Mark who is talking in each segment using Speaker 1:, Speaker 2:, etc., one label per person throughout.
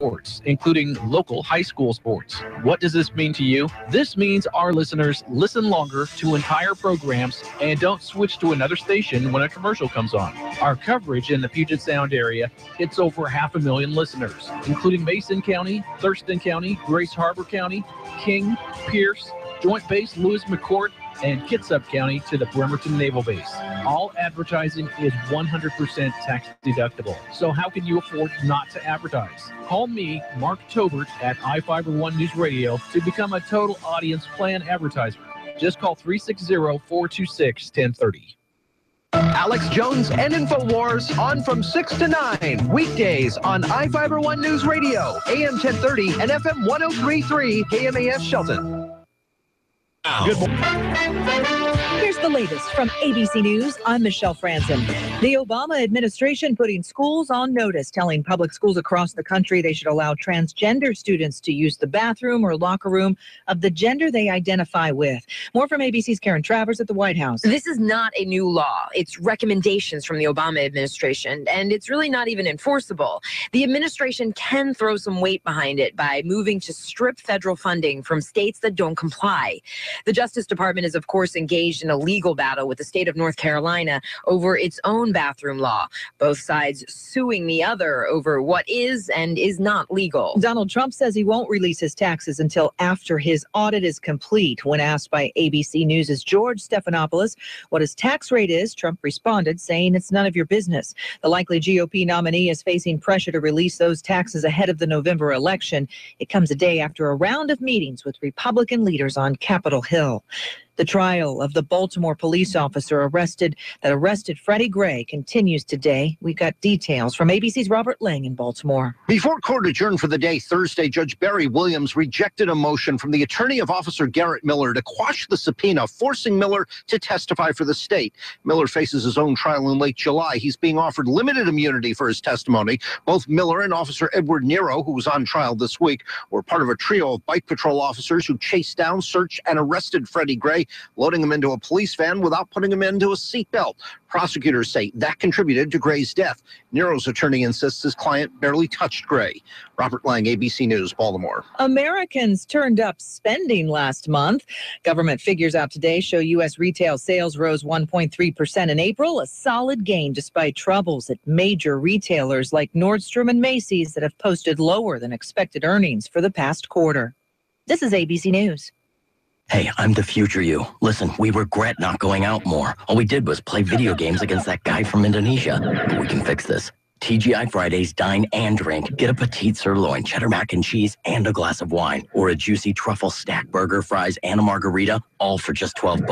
Speaker 1: sports, including local high school sports. What does this mean to you? This means our listeners listen longer to entire programs and don't switch to another station when a commercial comes on. Our coverage in the Puget Sound area hits over 500,000 listeners, including Mason County, Thurston County, Grace Harbor County, King, Pierce, Joint Base Lewis McCourt, and Kitsap County to the Bremerton Naval Base. All advertising is 100% tax deductible. So how can you afford not to advertise? Call me, Mark Tobert, at iFIBER ONE Newsradio to become a total audience plan advertiser. Just call 360-426-1030.
Speaker 2: Alex Jones and InfoWars on from 6 to 9 weekdays on iFIBER ONE News Radio, AM 1030 and FM 103.3 KMAS Shelton.
Speaker 3: Good morning. Here's the latest from ABC News. I'm Michelle Franzen. The Obama administration putting schools on notice, telling public schools across the country they should allow transgender students to use the bathroom or locker room of the gender they identify with. More from ABC's Karen Travers at the White House.
Speaker 4: This is not a new law. It's recommendations from the Obama administration, and it's really not even enforceable. The administration can throw some weight behind it by moving to strip federal funding from states that don't comply. The Justice Department is, of course, engaged in a legal battle with the state of North Carolina over its own bathroom law, both sides suing the other over what is and is not legal.
Speaker 3: Donald Trump says he won't release his taxes until after his audit is complete. When asked by ABC News' George Stephanopoulos what his tax rate is, Trump responded, saying it's none of your business. The likely GOP nominee is facing pressure to release those taxes ahead of the November election. It comes a day after a round of meetings with Republican leaders on Capitol Hill. The trial of the Baltimore police officer arrested Freddie Gray continues today. We've got details from ABC's Robert Lang in Baltimore.
Speaker 5: Before court adjourned for the day Thursday, Judge Barry Williams rejected a motion from the attorney of Officer Garrett Miller to quash the subpoena, forcing Miller to testify for the state. Miller faces his own trial in late July. He's being offered limited immunity for his testimony. Both Miller and Officer Edward Nero, who was on trial this week, were part of a trio of bike patrol officers who chased down, searched, and arrested Freddie Gray, loading him into a police van without putting him into a seatbelt. Prosecutors say that contributed to Gray's death. Nero's attorney insists his client barely touched Gray. Robert Lang, ABC News, Baltimore.
Speaker 3: Americans turned up spending last month. Government figures out today show U.S. retail sales rose 1.3% in April, a solid gain despite troubles at major retailers like Nordstrom and Macy's that have posted lower than expected earnings for the past quarter. This is ABC News.
Speaker 6: Hey, I'm the future you. Listen, we regret not going out more. All we did was play video games against that guy from Indonesia. But we can fix this. TGI Fridays, dine and drink. Get a petite sirloin, cheddar mac and cheese, and a glass of wine. Or a juicy truffle stack burger, fries, and a margarita, all for just $12.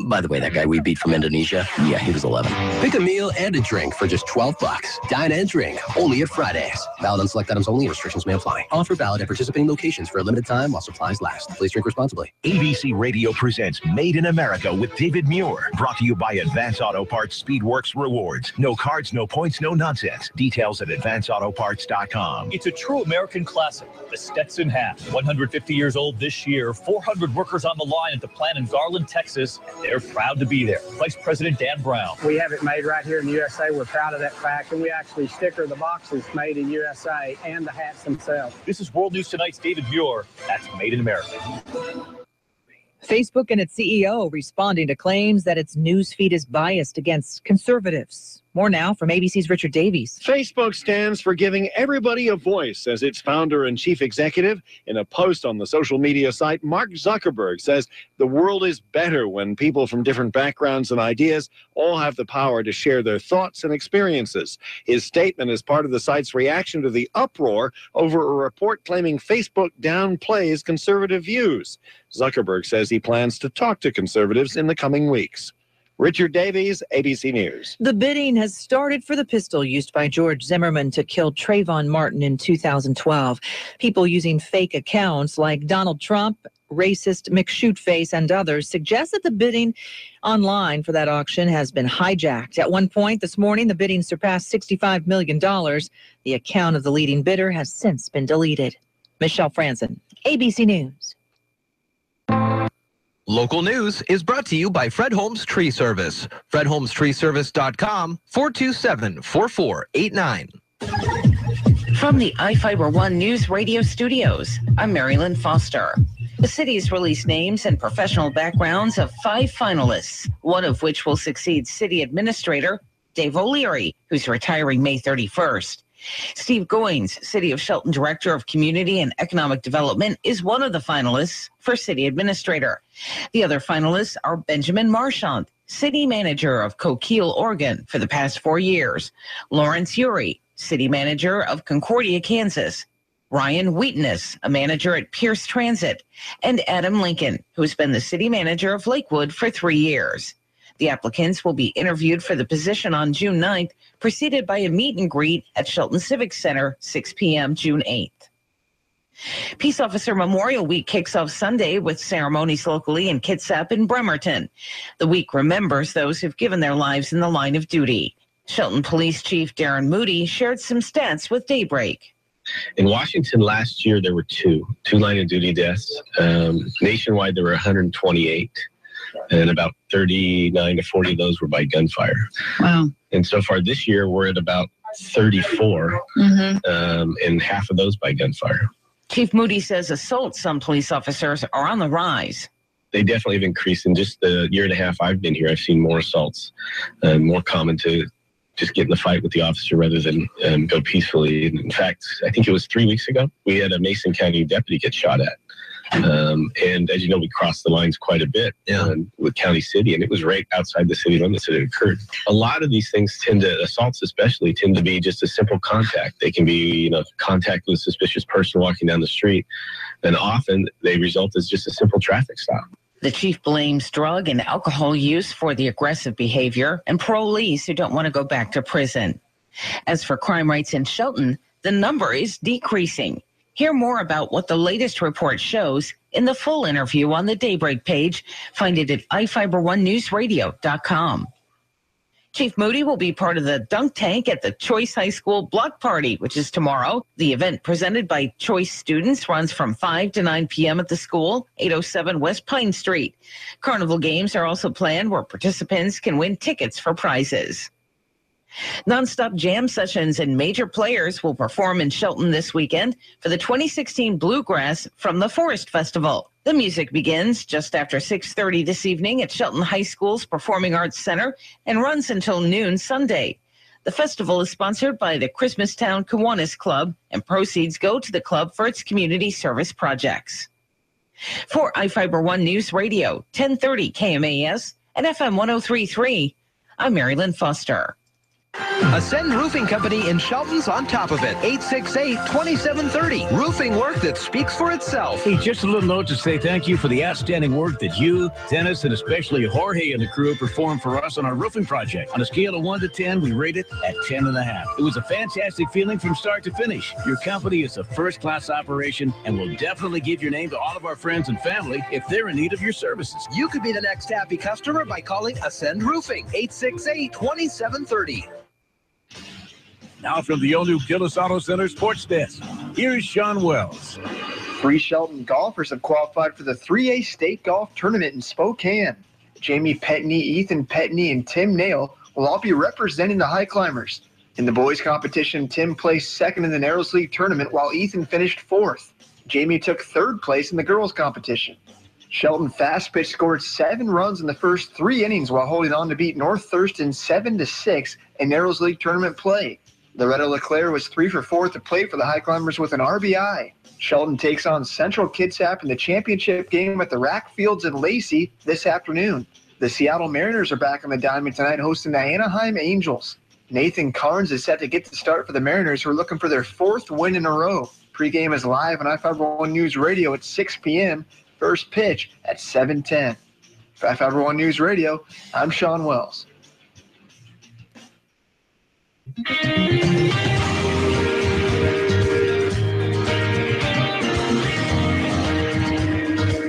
Speaker 6: By the way, that guy we beat from Indonesia, yeah, he was 11.
Speaker 7: Pick a meal and a drink for just $12. Dine and drink, only at Fridays. Valid on select items only. Restrictions may apply. Offer valid at participating locations for a limited time while supplies last. Please drink responsibly.
Speaker 8: ABC Radio presents Made in America with David Muir. Brought to you by Advance Auto Parts Speedworks Rewards. No cards, no points, no nonsense. Details at advanceautoparts.com.
Speaker 9: It's a true American classic, the Stetson hat. 150 years old this year, 400 workers on the line at the plant in Garland, Texas, and they're proud to be there. Vice President Dan Brown.
Speaker 10: We have it made right here in the USA. We're proud of that fact, and we actually sticker the boxes made in USA and the hats themselves.
Speaker 9: This is World News Tonight's David Muir. That's Made in America.
Speaker 3: Facebook and its CEO responding to claims that its newsfeed is biased against conservatives. More now from ABC's Richard Davies.
Speaker 11: Facebook stands for giving everybody a voice, says its founder and chief executive. In a post on the social media site, Mark Zuckerberg says the world is better when people from different backgrounds and ideas all have the power to share their thoughts and experiences. His statement is part of the site's reaction to the uproar over a report claiming Facebook downplays conservative views. Zuckerberg says he plans to talk to conservatives in the coming weeks. Richard Davies, ABC News.
Speaker 3: The bidding has started for the pistol used by George Zimmerman to kill Trayvon Martin in 2012. People using fake accounts like Donald Trump, racist McShootface, and others suggest that the bidding online for that auction has been hijacked. At one point this morning, the bidding surpassed $65 million. The account of the leading bidder has since been deleted. Michelle Franzen, ABC News.
Speaker 2: Local news is brought to you by Fred Holmes Tree Service. FredHolmesTreeService.com, 427-4489.
Speaker 12: From the iFIBER ONE News Radio studios, I'm Marilyn Foster. The city has released names and professional backgrounds of 5 finalists, one of which will succeed City Administrator Dave O'Leary, who's retiring May 31st. Steve Goins, City of Shelton Director of Community and Economic Development, is one of the finalists for City Administrator. The other finalists are Benjamin Marchand, City Manager of Coquille, Oregon for the past 4 years, Lawrence Urey, City Manager of Concordia, Kansas, Ryan Wheatness, a manager at Pierce Transit, and Adam Lincoln, who's been the City Manager of Lakewood for 3 years. The applicants will be interviewed for the position on June 9th, preceded by a meet and greet at Shelton Civic Center, 6 p.m. June 8th. Peace Officer Memorial Week kicks off Sunday with ceremonies locally in Kitsap and Bremerton. The week remembers those who've given their lives in the line of duty. Shelton Police Chief Darren Moody shared some stats with Daybreak.
Speaker 13: In Washington last year, there were two line of duty deaths. Nationwide, there were 128, and about 39 to 40 of those were by gunfire.
Speaker 3: Wow.
Speaker 13: And so far this year, we're at about 34, and half of those by gunfire.
Speaker 12: Chief Moody says assaults on police officers are on the rise.
Speaker 13: They definitely have increased. In just the year and a half I've been here, I've seen more assaults, more common to just get in the fight with the officer rather than go peacefully. In fact, I think it was 3 weeks ago, we had a Mason County deputy get shot at. And as you know, we crossed the lines quite a bit with County City, and it was right outside the city limits that it occurred. A lot of these things assaults especially, tend to be just a simple contact. They can be, contact with a suspicious person walking down the street, and often they result as just a simple traffic stop.
Speaker 12: The chief blames drug and alcohol use for the aggressive behavior and parolees who don't want to go back to prison. As for crime rates in Shelton, the number is decreasing. Hear more about what the latest report shows in the full interview on the Daybreak page. Find it at iFIBER1newsradio.com. Chief Moody will be part of the dunk tank at the Choice High School Block Party, which is tomorrow. The event, presented by Choice students, runs from 5 to 9 p.m. at the school, 807 West Pine Street. Carnival games are also planned where participants can win tickets for prizes. Nonstop jam sessions and major players will perform in Shelton this weekend for the 2016 Bluegrass from the Forest Festival. The music begins just after 6:30 this evening at Shelton High School's Performing Arts Center and runs until noon Sunday. The festival is sponsored by the Christmastown Kiwanis Club, and proceeds go to the club for its community service projects. For iFIBER ONE News Radio, 1030 KMAS and FM 103.3, I'm Marilyn Foster.
Speaker 2: Ascend Roofing Company in Shelton's on top of it. 868-2730. Roofing work that speaks for itself.
Speaker 14: Hey, just a little note to say thank you for the outstanding work that you, Dennis, and especially Jorge and the crew performed for us on our roofing project. On a scale of 1 to 10, we rate it at 10.5. It was a fantastic feeling from start to finish. Your company is a first-class operation and will definitely give your name to all of our friends and family if they're in need of your services.
Speaker 2: You could be the next happy customer by calling Ascend Roofing. 868-2730.
Speaker 14: Now from the all-new Gillis Auto Center Sports Desk, here's Sean Wells.
Speaker 15: 3 Shelton golfers have qualified for the 3A State Golf Tournament in Spokane. Jamie Petney, Ethan Petney, and Tim Nail will all be representing the high climbers. In the boys' competition, Tim placed second in the Narrows League tournament while Ethan finished fourth. Jamie took third place in the girls' competition. Shelton Fast Pitch scored 7 runs in the first 3 innings while holding on to beat North Thurston 7-6 in Narrows League tournament play. Loretta LeClaire was 3 for 4 at the plate for the high climbers with an RBI. Shelton takes on Central Kitsap in the championship game at the Rack Fields in Lacey this afternoon. The Seattle Mariners are back on the diamond tonight hosting the Anaheim Angels. Nathan Carnes is set to get the start for the Mariners, who are looking for their 4th win in a row. Pre-game is live on iFIBER ONE News Radio at 6 p.m. First pitch at 7:10. For iFIBER ONE News Radio, I'm Sean Wells.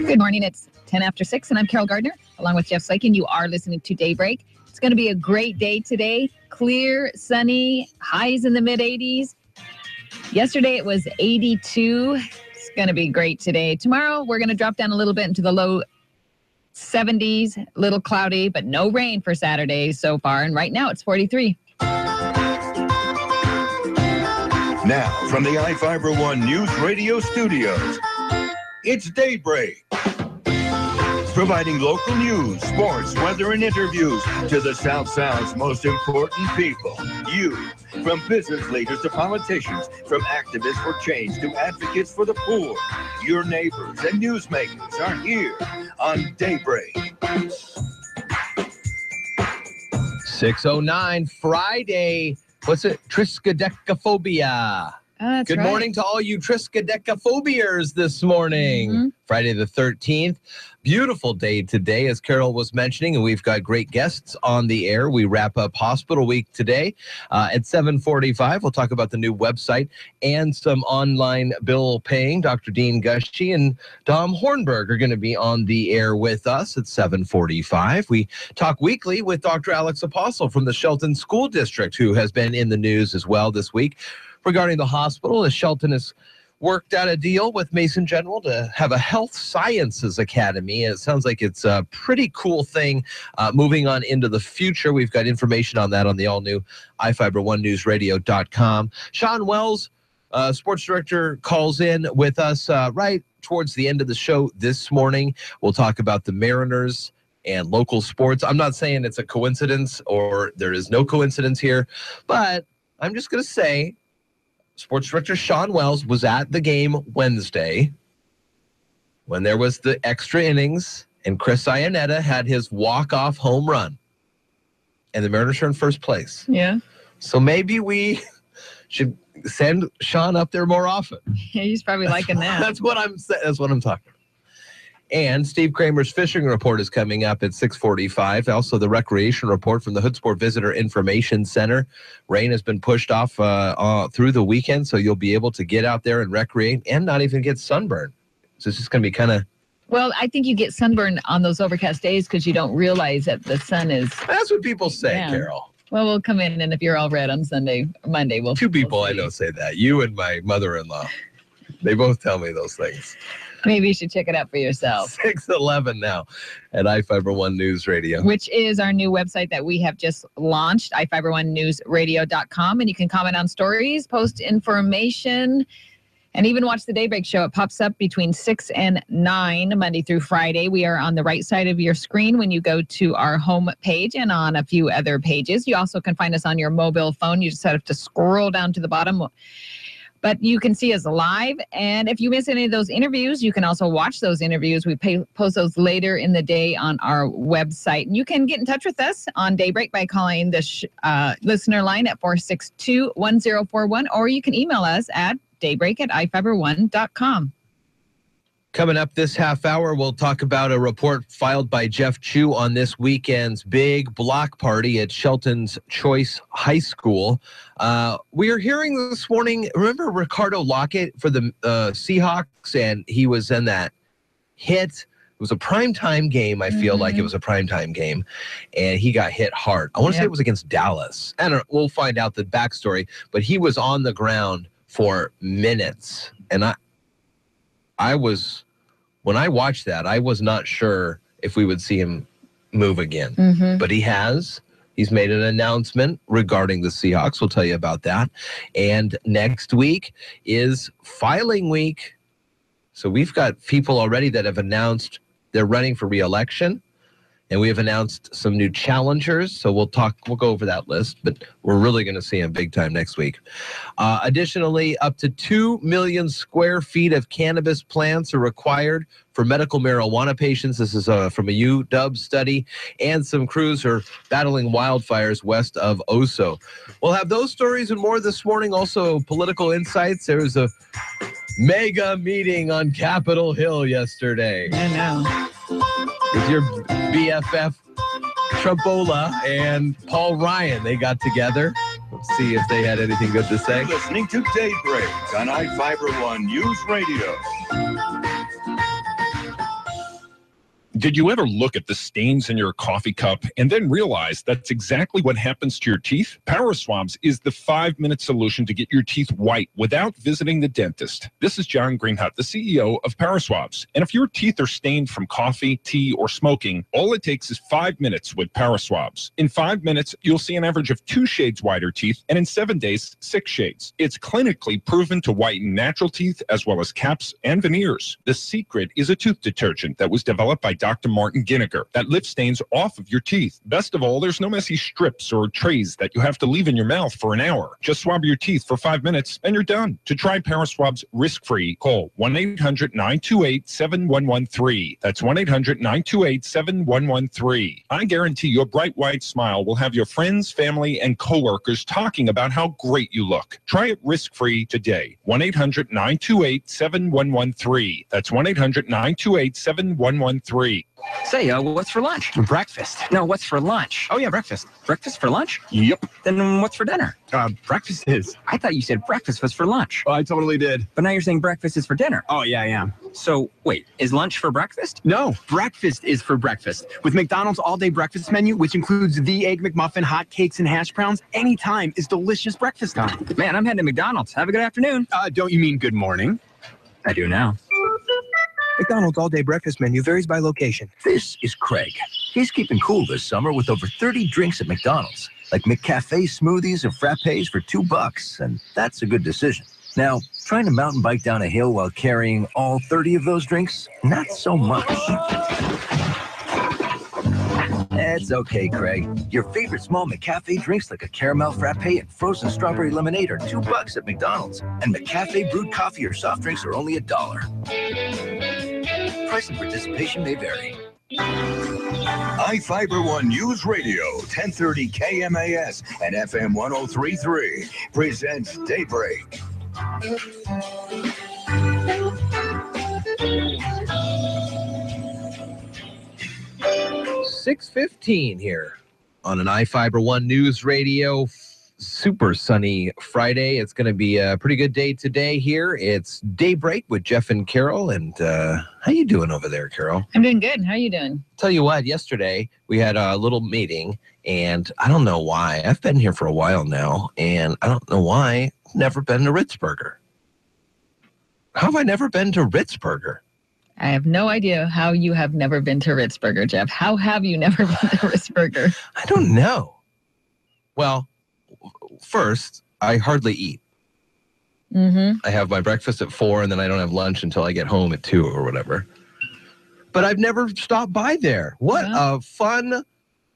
Speaker 16: Good morning. It's 10 after 6, and I'm Carol Gardner, along with Jeff Sykin. You are listening to Daybreak. It's going to be a great day today. Clear, sunny, highs in the mid-80s. Yesterday it was 82. It's going to be great today. Tomorrow we're going to drop down a little bit into the low 70s, a little cloudy, but no rain for Saturday so far. And right now it's 43.
Speaker 17: Now, from the iFIBER ONE News Radio studios, it's Daybreak. Providing local news, sports, weather, and interviews to the South Sound's most important people. You, from business leaders to politicians, from activists for change to advocates for the poor. Your neighbors and newsmakers are here on Daybreak.
Speaker 2: 6:09 Friday. What's it? Triskaidekaphobia.
Speaker 16: That's
Speaker 2: Good
Speaker 16: right.
Speaker 2: morning to all you Triskaidekaphobiers this morning. Friday the 13th. Beautiful day today, as Carol was mentioning, and we've got great guests on the air. We wrap up Hospital Week today at 7:45. We'll talk about the new website and some online bill paying. Dr. Dean Gushy and Dom Hornberg are going to be on the air with us at 7:45. We talk weekly with Dr. Alex Apostle from the Shelton School District, who has been in the news as well this week regarding the hospital, as Shelton has worked out a deal with Mason General to have a health sciences academy. It sounds like it's a pretty cool thing moving on into the future. We've got information on that on the all-new iFIBER1newsradio.com. Sean Wells, sports director, calls in with us right towards the end of the show this morning. We'll talk about the Mariners and local sports. I'm not saying it's a coincidence or there is no coincidence here, but I'm just going to say Sports Director Sean Wells was at the game Wednesday when there was the extra innings and Chris Iannetta had his walk-off home run. And the Mariners are in first place.
Speaker 16: Yeah.
Speaker 2: So maybe we should send Sean up there more often.
Speaker 16: Yeah, he's probably liking that.
Speaker 2: That's what I'm talking about. And Steve Kramer's fishing report is coming up at 6:45. Also, the recreation report from the Hoodsport Visitor Information Center. Rain has been pushed off through the weekend, so you'll be able to get out there and recreate and not even get sunburned. So it's just going to be kind of...
Speaker 16: Well, I think you get sunburned on those overcast days because you don't realize that the sun is...
Speaker 2: That's what people say,
Speaker 16: Yeah.
Speaker 2: Carol.
Speaker 16: Well, we'll come in, and if you're all red on Monday, we'll...
Speaker 2: Two people I know say that. You and my mother-in-law. They both tell me those things.
Speaker 16: Maybe you should check it out for yourself.
Speaker 2: 6:11 now at iFIBER ONE News Radio.
Speaker 16: Which is our new website that we have just launched, iFIBER1newsradio.com. And you can comment on stories, post information, and even watch the Daybreak show. It pops up between 6 and 9, Monday through Friday. We are on the right side of your screen when you go to our home page and on a few other pages. You also can find us on your mobile phone. You just have to scroll down to the bottom. But you can see us live, and if you miss any of those interviews, you can also watch those interviews. We post those later in the day on our website. And you can get in touch with us on Daybreak by calling the listener line at 462-1041, or you can email us at daybreak@ifiber1.com.
Speaker 2: Coming up this half hour, we'll talk about a report filed by Jeff Chu on this weekend's big block party at Shelton's Choice High School. We are hearing this morning, remember Ricardo Lockett for the Seahawks, and he was in that hit. It was a primetime game. I feel like it was a primetime game, and he got hit hard. I want to say it was against Dallas. I don't know. We'll find out the backstory, but he was on the ground for minutes, and when I watched that, I was not sure if we would see him move again. But he has. He's made an announcement regarding the Seahawks. We'll tell you about that. And next week is filing week. So we've got people already that have announced they're running for re-election. And we have announced some new challengers. So we'll go over that list, but we're really going to see him big time next week. Additionally, up to 2 million square feet of cannabis plants are required for medical marijuana patients. This is from a UW study, and some crews are battling wildfires west of Oso. We'll have those stories and more this morning. Also, political insights. There was a mega meeting on Capitol Hill yesterday.
Speaker 16: I know.
Speaker 2: With your BFF Trumpola and Paul Ryan, they got together. Let's see if they had anything good to say.
Speaker 17: You're listening to Daybreak on iFIBER ONE News Radio.
Speaker 18: Did you ever look at the stains in your coffee cup and then realize that's exactly what happens to your teeth? Paraswabs is the 5-minute solution to get your teeth white without visiting the dentist. This is John Greenhut, the CEO of Paraswabs. And if your teeth are stained from coffee, tea, or smoking, all it takes is 5 minutes with Paraswabs. In 5 minutes, you'll see an average of 2 shades whiter teeth, and in 7 days, 6 shades. It's clinically proven to whiten natural teeth as well as caps and veneers. The secret is a tooth detergent that was developed by Dr. Martin Ginniger that lifts stains off of your teeth. Best of all, there's no messy strips or trays that you have to leave in your mouth for an hour. Just swab your teeth for 5 minutes and you're done. To try Paraswabs risk-free, call 1-800-928-7113. That's 1-800-928-7113. I guarantee your bright white smile will have your friends, family, and coworkers talking about how great you look. Try it risk-free today. 1-800-928-7113. That's 1-800-928-7113.
Speaker 19: Say, what's for lunch? Breakfast. No, what's for lunch? Oh, yeah, breakfast. Breakfast for lunch? Yep. Then what's for dinner? Breakfast is. I thought you said breakfast was for lunch. Oh, I totally did. But now you're saying breakfast is for dinner. Oh, yeah, I am. So, wait, is lunch for breakfast? No, breakfast is for breakfast. With McDonald's all-day breakfast menu, which includes the Egg McMuffin, hot cakes, and hash browns, anytime is delicious breakfast time. Man, I'm heading to McDonald's. Have a good afternoon. Don't you mean good morning? I do now. McDonald's all-day breakfast menu varies by location.
Speaker 20: This is Craig. He's keeping cool this summer with over 30 drinks at McDonald's, like McCafe smoothies and frappes for $2, and that's a good decision. Now, trying to mountain bike down a hill while carrying all 30 of those drinks, not so much. It's okay, Craig. Your favorite small McCafe drinks like a caramel frappe and frozen strawberry lemonade are $2 at McDonald's, and McCafe brewed coffee or soft drinks are only $1. Price and participation may vary.
Speaker 17: iFIBER ONE Newsradio, 1030 KMAS and FM 103.3 presents Daybreak.
Speaker 2: 6:15 here on an iFIBER ONE News Radio super sunny Friday. It's going to be a pretty good day today here. It's Daybreak with Jeff and Carol. And how you doing over there, Carol?
Speaker 16: I'm doing good. How are you doing?
Speaker 2: Tell you what, yesterday we had a little meeting, and I don't know why. I've been here for a while now, and I don't know why I've never been to Ritzburger. How have I never been to Ritzburger?
Speaker 16: I have no idea how you have never been to Ritzburger, Jeff. How have you never been to Ritzburger?
Speaker 2: I don't know. Well, first, I hardly eat.
Speaker 16: Mm-hmm.
Speaker 2: I have my breakfast at 4, and then I don't have lunch until I get home at 2 or whatever. But I've never stopped by there. What a fun,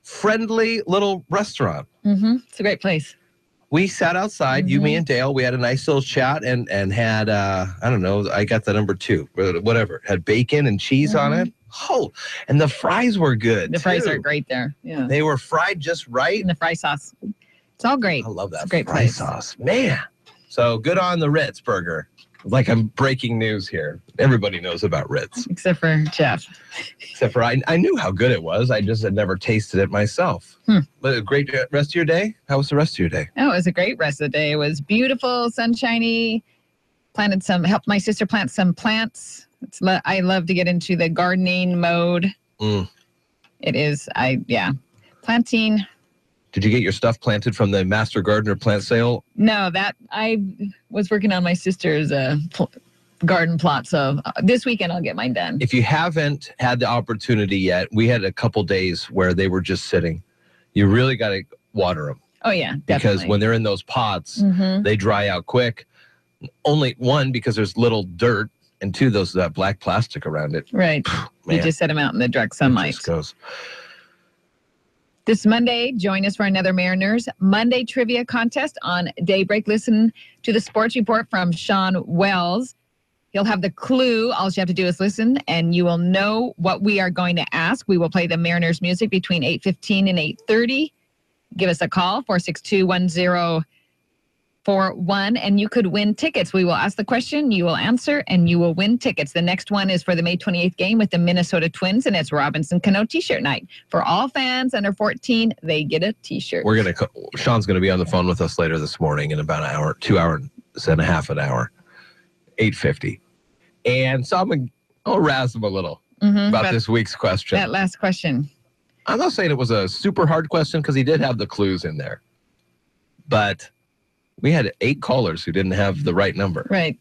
Speaker 2: friendly little restaurant.
Speaker 16: Mm-hmm. It's a great place.
Speaker 2: We sat outside, you, me, and Dale. We had a nice little chat and had, I don't know, I got the number 2, whatever. Had bacon and cheese on it. Oh, and the fries were good.
Speaker 16: The fries are great there. Yeah.
Speaker 2: They were fried just right.
Speaker 16: And the fry sauce. It's all great.
Speaker 2: I love that
Speaker 16: it's a great
Speaker 2: fry
Speaker 16: place.
Speaker 2: sauce. Man. So good on the Ritz burger. Like I'm breaking news here. Everybody knows about Ritz.
Speaker 16: Except for Jeff.
Speaker 2: Except for I knew how good it was. I just had never tasted it myself. But a great rest of your day? How was the rest of your day?
Speaker 16: Oh, it was a great rest of the day. It was beautiful, sunshiny. Helped my sister plant some plants. I love to get into the gardening mode. It is, planting.
Speaker 2: Did you get your stuff planted from the Master Gardener plant sale?
Speaker 16: No, I was working on my sister's garden plot. So this weekend I'll get mine done.
Speaker 2: If you haven't had the opportunity yet, we had a couple days where they were just sitting. You really got to water them.
Speaker 16: Oh, yeah, definitely.
Speaker 2: Because when they're in those pots, they dry out quick. Only one, because there's little dirt, and 2, those black plastic around it.
Speaker 16: Right. You just set them out in the direct sunlight.
Speaker 2: It just goes.
Speaker 16: This Monday, join us for another Mariners Monday Trivia Contest on Daybreak. Listen to the sports report from Sean Wells. He'll have the clue. All you have to do is listen, and you will know what we are going to ask. We will play the Mariners music between 8:15 and 8:30. Give us a call, 462-1041, and you could win tickets. We will ask the question, you will answer, and you will win tickets. The next one is for the May 28th game with the Minnesota Twins, and it's Robinson Cano T-shirt night. For all fans under 14, they get a T-shirt.
Speaker 2: Sean's going to be on the phone with us later this morning in about an hour, 2 hours and a half an hour, 8:50. And so I'll razz him a little. about this week's question.
Speaker 16: That last question.
Speaker 2: I'm not saying it was a super hard question because he did have the clues in there. But we had 8 callers who didn't have the right number.
Speaker 16: Right.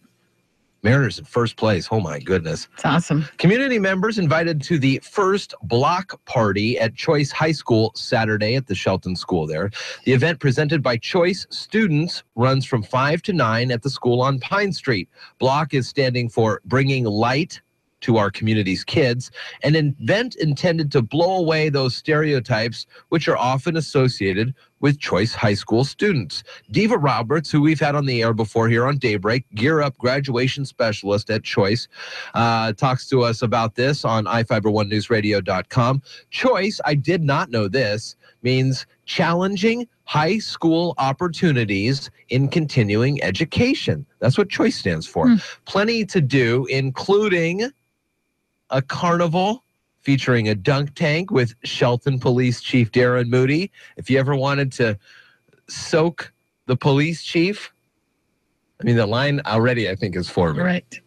Speaker 2: Mariners in first place. Oh, my goodness.
Speaker 16: It's awesome.
Speaker 2: Community members invited to the first block party at Choice High School Saturday at the Shelton School there. The event presented by Choice students runs from 5 to 9 at the school on Pine Street. Block is standing for Bringing Light to Our Community's Kids, an event intended to blow away those stereotypes which are often associated with Choice High School students. Diva Roberts, who we've had on the air before here on Daybreak, Gear Up graduation specialist at Choice, talks to us about this on iFIBER1newsradio.com. Choice, I did not know this, means challenging high school opportunities in continuing education. That's what Choice stands for. Plenty to do, including a carnival featuring a dunk tank with Shelton Police Chief Darren Moody. If you ever wanted to soak the police chief, I mean, the line already, I think, is forming.
Speaker 16: Right.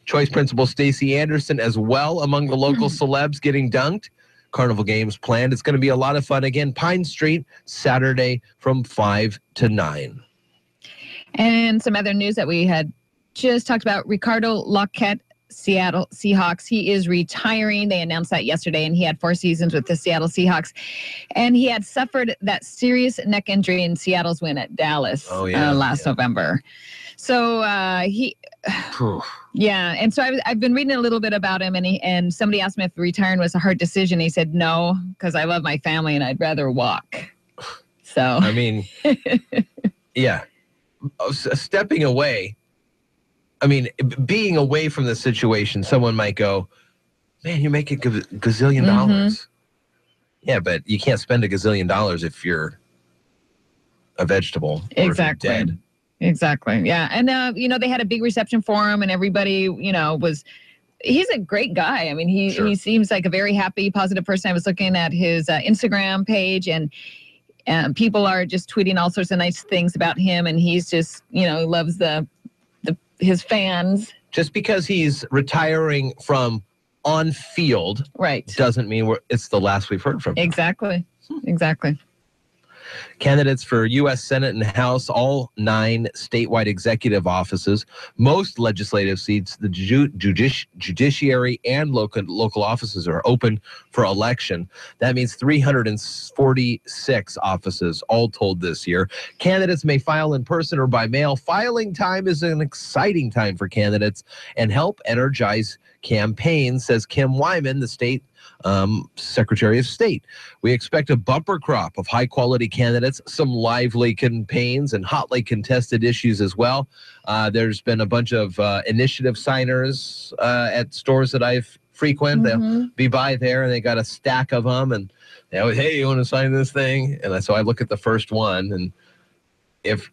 Speaker 2: Choice Principal Stacey Anderson as well among the local celebs getting dunked. Carnival games planned. It's going to be a lot of fun. Again, Pine Street, Saturday from 5 to 9.
Speaker 16: And some other news that we had just talked about, Ricardo Lockett, Seattle Seahawks. He is retiring. They announced that yesterday, and he had 4 seasons with the Seattle Seahawks. And he had suffered that serious neck injury in Seattle's win at Dallas last November. So yeah. And so I've been reading a little bit about him, and somebody asked me if retiring was a hard decision. He said, no, because I love my family and I'd rather walk. So,
Speaker 2: I mean, yeah, stepping away. I mean, being away from the situation, someone might go, man, you make a gazillion dollars. Yeah, but you can't spend a gazillion dollars if you're a vegetable.
Speaker 16: Exactly.
Speaker 2: Or if you're dead.
Speaker 16: Exactly. Yeah. And, they had a big reception for him, and everybody, he's a great guy. I mean, he seems like a very happy, positive person. I was looking at his Instagram page, and people are just tweeting all sorts of nice things about him. And he's just, loves his fans.
Speaker 2: Just because he's retiring from on field doesn't mean it's the last we've heard from him.
Speaker 16: Exactly. Exactly.
Speaker 2: Candidates for U.S. Senate and House, all 9 statewide executive offices, most legislative seats, the judiciary and local offices are open for election. That means 346 offices all told this year. Candidates may file in person or by mail. Filing time is an exciting time for candidates and help energize campaigns, says Kim Wyman, the state Secretary of State. We expect a bumper crop of high-quality candidates, some lively campaigns, and hotly contested issues as well. There's been a bunch of initiative signers at stores that I've frequent. They'll be by there, and they got a stack of them, and they always, hey, you want to sign this thing? And so I look at the first one, and if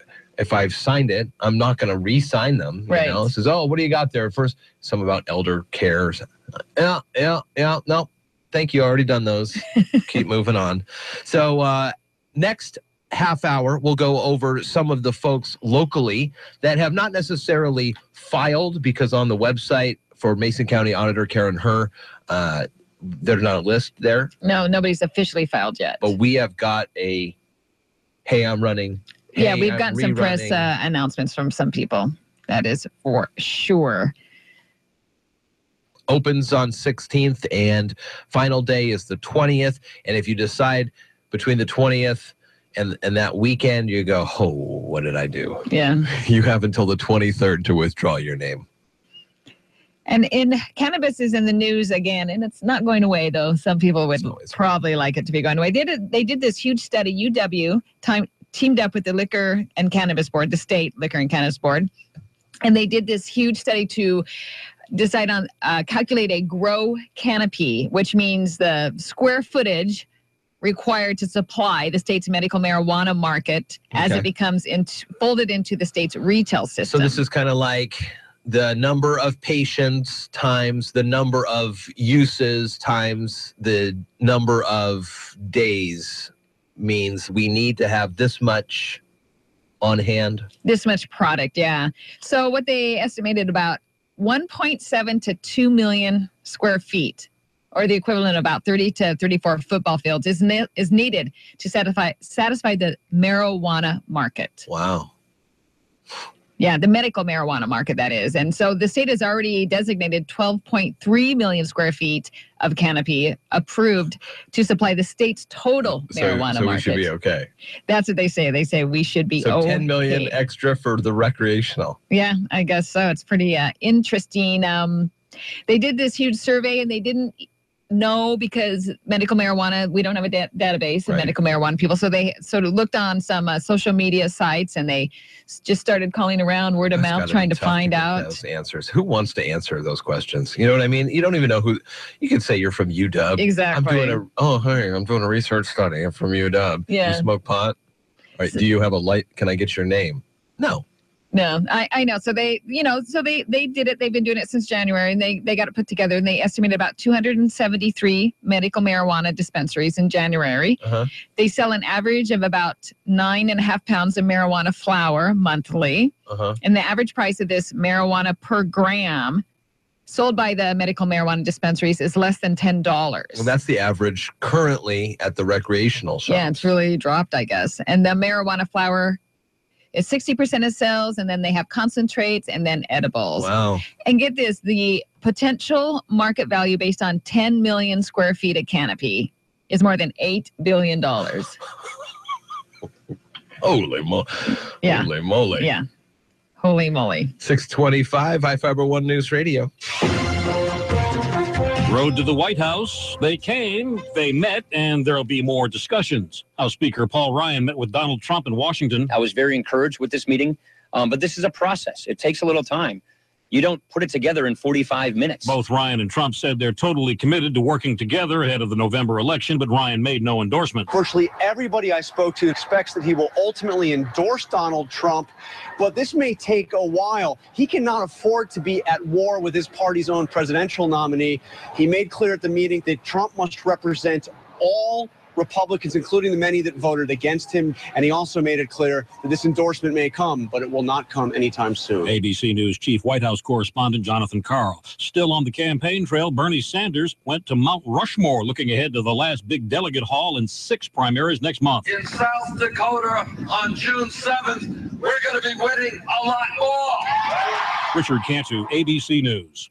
Speaker 2: I've signed it, I'm not going to re-sign them. You know? It says, oh, what do you got there? First, some about elder care. Yeah, no. Thank you. Already done those. Keep moving on. So next half hour, we'll go over some of the folks locally that have not necessarily filed, because on the website for Mason County Auditor Karen Herr, there's not a list there.
Speaker 16: No, nobody's officially filed yet.
Speaker 2: But we have got a, hey, I'm running. Hey,
Speaker 16: yeah, we've gotten some press announcements from some people. That is for sure.
Speaker 2: Opens on 16th, and final day is the 20th. And if you decide between the 20th and that weekend, you go, oh, what did I do?
Speaker 16: Yeah.
Speaker 2: You have until the 23rd to withdraw your name.
Speaker 16: And cannabis is in the news again, and it's not going away, though. Some people would probably like it to be going away. They did this huge study. UW teamed up with the Liquor and Cannabis Board, the state Liquor and Cannabis Board, and they did this huge study to decide on calculate a grow canopy, which means the square footage required to supply the state's medical marijuana market as it becomes folded into the state's retail system.
Speaker 2: So this is kind of like the number of patients times the number of uses times the number of days means we need to have this much on hand.
Speaker 16: This much product, yeah. So what they estimated about 1.7 to 2 million square feet, or the equivalent of about 30 to 34 football fields, is needed to satisfy the marijuana market.
Speaker 2: Wow.
Speaker 16: Yeah, the medical marijuana market, that is. And so the state has already designated 12.3 million square feet of canopy approved to supply the state's total marijuana
Speaker 2: so
Speaker 16: market.
Speaker 2: We should be okay.
Speaker 16: That's what they say. They say we should be okay.
Speaker 2: 10 million extra for the recreational.
Speaker 16: Yeah, I guess so. It's pretty interesting. They did this huge survey and they didn't know, because medical marijuana, we don't have a database of medical marijuana people. So they sort of looked on some social media sites and they just started calling around word of mouth, trying to find out
Speaker 2: those answers. Who wants to answer those questions? You know what I mean? You don't even know who. You could say you're from UW.
Speaker 16: Exactly.
Speaker 2: I'm doing a research study. I'm from UW.
Speaker 16: Yeah.
Speaker 2: You smoke pot? All right. Do you have a light? Can I get your name? No.
Speaker 16: No, I know. So they did it. They've been doing it since January, and they got it put together, and they estimated about 273 medical marijuana dispensaries in January.
Speaker 2: Uh-huh.
Speaker 16: They sell an average of about 9.5 pounds of marijuana flower monthly.
Speaker 2: Uh-huh.
Speaker 16: And the average price of this marijuana per gram sold by the medical marijuana dispensaries is less than $10.
Speaker 2: Well, that's the average currently at the recreational shops.
Speaker 16: Yeah, it's really dropped, I guess. And the marijuana flower is 60% of sales, and then they have concentrates and then edibles.
Speaker 2: Wow.
Speaker 16: And get this, the potential market value based on 10 million square feet of canopy is more than $8 billion.
Speaker 2: Holy moly.
Speaker 16: Yeah.
Speaker 2: Holy moly.
Speaker 16: Yeah. Holy moly.
Speaker 2: 625, iFIBER ONE News Radio.
Speaker 14: Road to the White House. They came, they met, and there'll be more discussions. House Speaker Paul Ryan met with Donald Trump in Washington.
Speaker 21: I was very encouraged with this meeting, but this is a process. It takes a little time. You don't put it together in 45 minutes.
Speaker 14: Both Ryan and Trump said they're totally committed to working together ahead of the November election, but Ryan made no endorsement.
Speaker 22: Virtually everybody I spoke to expects that he will ultimately endorse Donald Trump, but this may take a while. He cannot afford to be at war with his party's own presidential nominee. He made clear at the meeting that Trump must represent all Republicans, including the many that voted against him. And he also made it clear that this endorsement may come, but it will not come anytime soon.
Speaker 14: ABC News Chief White House correspondent Jonathan Karl. Still on the campaign trail, Bernie Sanders went to Mount Rushmore, looking ahead to the last big delegate haul in 6 primaries next month.
Speaker 23: In South Dakota on June 7th, we're going to be winning a lot more.
Speaker 14: Richard Cantu, ABC News.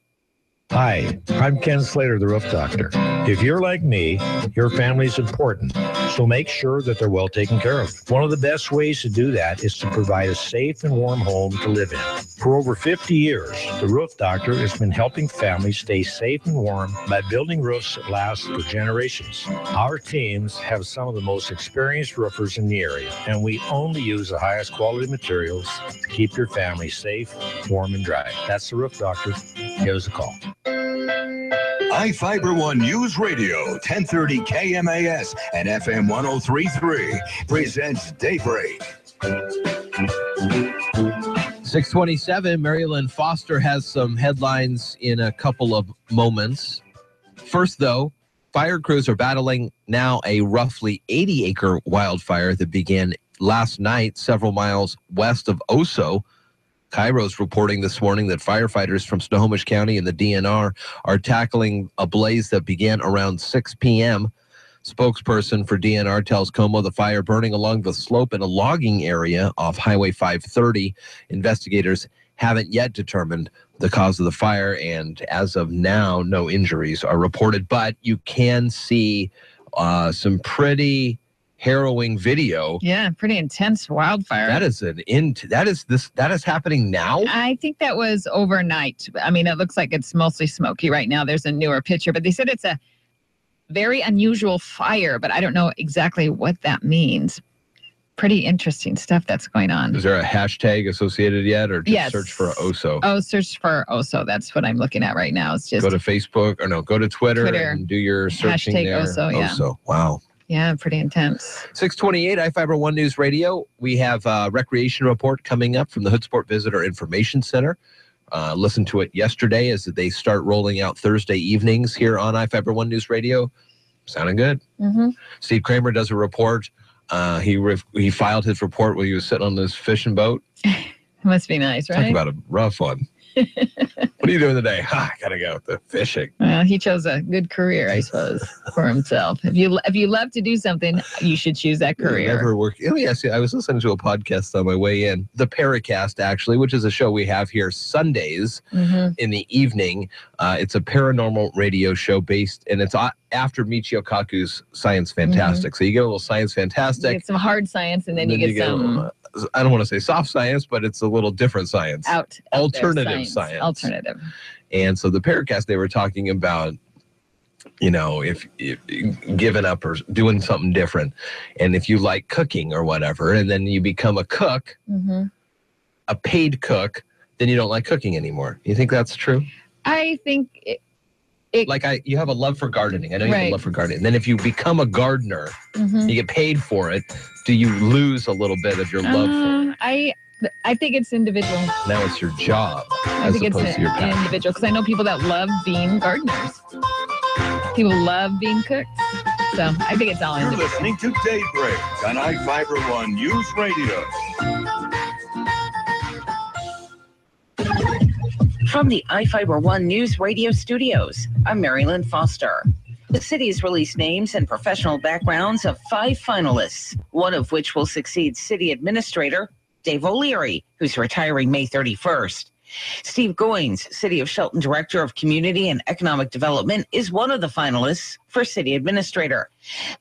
Speaker 24: Hi, I'm Ken Slater, the Roof Doctor. If you're like me, your family's important, so make sure that they're well taken care of. One of the best ways to do that is to provide a safe and warm home to live in. For over 50 years, the Roof Doctor has been helping families stay safe and warm by building roofs that last for generations. Our teams have some of the most experienced roofers in the area, and we only use the highest quality materials to keep your family safe, warm, and dry. That's the Roof Doctor. Give us a call.
Speaker 17: iFIBER ONE News Radio, 1030 KMAS and FM 103.3 presents Daybreak.
Speaker 2: 627, Marilyn Foster has some headlines in a couple of moments. First, though, fire crews are battling now a roughly 80-acre wildfire that began last night several miles west of Oso. Cairo's reporting this morning that firefighters from Snohomish County and the DNR are tackling a blaze that began around 6 p.m. Spokesperson for DNR tells KOMO the fire burning along the slope in a logging area off Highway 530. Investigators haven't yet determined the cause of the fire, and as of now, no injuries are reported. But you can see some pretty harrowing video.
Speaker 16: Yeah, pretty intense wildfire.
Speaker 2: That is happening now?
Speaker 16: I think that was overnight. I mean, it looks like it's mostly smoky right now. There's a newer picture, but they said it's a very unusual fire, but I don't know exactly what that means. Pretty interesting stuff that's going on.
Speaker 2: Is there a hashtag associated yet, or just
Speaker 16: Yes.
Speaker 2: search for OSO?
Speaker 16: Oh, search for OSO. That's what I'm looking at right now. It's just
Speaker 2: Go to Facebook, or no, go to Twitter and do your searching
Speaker 16: Hashtag
Speaker 2: there.
Speaker 16: OSO, yeah.
Speaker 2: OSO. Wow.
Speaker 16: Yeah, pretty intense.
Speaker 2: 628, iFIBER ONE News Radio. We have a recreation report coming up from the Hood Sport Visitor Information Center. Listened to it yesterday as they start rolling out Thursday evenings here on iFIBER ONE News Radio. Sounding good.
Speaker 16: Mm-hmm.
Speaker 2: Steve Kramer does a report. He filed his report while he was sitting on this fishing boat.
Speaker 16: It must be nice, right?
Speaker 2: Talk about a rough one. What are you doing today? I gotta go fishing.
Speaker 16: Well, he chose a good career, I suppose, for himself. If you love to do something, you should choose that career.
Speaker 2: Never work. Oh, yes. I was listening to a podcast on my way in, the Paracast, actually, which is a show we have here Sundays in the evening. It's a paranormal radio show based, and it's after Michio Kaku's Science Fantastic. So you get a little Science Fantastic.
Speaker 16: You get some hard science, and then you get some...
Speaker 2: I don't want to say soft science, but it's a little different science. Alternative science.
Speaker 16: Alternative.
Speaker 2: And so the Paracast, they were talking about, if giving up or doing something different. And if you like cooking or whatever, and then you become a cook, a paid cook, then you don't like cooking anymore. You think that's true?
Speaker 16: I think
Speaker 2: you have a love for gardening. I know you have a love for gardening. And then if you become a gardener, you get paid for it. Do you lose a little bit of your love for it?
Speaker 16: I think it's individual.
Speaker 2: Now it's your job.
Speaker 16: I think it's an individual, because I know people that love being gardeners. People love being cooks. So I think it's all individual.
Speaker 17: You're listening to Daybreak on iFIBER ONE Newsradio.
Speaker 12: From the iFIBER ONE News Radio studios, I'm Marilyn Foster. The city's released names and professional backgrounds of 5 finalists, one of which will succeed City Administrator Dave O'Leary, who's retiring May 31st. Steve Goins, City of Shelton Director of Community and Economic Development, is one of the finalists for City Administrator.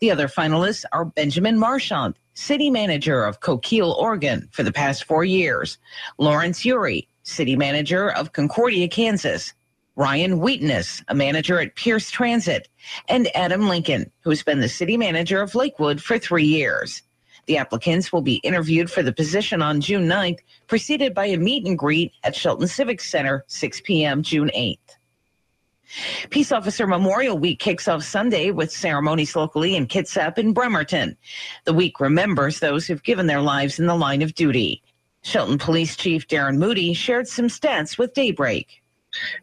Speaker 12: The other finalists are Benjamin Marchand, City Manager of Coquille, Oregon, for the past 4 years, Lawrence Urey, City Manager of Concordia, Kansas, Ryan Wheatness, a manager at Pierce Transit, and Adam Lincoln, who's been the City Manager of Lakewood for 3 years. The applicants will be interviewed for the position on June 9th, preceded by a meet and greet at Shelton Civic Center, 6 p.m. June 8th. Peace Officer Memorial Week kicks off Sunday with ceremonies locally in Kitsap and Bremerton. The week remembers those who've given their lives in the line of duty. Shelton Police Chief Darren Moody shared some stats with Daybreak.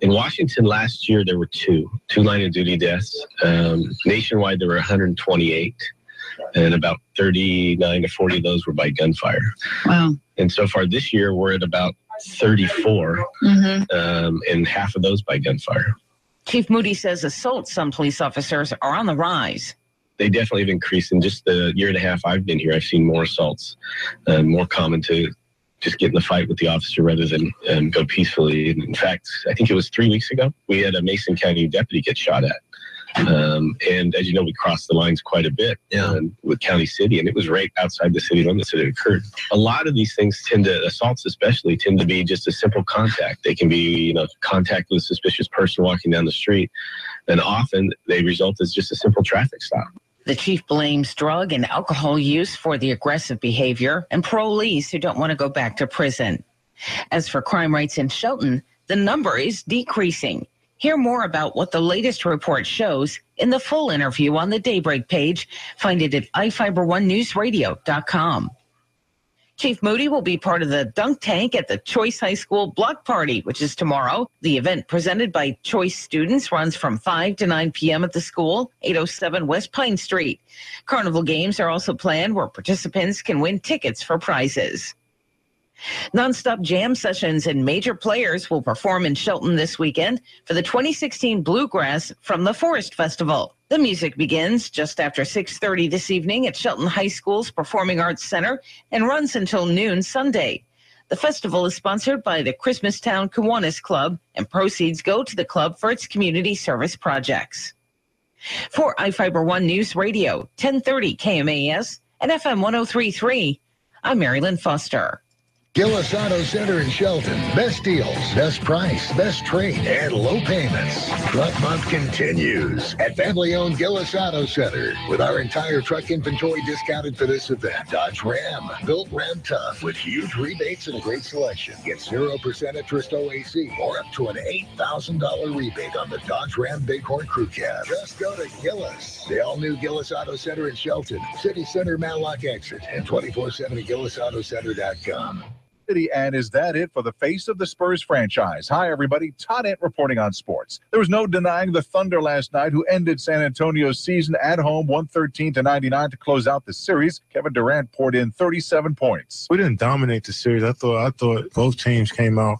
Speaker 13: In Washington last year, there were two line of duty deaths. Nationwide, there were 128, and about 39 to 40 of those were by gunfire.
Speaker 16: Wow.
Speaker 13: And so far this year, we're at about 34, and half of those by gunfire.
Speaker 12: Chief Moody says assaults on police officers are on the rise.
Speaker 13: They definitely have increased. In just the year and a half I've been here, I've seen more assaults, more common to just get in the fight with the officer rather than go peacefully. In fact, I think it was 3 weeks ago, we had a Mason County deputy get shot at. And as you know, we crossed the lines quite a bit with County City, and it was right outside the city limits that it occurred. A lot of these things assaults especially, tend to be just a simple contact. They can be, contact with a suspicious person walking down the street, and often they result as just a simple traffic stop.
Speaker 12: The chief blames drug and alcohol use for the aggressive behavior and parolees who don't want to go back to prison. As for crime rates in Shelton, the number is decreasing. Hear more about what the latest report shows in the full interview on the Daybreak page. Find it at iFiber1newsradio.com. Chief Moody will be part of the dunk tank at the Choice High School Block Party, which is tomorrow. The event, presented by Choice students, runs from 5 to 9 p.m. at the school, 807 West Pine Street. Carnival games are also planned where participants can win tickets for prizes. Nonstop jam sessions and major players will perform in Shelton this weekend for the 2016 Bluegrass from the Forest Festival. The music begins just after 6:30 this evening at Shelton High School's Performing Arts Center and runs until noon Sunday. The festival is sponsored by the Christmastown Kiwanis Club, and proceeds go to the club for its community service projects. For iFIBER ONE News Radio, 1030 KMAS and FM 103.3, I'm Marilyn Foster.
Speaker 1: Gillis Auto Center in Shelton. Best deals, best price, best trade, and low payments. Truck Month continues at family-owned Gillis Auto Center with our entire truck inventory discounted for this event. Dodge Ram, built Ram tough with huge rebates and a great selection. Get 0% interest OAC or up to an $8,000 rebate on the Dodge Ram Bighorn Crew Cab. Just go to Gillis. The all-new Gillis Auto Center in Shelton, City Center Matlock exit, and 24/7 at GillisAutoCenter.com.
Speaker 4: And is that it for the face of the Spurs franchise? Hi, everybody. Todd Ent reporting on sports. There was no denying the Thunder last night, who ended San Antonio's season at home 113-99 to close out the series. Kevin Durant poured in 37 points.
Speaker 5: We didn't dominate the series. I thought both teams came out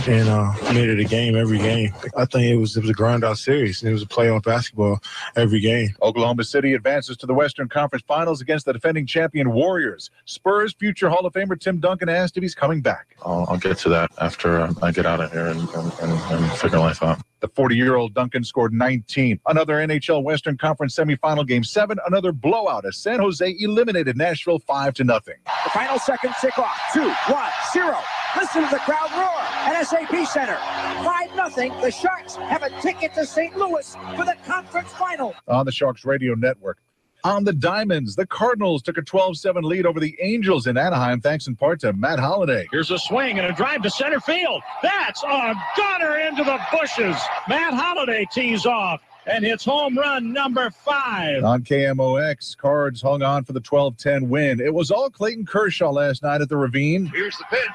Speaker 5: and made it a game every game. I think it was a grind-out series. It was a playoff basketball every game.
Speaker 4: Oklahoma City advances to the Western Conference Finals against the defending champion Warriors. Spurs future Hall of Famer Tim Duncan asked if he's coming back.
Speaker 6: I'll get to that after I get out of here and figure life out.
Speaker 4: The 40-year-old Duncan scored 19. Another NHL Western Conference semifinal Game 7, another blowout as San Jose eliminated Nashville 5-0.
Speaker 7: The final seconds tick off. 2-1-0. Listen to the crowd roar at SAP Center. 5-0. The Sharks have a ticket to St. Louis for the conference final.
Speaker 4: On the Sharks Radio Network. On the Diamonds, the Cardinals took a 12-7 lead over the Angels in Anaheim, thanks in part to Matt Holliday.
Speaker 25: Here's a swing and a drive to center field. That's a gunner into the bushes. Matt Holliday tees off and hits home run number 5.
Speaker 4: On KMOX, Cards hung on for the 12-10 win. It was all Clayton Kershaw last night at the Ravine.
Speaker 23: Here's the pitch.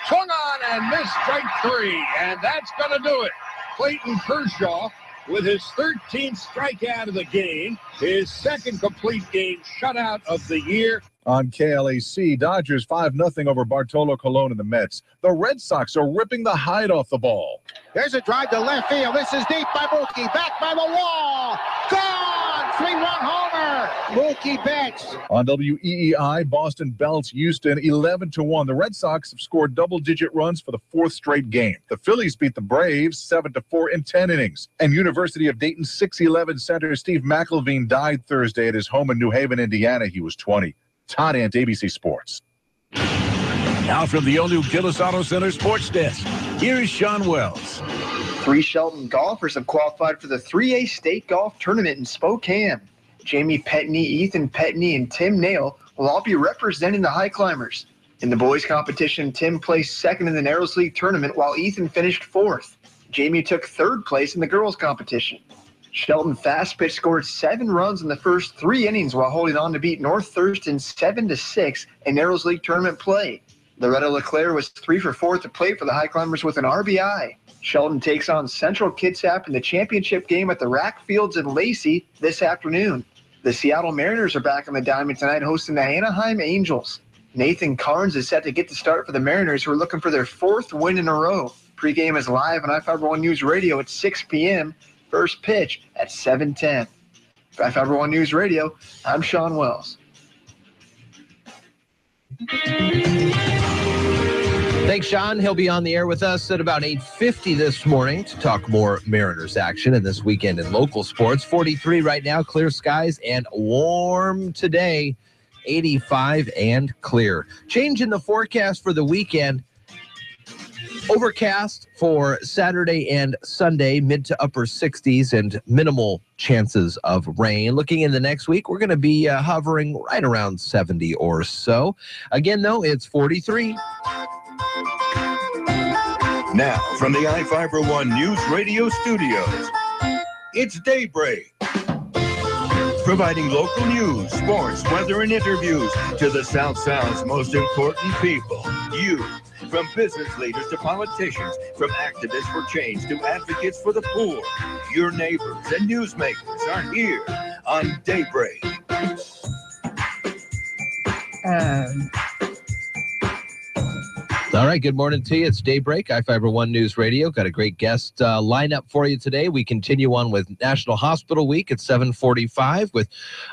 Speaker 23: Swung on and missed strike 3, and that's going to do it. Clayton Kershaw with his 13th strikeout of the game, his second complete game shutout of the year.
Speaker 4: On KLAC, Dodgers 5-0 over Bartolo Colon and the Mets. The Red Sox are ripping the hide off the ball.
Speaker 26: There's a drive to left field. This is deep by Mookie. Back by the wall. Gone! 3-run homer. Mookie Betts.
Speaker 4: On WEEI, Boston belts Houston 11-1. The Red Sox have scored double-digit runs for the 4th straight game. The Phillies beat the Braves 7-4 in 10 innings. And University of Dayton 6'11" center Steve McIlveen died Thursday at his home in New Haven, Indiana. He was 20. Todd Ent, ABC Sports.
Speaker 14: Now from the all-new Gillis Auto Center Sports Desk, here's Sean Wells.
Speaker 15: 3 Shelton golfers have qualified for the 3A State Golf Tournament in Spokane. Jamie Petney, Ethan Petney, and Tim Nail will all be representing the high climbers. In the boys' competition, Tim placed second in the Narrows League tournament while Ethan finished 4th. Jamie took 3rd place in the girls' competition. Shelton fast pitch scored 7 runs in the first 3 innings while holding on to beat North Thurston 7-6 in Narrows League tournament play. Loretta LeClaire was 3 for 4 at the plate for the high climbers with an RBI. Shelton takes on Central Kitsap in the championship game at the Rack Fields in Lacey this afternoon. The Seattle Mariners are back on the diamond tonight hosting the Anaheim Angels. Nathan Carnes is set to get the start for the Mariners, who are looking for their 4th win in a row. Pre-game is live on iFIBER ONE News Radio at 6 p.m. First pitch at 7:10. For iFIBER ONE News Radio, I'm Sean Wells.
Speaker 2: Thanks, Sean. He'll be on the air with us at about 8:50 this morning to talk more Mariners action and this weekend in local sports. 43 right now, clear skies and warm today, 85 and clear. Change in the forecast for the weekend. Overcast for Saturday and Sunday, mid to upper 60s and minimal chances of rain. Looking in the next week, we're going to be hovering right around 70 or so. Again, though, it's 43.
Speaker 17: Now, from the iFIBER ONE News Radio studios, it's Daybreak. Providing local news, sports, weather, and interviews to the South Sound's most important people, you. From business leaders to politicians, from activists for change to advocates for the poor, your neighbors and newsmakers are here on Daybreak.
Speaker 2: All right, good morning to you. It's Daybreak, iFIBER ONE News Radio. Got a great guest lineup for you today. We continue on with National Hospital Week at 7:45 with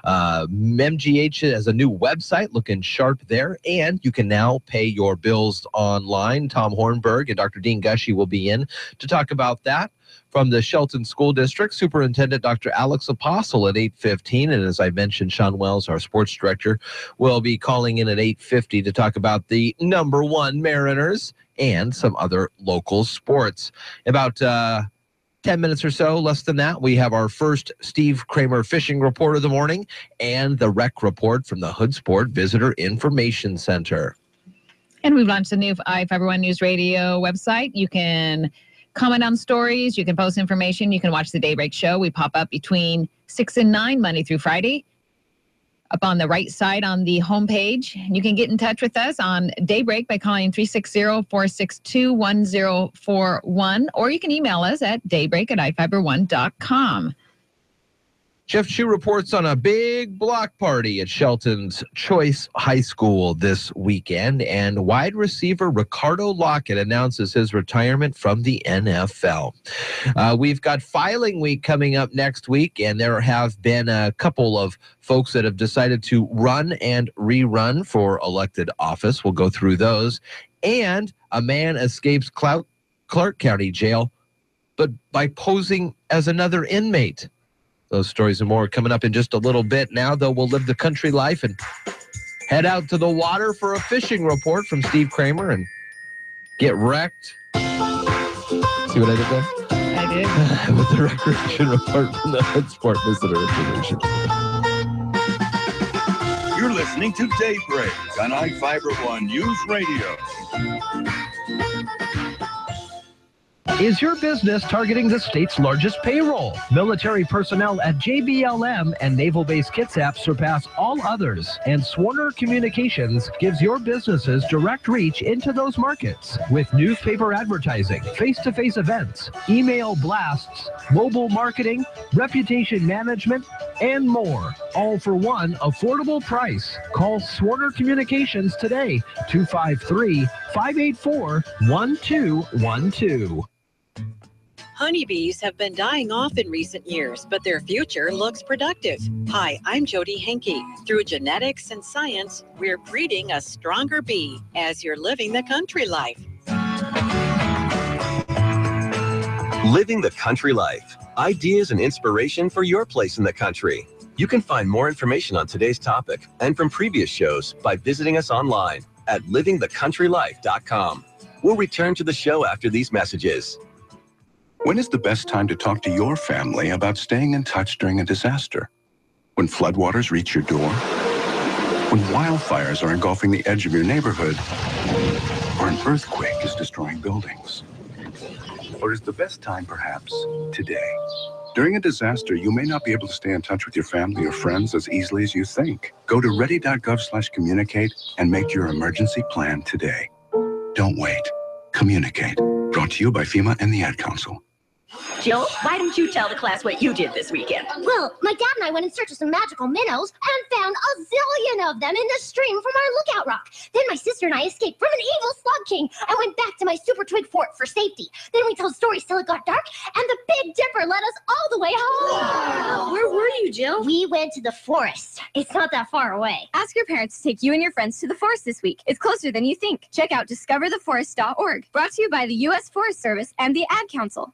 Speaker 2: MGH as a new website, looking sharp there. And you can now pay your bills online. Tom Hornberg and Dr. Dean Gushy will be in to talk about that. From the Shelton School District, Superintendent Dr. Alex Apostle at 8:15. And as I mentioned, Sean Wells, our sports director, will be calling in at 8:50 to talk about the #1 Mariners and some other local sports. About 10 minutes or so, less than that, we have our first Steve Kramer fishing report of the morning and the rec report from the Hood Sport Visitor Information Center.
Speaker 16: And we've launched a new iFIBER ONE News Radio website. You can comment on stories, you can post information, you can watch the Daybreak show. We pop up between 6 and 9 Monday through Friday. up on the right side on the homepage. You can get in touch with us on Daybreak by calling 360-462-1041, or you can email us at daybreak@iFIBER1.com.
Speaker 2: Jeff Chu reports on a big block party at Shelton's Choice High School this weekend, and wide receiver Ricardo Lockett announces his retirement from the NFL. We've got filing week coming up next week, and there have been a couple of folks that have decided to run and rerun for elected office. We'll go through those. And a man escapes Clark County Jail, but by posing as another inmate. Those stories and more coming up in just a little bit. Now, though, we'll live the country life and head out to the water for a fishing report from Steve Kramer and get wrecked. See what I did there?
Speaker 16: I did.
Speaker 2: With the recreation report from the Hunt Sport Visitor Information.
Speaker 17: You're listening to Daybreak on iFIBER ONE Newsradio.
Speaker 3: Is your business targeting the state's largest payroll? Military personnel at JBLM and Naval Base Kitsap surpass all others, and Swarner Communications gives your businesses direct reach into those markets with newspaper advertising, face-to-face events, email blasts, mobile marketing, reputation management, and more, all for one affordable price. Call Swarner Communications today, 253-584-1212.
Speaker 8: Honeybees have been dying off in recent years, but their future looks productive. Hi, I'm Jody Henke. Through genetics and science, we're breeding a stronger bee as you're living the country life.
Speaker 9: Living the country life. Ideas and inspiration for your place in the country. You can find more information on today's topic and from previous shows by visiting us online at livingthecountrylife.com. We'll return to the show after these messages.
Speaker 10: When is the best time to talk to your family about staying in touch during a disaster? When floodwaters reach your door? When wildfires are engulfing the edge of your neighborhood? Or an earthquake is destroying buildings? Or is the best time perhaps today? During a disaster, you may not be able to stay in touch with your family or friends as easily as you think. Go to ready.gov/communicate and make your emergency plan today. Don't wait. Communicate. Brought to you by FEMA and the Ad Council.
Speaker 11: Jill, why didn't you tell the class what you did this weekend?
Speaker 18: Well, my dad and I went in search of some magical minnows and found a zillion of them in the stream from our lookout rock. Then my sister and I escaped from an evil slug king. I went back to my super twig fort for safety. Then we told stories till it got dark, and the Big Dipper led us all the way home.
Speaker 11: Wow. Where were you, Jill?
Speaker 18: We went to the forest. It's not that far away.
Speaker 27: Ask your parents to take you and your friends to the forest this week. It's closer than you think. Check out discovertheforest.org. Brought to you by the U.S. Forest Service and the Ad Council.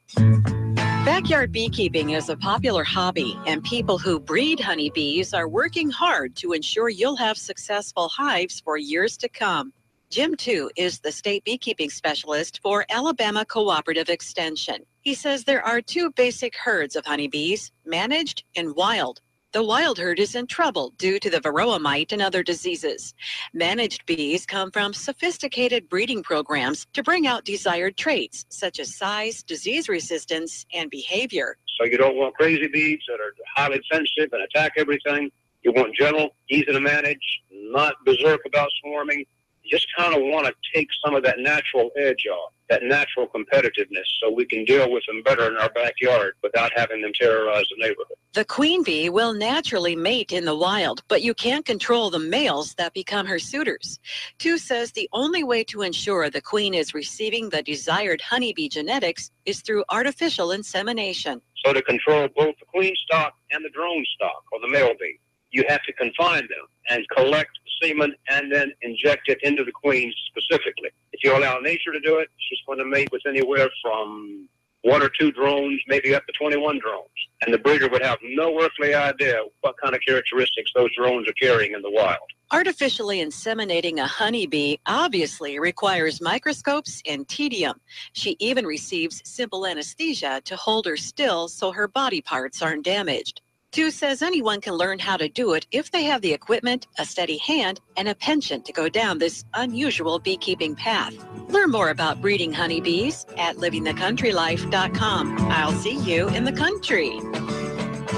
Speaker 8: Backyard beekeeping is a popular hobby, and people who breed honeybees are working hard to ensure you'll have successful hives for years to come. Jim, too, is the state beekeeping specialist for Alabama Cooperative Extension. He says there are two basic herds of honeybees, managed and wild. The wild herd is in trouble due to the varroa mite and other diseases. Managed bees come from sophisticated breeding programs to bring out desired traits such as size, disease resistance, and behavior.
Speaker 28: So you don't want crazy bees that are highly sensitive and attack everything. You want gentle, easy to manage, not berserk about swarming. You just kind of want to take some of that natural edge off, that natural competitiveness, so we can deal with them better in our backyard without having them terrorize the neighborhood.
Speaker 8: The queen bee will naturally mate in the wild, but you can't control the males that become her suitors. Tu says the only way to ensure the queen is receiving the desired honeybee genetics is through artificial insemination.
Speaker 28: So to control both the queen stock and the drone stock, or the male bee, you have to confine them and collect semen and then inject it into the queen specifically. If you allow nature to do it, she's going to mate with anywhere from 1 or 2 drones, maybe up to 21 drones. And the breeder would have no earthly idea what kind of characteristics those drones are carrying in the wild.
Speaker 8: Artificially inseminating a honeybee obviously requires microscopes and tedium. She even receives simple anesthesia to hold her still so her body parts aren't damaged. Tu says anyone can learn how to do it if they have the equipment, a steady hand, and a penchant to go down this unusual beekeeping path. Learn more about breeding honeybees at livingthecountrylife.com. I'll see you in the country.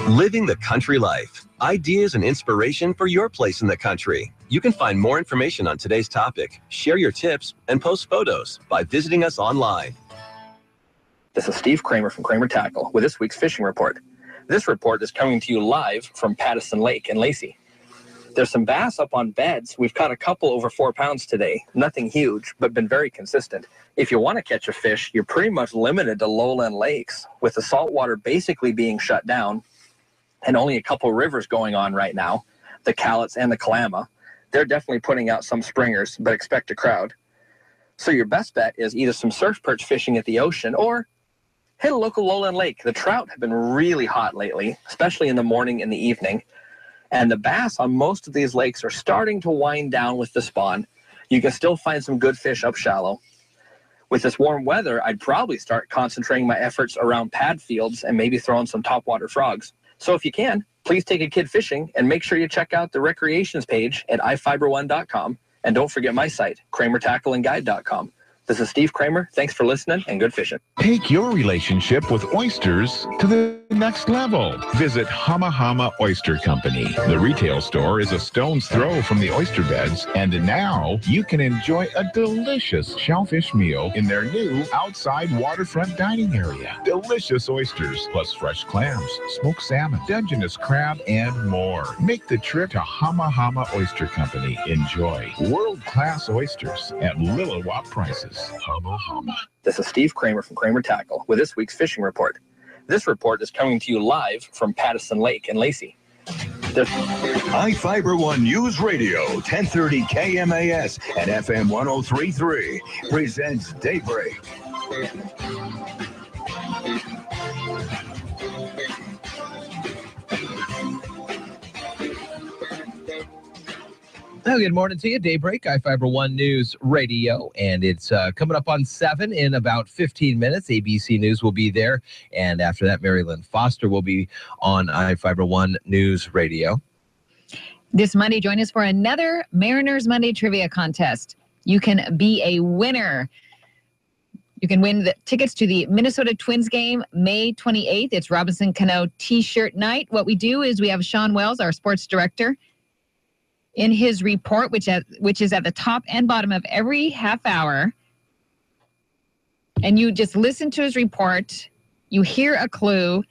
Speaker 9: Living the country life. ideas and inspiration for your place in the country. You can find more information on today's topic, share your tips, and post photos by visiting us online.
Speaker 1: This is Steve Kramer from Kramer Tackle with this week's fishing report. This report is coming to you live from Pattison Lake in Lacey. There's some bass up on beds. We've caught a couple over 4 pounds today. Nothing huge, but been very consistent. If you want to catch a fish, you're pretty much limited to lowland lakes, with the saltwater basically being shut down and only a couple rivers going on right now, the Cowlitz and the Kalama. They're definitely putting out some springers, but expect a crowd. So your best bet is either some surf perch fishing at the ocean or hit a local lowland lake. The trout have been really hot lately, especially in the morning and the evening. And the bass on most of these lakes are starting to wind down with the spawn. You can still find some good fish up shallow. With this warm weather, I'd probably start concentrating my efforts around pad fields and maybe throwing some topwater frogs. So if you can, please take a kid fishing and make sure you check out the recreations page at iFIBER1.com. And don't forget my site, KramerTackleandGuide.com. This is Steve Kramer. Thanks for listening and good fishing.
Speaker 12: Take your relationship with oysters to the next level. Visit Hama Hama Oyster Company. The retail store is a stone's throw from the oyster beds, and now you can enjoy a delicious shellfish meal in their new outside waterfront dining area. Delicious oysters, plus fresh clams, smoked salmon, Dungeness crab, and more. Make the trip to Hama Hama Oyster Company. Enjoy world-class oysters at Lilliwap prices. Hama Hama.
Speaker 1: This is Steve Kramer from Kramer Tackle with this week's fishing report. This report is coming to you live from Pattison Lake in Lacey.
Speaker 17: iFIBER One News Radio, 1030 KMAS and FM 103.3 presents Daybreak.
Speaker 2: Well, good morning to you. Daybreak, iFIBER One News Radio, and it's coming up on 7 in about 15 minutes. ABC News will be there, and after that, Mary Lynn Foster will be on iFIBER One News Radio.
Speaker 16: This Monday, join us for another Mariners Monday Trivia Contest. You can be a winner. You can win the tickets to the Minnesota Twins game May 28th. It's Robinson Cano T-shirt night. What we do is we have Sean Wells, our sports director, in his report, which is at the top and bottom of every half hour. And you just listen to his report, you hear a clue,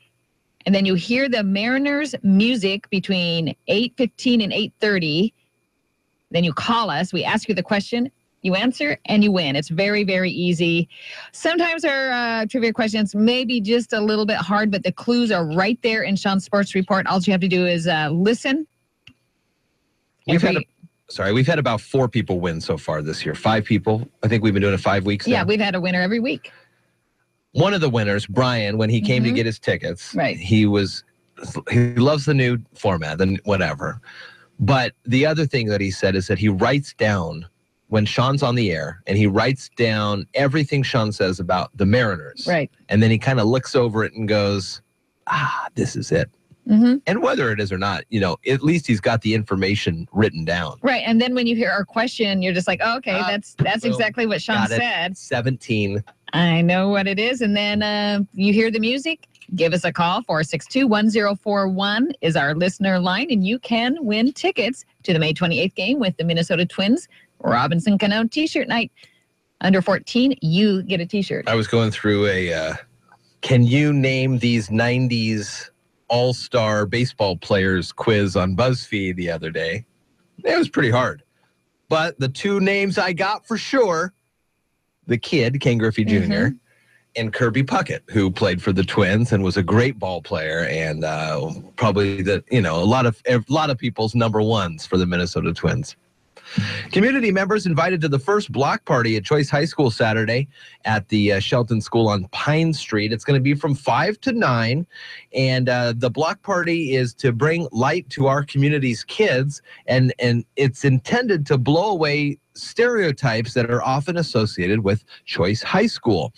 Speaker 16: and then you hear the Mariners music between 8:15 and 8:30. Then you call us, we ask you the question, you answer, and you win. It's very, very easy. Sometimes our trivia questions may be just a little bit hard, but the clues are right there in Sean's sports report. All you have to do is listen.
Speaker 2: We've had about 4 people win so far this year. 5 people. I think we've been doing it 5 weeks now.
Speaker 16: Yeah, we've had a winner every week.
Speaker 2: One of the winners, Brian, when he came to get his tickets,
Speaker 16: right,
Speaker 2: he loves the new format and whatever. But the other thing that he said is that he writes down when Sean's on the air, and he writes down everything Sean says about the Mariners.
Speaker 16: Right.
Speaker 2: And then he kind of looks over it and goes, this is it.
Speaker 16: Mm-hmm.
Speaker 2: And whether it is or not, at least he's got the information written down.
Speaker 16: Right. And then when you hear our question, you're just like, oh, okay, that's exactly what Sean said.
Speaker 2: 17.
Speaker 16: I know what it is. And then you hear the music, give us a call. 462-1041 is our listener line, and you can win tickets to the May 28th game with the Minnesota Twins, Robinson Cano T-shirt night. Under 14, you get a T-shirt.
Speaker 2: I was going through can you name these 90s all-star baseball players quiz on BuzzFeed the other day. It was pretty hard. But the 2 names I got for sure, the kid, Ken Griffey Jr., and Kirby Puckett, who played for the Twins and was a great ball player, and probably a lot of people's number ones for the Minnesota Twins. Community members invited to the first block party at Choice High School Saturday at the Shelton School on Pine Street. It's going to be from 5 to 9, and the block party is to bring light to our community's kids, and it's intended to blow away stereotypes that are often associated with Choice High School.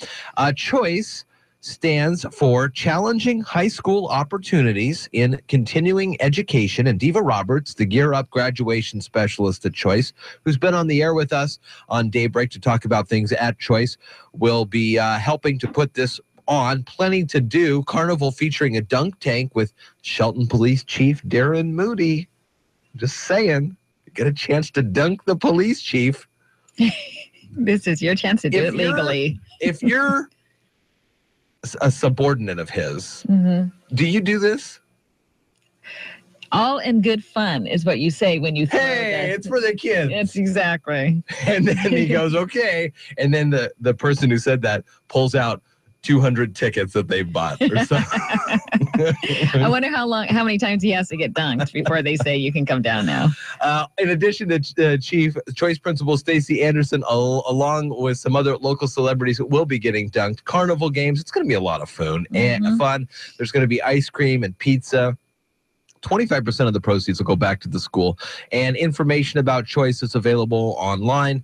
Speaker 2: Choice stands for Challenging High School Opportunities in Continuing Education, and Diva Roberts, the Gear Up graduation specialist at Choice, who's been on the air with us on Daybreak to talk about things at Choice, will be helping to put this on. Plenty to do. Carnival featuring a dunk tank with Shelton Police Chief Darren Moody. Just saying, get a chance to dunk the police chief.
Speaker 16: This is your chance to do it legally.
Speaker 2: If you're a subordinate of his, do you do this?
Speaker 16: All in good fun is what you say when you throw
Speaker 2: Hey, it's for the kids.
Speaker 16: It's exactly.
Speaker 2: And then he goes, okay. And then the person who said that pulls out 200 tickets that they bought or something.
Speaker 16: I wonder how many times he has to get dunked before they say you can come down now.
Speaker 2: In addition to Chief Choice Principal Stacey Anderson, along with some other local celebrities that will be getting dunked, carnival games. It's going to be a lot of fun. There's going to be ice cream and pizza. 25% of the proceeds will go back to the school. And information about Choice is available online.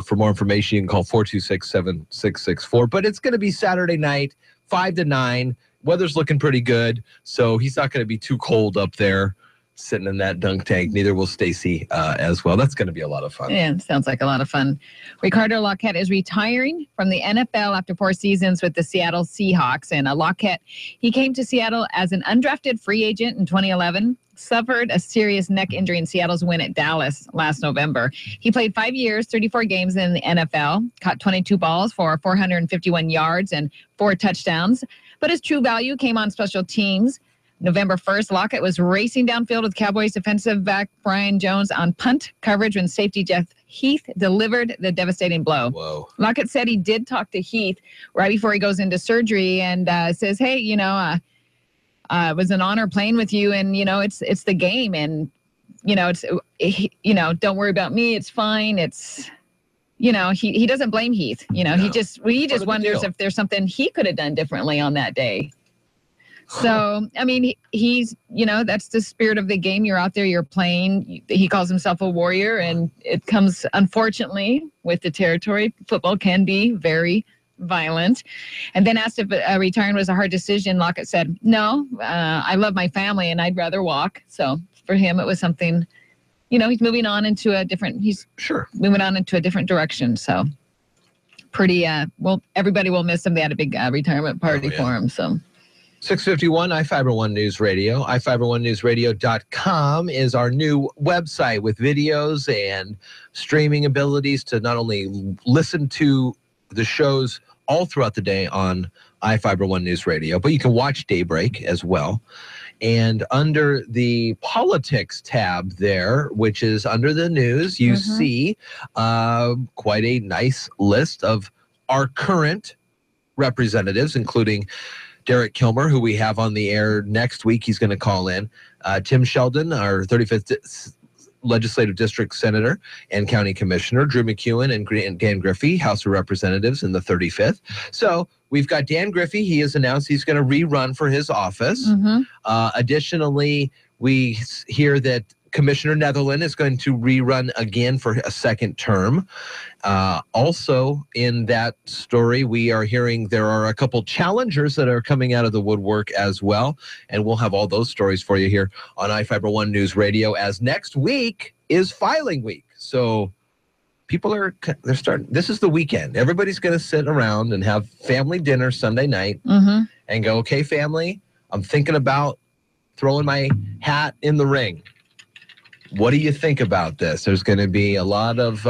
Speaker 2: For more information, you can call 426-7664. But it's going to be Saturday night, 5 to 9. Weather's looking pretty good, so he's not going to be too cold up there sitting in that dunk tank. Neither will Stacy as well. That's going to be a lot of fun.
Speaker 16: Yeah, sounds like a lot of fun. Ricardo Lockett is retiring from the NFL after 4 seasons with the Seattle Seahawks. And Lockett, he came to Seattle as an undrafted free agent in 2011, suffered a serious neck injury in Seattle's win at Dallas last November. He played 5 years, 34 games in the NFL, caught 22 balls for 451 yards and 4 touchdowns. But his true value came on special teams. November 1st, Lockett was racing downfield with Cowboys defensive back Brian Jones on punt coverage when safety Jeff Heath delivered the devastating blow.
Speaker 2: Whoa.
Speaker 16: Lockett said he did talk to Heath right before he goes into surgery and says, hey, it was an honor playing with you, and, it's the game, and, don't worry about me. It's fine. It's, he doesn't blame Heath. No. He just wonders if there's something he could have done differently on that day. So, I mean, he's, that's the spirit of the game. You're out there, you're playing. He calls himself a warrior, and it comes, unfortunately, with the territory. Football can be very violent. And then asked if retiring was a hard decision, Lockett said, no, I love my family, and I'd rather walk. So for him, it was something, he's moving on into a different, moving on into a different direction. So pretty, everybody will miss him. They had a big retirement party for him, so.
Speaker 2: 651 iFIBER One News Radio. iFIBER1newsradio.com is our new website with videos and streaming abilities to not only listen to the shows all throughout the day on iFIBER One News Radio, but you can watch Daybreak as well. And under the politics tab there, which is under the news, you see quite a nice list of our current representatives, including Derek Kilmer, who we have on the air next week. He's going to call in. Tim Sheldon, our 35th Legislative District Senator and County Commissioner. Drew McEwen and Dan Griffey, House of Representatives in the 35th. So we've got Dan Griffey. He has announced he's going to rerun for his office. Additionally, we hear that Commissioner Netherland is going to rerun again for a second term. Also, in that story, we are hearing there are a couple challengers that are coming out of the woodwork as well. And we'll have all those stories for you here on iFIBER One News Radio, as next week is filing week. So people they're starting. This is the weekend. Everybody's going to sit around and have family dinner Sunday night and go, okay, family, I'm thinking about throwing my hat in the ring. What do you think about this? There's going to be a lot of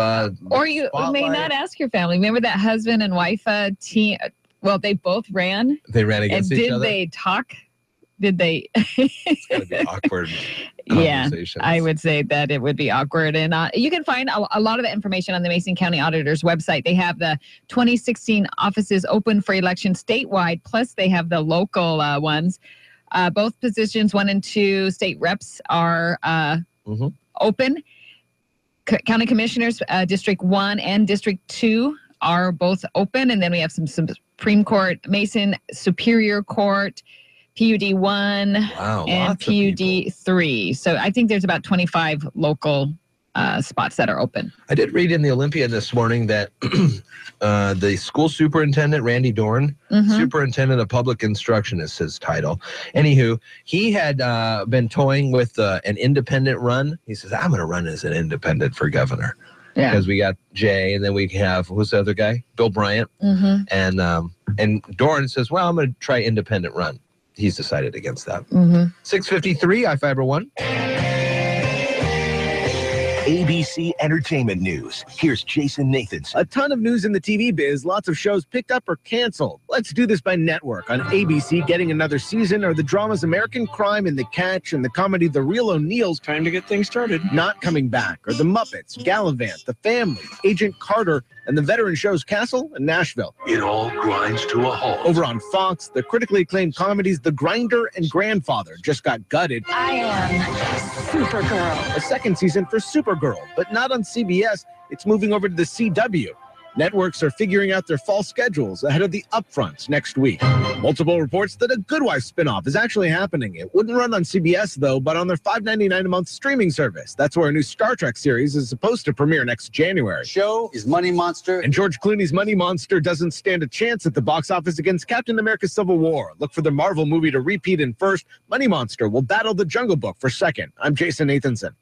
Speaker 16: or you may not ask your family. Remember that husband and wife team? Well, they both ran.
Speaker 2: They ran against each other?
Speaker 16: Did they talk? Did they?
Speaker 2: It's going to be awkward.
Speaker 16: Yeah, I would say that it would be awkward. And you can find a lot of the information on the Mason County Auditor's website. They have the 2016 offices open for election statewide, plus they have the local ones. Both positions, 1 and 2 state reps are open. County Commissioners, District 1 and District 2 are both open. And then we have some Supreme Court, Mason Superior Court, PUD 1, and PUD 3. So I think there's about 25 local spots that are open.
Speaker 2: I did read in the Olympian this morning that the school superintendent, Randy Dorn, superintendent of public instruction is his title. Anywho, he had been toying with an independent run. He says, I'm going to run as an independent for governor. Yeah. Because we got Jay, and then we have, who's the other guy? Bill Bryant. And And Doran says, well, I'm going to try independent run. He's decided against that. 6:53, iFiber 1.
Speaker 5: ABC Entertainment News. Here's Jason Nathanson.
Speaker 6: A ton of news in the TV biz. Lots of shows picked up or canceled. Let's do this by network. On ABC, getting another season are the dramas American Crime and The Catch and the comedy The Real O'Neills. Time to get things started. Not coming back. Or The Muppets, Gallivant, The Family, Agent Carter, and the veteran shows Castle and Nashville.
Speaker 13: It all grinds to a halt.
Speaker 6: Over on Fox, the critically acclaimed comedies The Grinder and Grandfather just got gutted.
Speaker 11: I am Supergirl.
Speaker 6: A second season for Supergirl, but not on CBS. It's moving over to the CW. Networks are figuring out their fall schedules ahead of the upfronts next week. Multiple reports that a Good Wife spinoff is actually happening. It wouldn't run on CBS, though, but on their $5.99 a month streaming service. That's where a new Star Trek series is supposed to premiere next January.
Speaker 19: Show is Money Monster.
Speaker 6: And George Clooney's Money Monster doesn't stand a chance at the box office against Captain America Civil War. Look for the Marvel movie to repeat in first. Money Monster will battle The Jungle Book for second. I'm Jason Nathanson.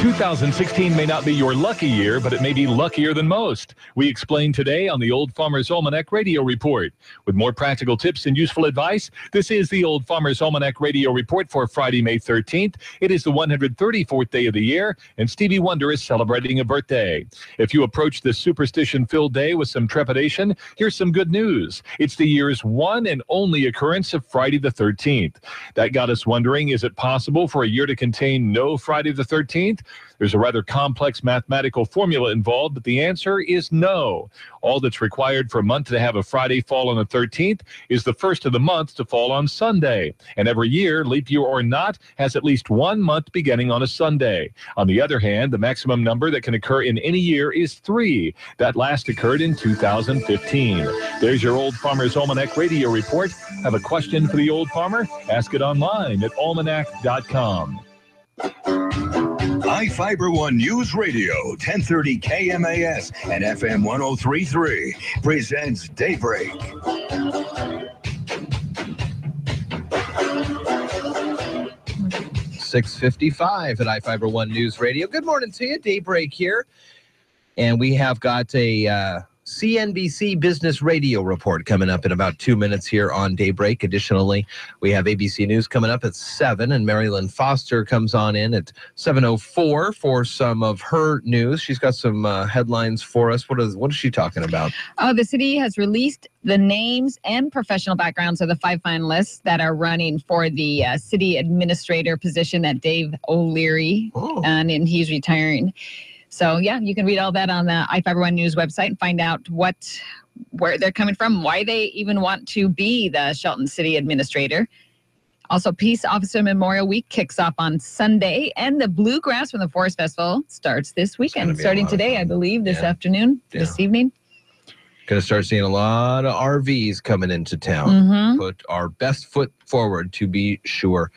Speaker 20: 2016 may not be your lucky year, but it may be luckier than most. We explain today on the Old Farmer's Almanac Radio Report. With more practical tips and useful advice, this is the Old Farmer's Almanac Radio Report for Friday, May 13th. It is the 134th day of the year, and Stevie Wonder is celebrating a birthday. If you approach this superstition-filled day with some trepidation, here's some good news. It's the year's one and only occurrence of Friday the 13th. That got us wondering, is it possible for a year to contain no Friday the 13th? There's a rather complex mathematical formula involved, but the answer is no. All that's required for a month to have a Friday fall on the 13th is the first of the month to fall on Sunday. And every year, leap year or not, has at least 1 month beginning on a Sunday. On the other hand, the maximum number that can occur in any year is 3. That last occurred in 2015. There's your Old Farmer's Almanac Radio Report. Have a question for the Old Farmer? Ask it online at almanac.com.
Speaker 17: iFiber 1 News Radio, 1030 KMAS and FM 103.3 presents Daybreak.
Speaker 2: 6:55 at iFiber 1 News Radio. Good morning to you. Daybreak here. And we have got a CNBC Business Radio report coming up in about 2 minutes here on Daybreak. Additionally, we have ABC News coming up at 7, and Marilyn Foster comes on in at 7:04 for some of her news. She's got some headlines for us. What is she talking about?
Speaker 16: Oh, the city has released the names and professional backgrounds of the 5 finalists that are running for the city administrator position that Dave O'Leary, and he's retiring. So, yeah, you can read all that on the iFiber 1 News website and find out where they're coming from, why they even want to be the Shelton City Administrator. Also, Peace Officer Memorial Week kicks off on Sunday, and the Bluegrass from the Forest Festival starts this weekend, starting today, I believe, this afternoon, this evening.
Speaker 2: Going to start seeing a lot of RVs coming into town. Put our best foot forward, to be sure.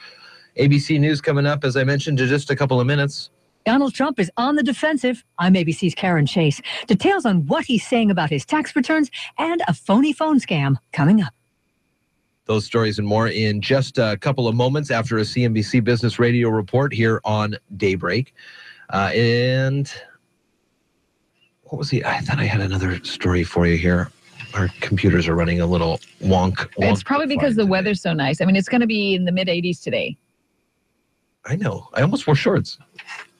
Speaker 2: ABC News coming up, as I mentioned, in just a couple of minutes.
Speaker 21: Donald Trump is on the defensive. I'm ABC's Karen Chase. Details on what he's saying about his tax returns and a phony phone scam coming up.
Speaker 2: Those stories and more in just a couple of moments after a CNBC Business Radio report here on Daybreak. And what was I thought I had another story for you here. Our computers are running a little wonk.
Speaker 16: It's probably because the weather's so nice. I mean, it's going to be in the mid-80s today.
Speaker 2: I know. I almost wore shorts.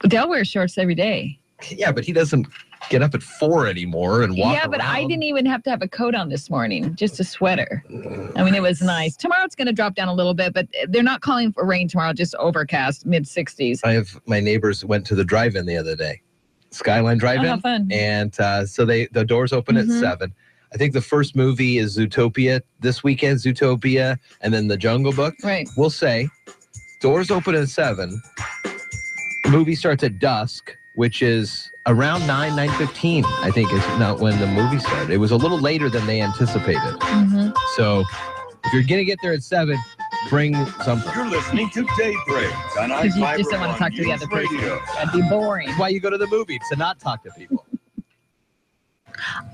Speaker 16: Dale wears shorts every day.
Speaker 2: Yeah, but he doesn't get up at 4 anymore and walk
Speaker 16: Yeah, but
Speaker 2: around.
Speaker 16: I didn't even have to have a coat on this morning, just a sweater. I mean, it was nice. Tomorrow it's going to drop down a little bit, but they're not calling for rain tomorrow, just overcast, mid-60s.
Speaker 2: My neighbors went to the drive-in the other day, Skyline Drive-In.
Speaker 16: Oh, how fun.
Speaker 2: And so the doors open at 7. I think the first movie is Zootopia this weekend, Zootopia, and then The Jungle Book.
Speaker 16: Right.
Speaker 2: We'll say doors open at 7. Movie starts at dusk, which is around 9:15, I think is not when the movie started. It was a little later than they anticipated. So if you're going to get there at 7, bring something.
Speaker 17: You're listening to Daybreak on
Speaker 16: Because you
Speaker 17: iFiber
Speaker 16: just don't want to talk to the other person. That'd be boring.
Speaker 2: That's why you go to the movie, to not talk to people.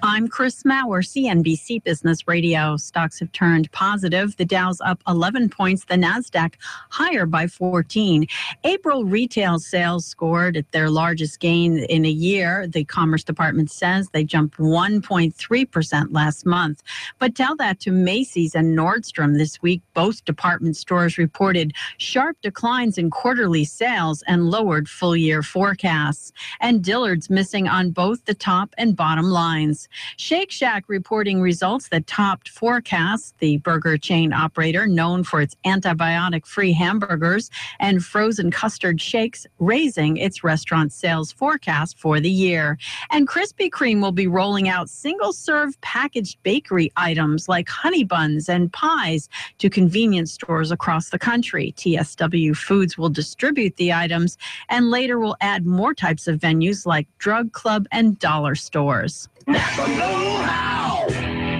Speaker 4: I'm Chris Mauer, CNBC Business Radio. Stocks have turned positive. The Dow's up 11 points, the NASDAQ higher by 14. April retail sales scored at their largest gain in a year. The Commerce Department says they jumped 1.3% last month. But tell that to Macy's and Nordstrom this week. Both department stores reported sharp declines in quarterly sales and lowered full-year forecasts. And Dillard's missing on both the top and bottom lines. Shake Shack reporting results that topped forecasts. The burger chain operator, known for its antibiotic-free hamburgers and frozen custard shakes, raising its restaurant sales forecast for the year. And Krispy Kreme will be rolling out single-serve packaged bakery items like honey buns and pies to convenience stores across the country. TSW Foods will distribute the items and later will add more types of venues like drug club and dollar stores.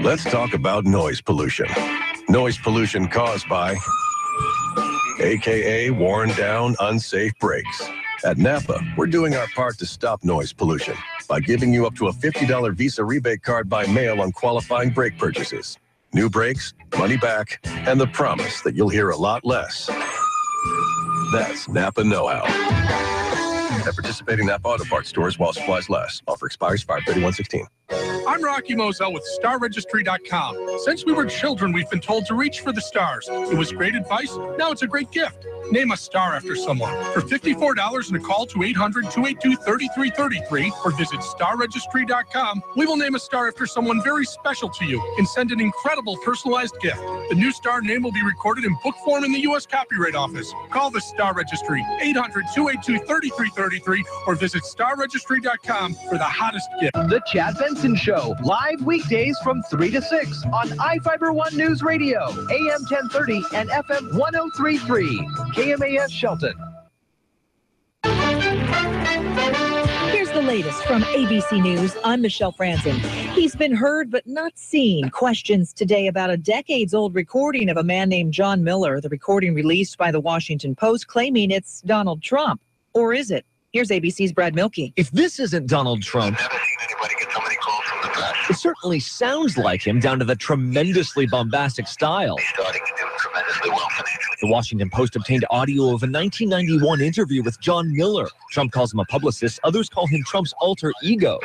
Speaker 7: Let's talk about noise pollution. Noise pollution caused by, AKA worn down, unsafe brakes. At Napa, we're doing our part to stop noise pollution by giving you up to a $50 Visa rebate card by mail on qualifying brake purchases. New brakes, money back, and the promise that you'll hear a lot less. That's Napa know-how. At participating Napa Auto Parts stores while supplies last. Offer expires 5/31/16.
Speaker 19: I'm Rocky Moselle with StarRegistry.com. Since we were children, we've been told to reach for the stars. It was great advice. Now it's a great gift. Name a star after someone. For $54 and a call to 800-282-3333 or visit StarRegistry.com, we will name a star after someone very special to you and send an incredible personalized gift. The new star name will be recorded in book form in the U.S. Copyright Office. Call the Star Registry, 800-282-3333 or visit StarRegistry.com for the hottest gift.
Speaker 3: The Chad Benson Show, live weekdays from 3 to 6 on iFIBER ONE Newsradio, AM 1030 and FM 1033. KMAS Shelton.
Speaker 22: Here's the latest from ABC News. I'm Michelle Franzen. He's been heard but not seen. Questions today about a decades-old recording of a man named John Miller. The recording released by the Washington Post claiming it's Donald Trump. Or is it? Here's ABC's Brad Milkey.
Speaker 23: If this isn't Donald Trump, it certainly sounds like him down to the tremendously bombastic style. The Washington Post obtained audio of a 1991 interview with John Miller. Trump calls him a publicist. Others call him Trump's alter ego.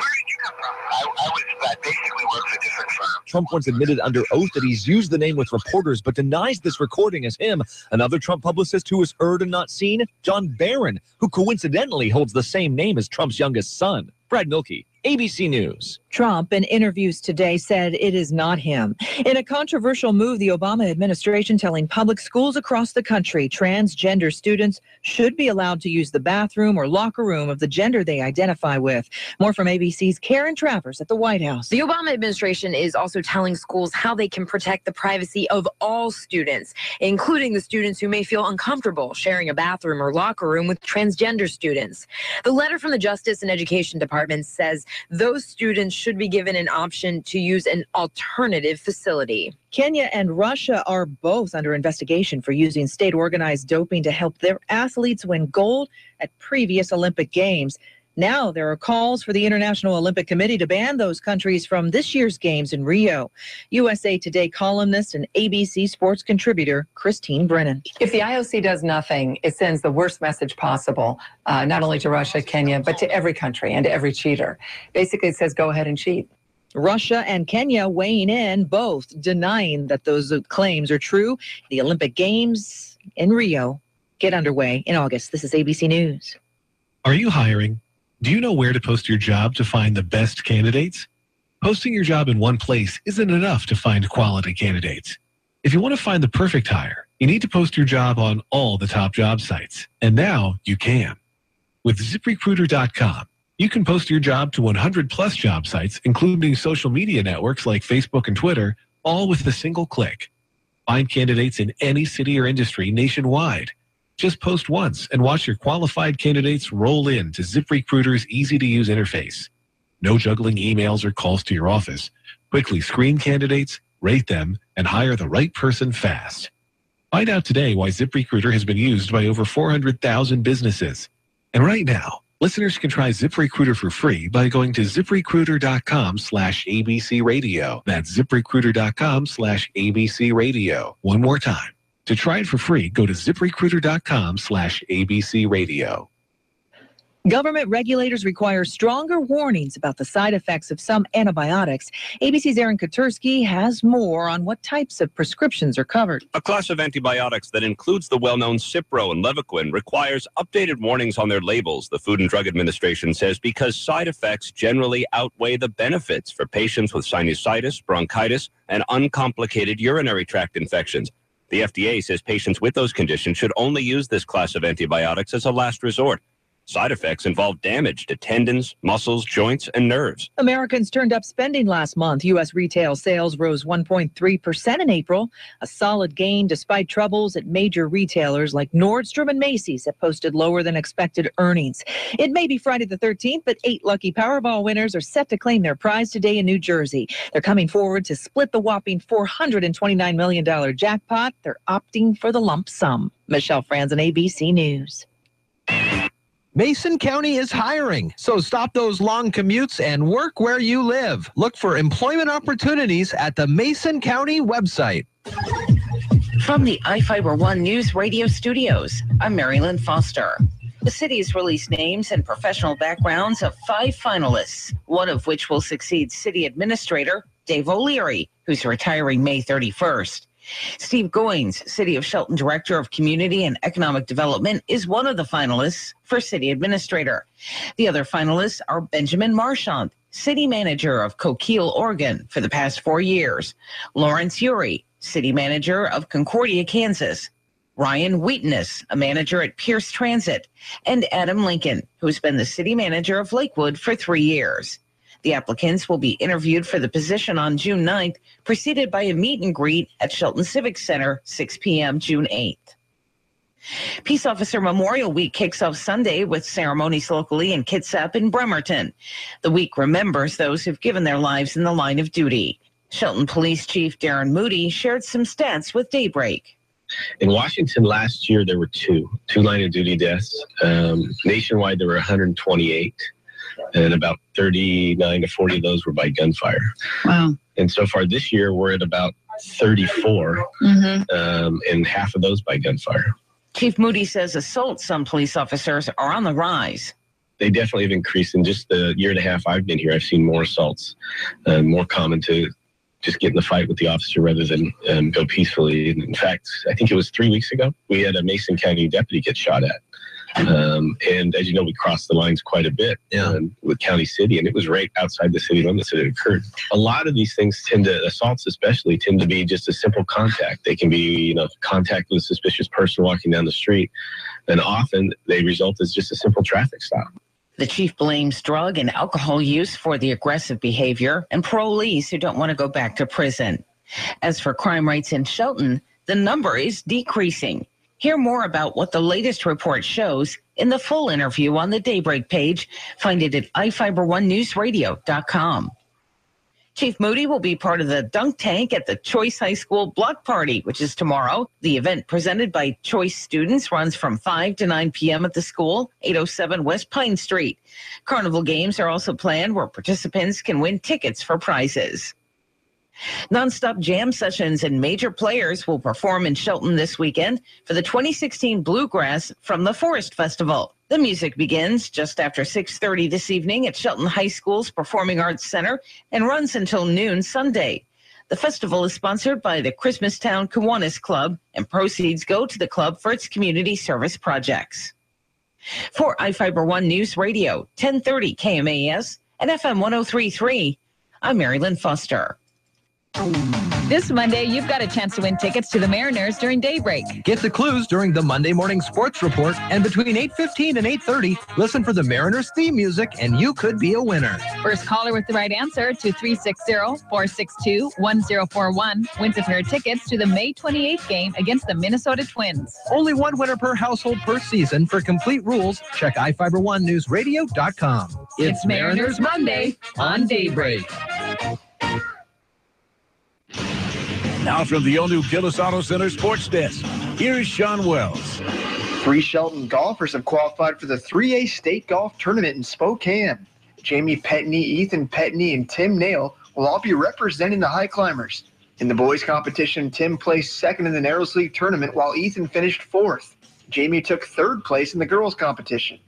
Speaker 24: I basically work for different firms.
Speaker 23: Trump once admitted under oath that he's used the name with reporters, but denies this recording as him. Another Trump publicist who was heard and not seen, John Barron, who coincidentally holds the same name as Trump's youngest son. Brad Milkey, ABC News.
Speaker 22: Trump, in interviews today, said it is not him. In a controversial move, the Obama administration telling public schools across the country transgender students should be allowed to use the bathroom or locker room of the gender they identify with. More from ABC's Karen Travers at the White House.
Speaker 25: The Obama administration is also telling schools how they can protect the privacy of all students, including the students who may feel uncomfortable sharing a bathroom or locker room with transgender students. The letter from the Justice and Education Department says those students should be given an option to use an alternative facility.
Speaker 22: Kenya and Russia are both under investigation for using state-organized doping to help their athletes win gold at previous Olympic Games. Now there are calls for the International Olympic Committee to ban those countries from this year's games in Rio. USA Today columnist and ABC Sports contributor Christine Brennan.
Speaker 26: If the IOC does nothing, it sends the worst message possible, not only to Russia, Kenya, but to every country and to every cheater. Basically, it says go ahead and cheat.
Speaker 22: Russia and Kenya weighing in, both denying that those claims are true. The Olympic Games in Rio get underway in August. This is ABC News.
Speaker 29: Are you hiring? Do you know where to post your job to find the best candidates? Posting your job in one place isn't enough to find quality candidates. If you want to find the perfect hire, you need to post your job on all the top job sites. And now you can. With ZipRecruiter.com, you can post your job to 100+ job sites, including social media networks like Facebook and Twitter, all with a single click. Find candidates in any city or industry nationwide. Just post once and watch your qualified candidates roll in to ZipRecruiter's easy-to-use interface. No juggling emails or calls to your office. Quickly screen candidates, rate them, and hire the right person fast. Find out today why ZipRecruiter has been used by over 400,000 businesses. And right now, Listeners can try ZipRecruiter for free by going to ZipRecruiter.com/ABC Radio. That's ZipRecruiter.com/ABC Radio. One more time. To try it for free, go to ZipRecruiter.com/ABC Radio.
Speaker 22: Government regulators require stronger warnings about the side effects of some antibiotics. ABC's Aaron Katursky has more on what types of prescriptions are covered.
Speaker 8: A class of antibiotics that includes the well-known Cipro and Levaquin requires updated warnings on their labels, the Food and Drug Administration says, because side effects generally outweigh the benefits for patients with sinusitis, bronchitis, and uncomplicated urinary tract infections. The FDA says patients with those conditions should only use this class of antibiotics as a last resort. Side effects involve damage to tendons, muscles, joints, and nerves.
Speaker 22: Americans turned up spending last month. U.S. retail sales rose 1.3% in April, a solid gain despite troubles at major retailers like Nordstrom and Macy's that posted lower than expected earnings. It may be Friday the 13th, but 8 lucky Powerball winners are set to claim their prize today in New Jersey. They're coming forward to split the whopping $429 million jackpot. They're opting for the lump sum. Michelle Franzen, ABC News.
Speaker 3: Mason County is hiring, so stop those long commutes and work where you live. Look for employment opportunities at the Mason County website.
Speaker 9: From the iFIBER ONE Newsradio studios, I'm Marilyn Foster. The city has released names and professional backgrounds of 5 finalists, one of which will succeed City Administrator Dave O'Leary, who's retiring May 31st. Steve Goins, City of Shelton Director of Community and Economic Development, is one of the finalists for City Administrator. The other finalists are Benjamin Marchand, City Manager of Coquille, Oregon, for the past 4 years, Lawrence Urey, City Manager of Concordia, Kansas, Ryan Wheatoness, a manager at Pierce Transit, and Adam Lincoln, who's been the City Manager of Lakewood for 3 years. The applicants will be interviewed for the position on June 9th, preceded by a meet and greet at Shelton Civic Center, 6 p.m. June 8th. Peace Officer Memorial Week kicks off Sunday with ceremonies locally in Kitsap and Bremerton. The week remembers those who've given their lives in the line of duty. Shelton Police Chief Darren Moody shared some stats with Daybreak.
Speaker 10: In Washington last year, there were two line of duty deaths. Nationwide, there were 128. And about 39 to 40 of those were by gunfire.
Speaker 4: Wow.
Speaker 10: And so far this year, we're at about 34, and half of those by gunfire.
Speaker 9: Chief Moody says assaults on police officers are on the rise.
Speaker 10: They definitely have increased. In just the year and a half I've been here, I've seen more assaults, more common to just get in the fight with the officer rather than go peacefully. In fact, I think it was 3 weeks ago, we had a Mason County deputy get shot at. And as you know, we crossed the lines quite a bit with County City, and it was right outside the city limits that it occurred. A lot of these things assaults especially, tend to be just a simple contact. They can be, contact with a suspicious person walking down the street, and often they result as just a simple traffic stop.
Speaker 9: The chief blames drug and alcohol use for the aggressive behavior and parolees who don't want to go back to prison. As for crime rates in Shelton, the number is decreasing. Hear more about what the latest report shows in the full interview on the Daybreak page. Find it at iFIBER1newsradio.com. Chief Moody will be part of the dunk tank at the Choice High School Block Party, which is tomorrow. The event presented by Choice students runs from 5 to 9 p.m. at the school, 807 West Pine Street. Carnival games are also planned where participants can win tickets for prizes. Nonstop jam sessions and major players will perform in Shelton this weekend for the 2016 Bluegrass from the Forest Festival. The music begins just after 6:30 this evening at Shelton High School's Performing Arts Center and runs until noon Sunday. The festival is sponsored by the Christmastown Kiwanis Club, and proceeds go to the club for its community service projects. For iFIBER ONE News Radio, 1030 KMAS and FM 103.3, I'm Marilyn Foster.
Speaker 16: This Monday, you've got a chance to win tickets to the Mariners during Daybreak.
Speaker 3: Get the clues during the Monday Morning Sports Report, and between 8:15 and 8:30, listen for the Mariners theme music, and you could be a winner.
Speaker 16: First caller with the right answer to 360-462-1041 wins a pair of tickets to the May 28th game against the Minnesota Twins.
Speaker 3: Only one winner per household per season. For complete rules, check iFIBER1newsradio.com.
Speaker 16: It's Mariners Monday on Daybreak.
Speaker 12: Now from the all-new Gillis Auto Center Sports Desk, here's Sean Wells.
Speaker 1: 3 Shelton golfers have qualified for the 3A State Golf Tournament in Spokane. Jamie Petney, Ethan Petney, and Tim Nail will all be representing the high climbers. In the boys' competition, Tim placed second in the Narrows League tournament while Ethan finished fourth. Jamie took third place in the girls' competition.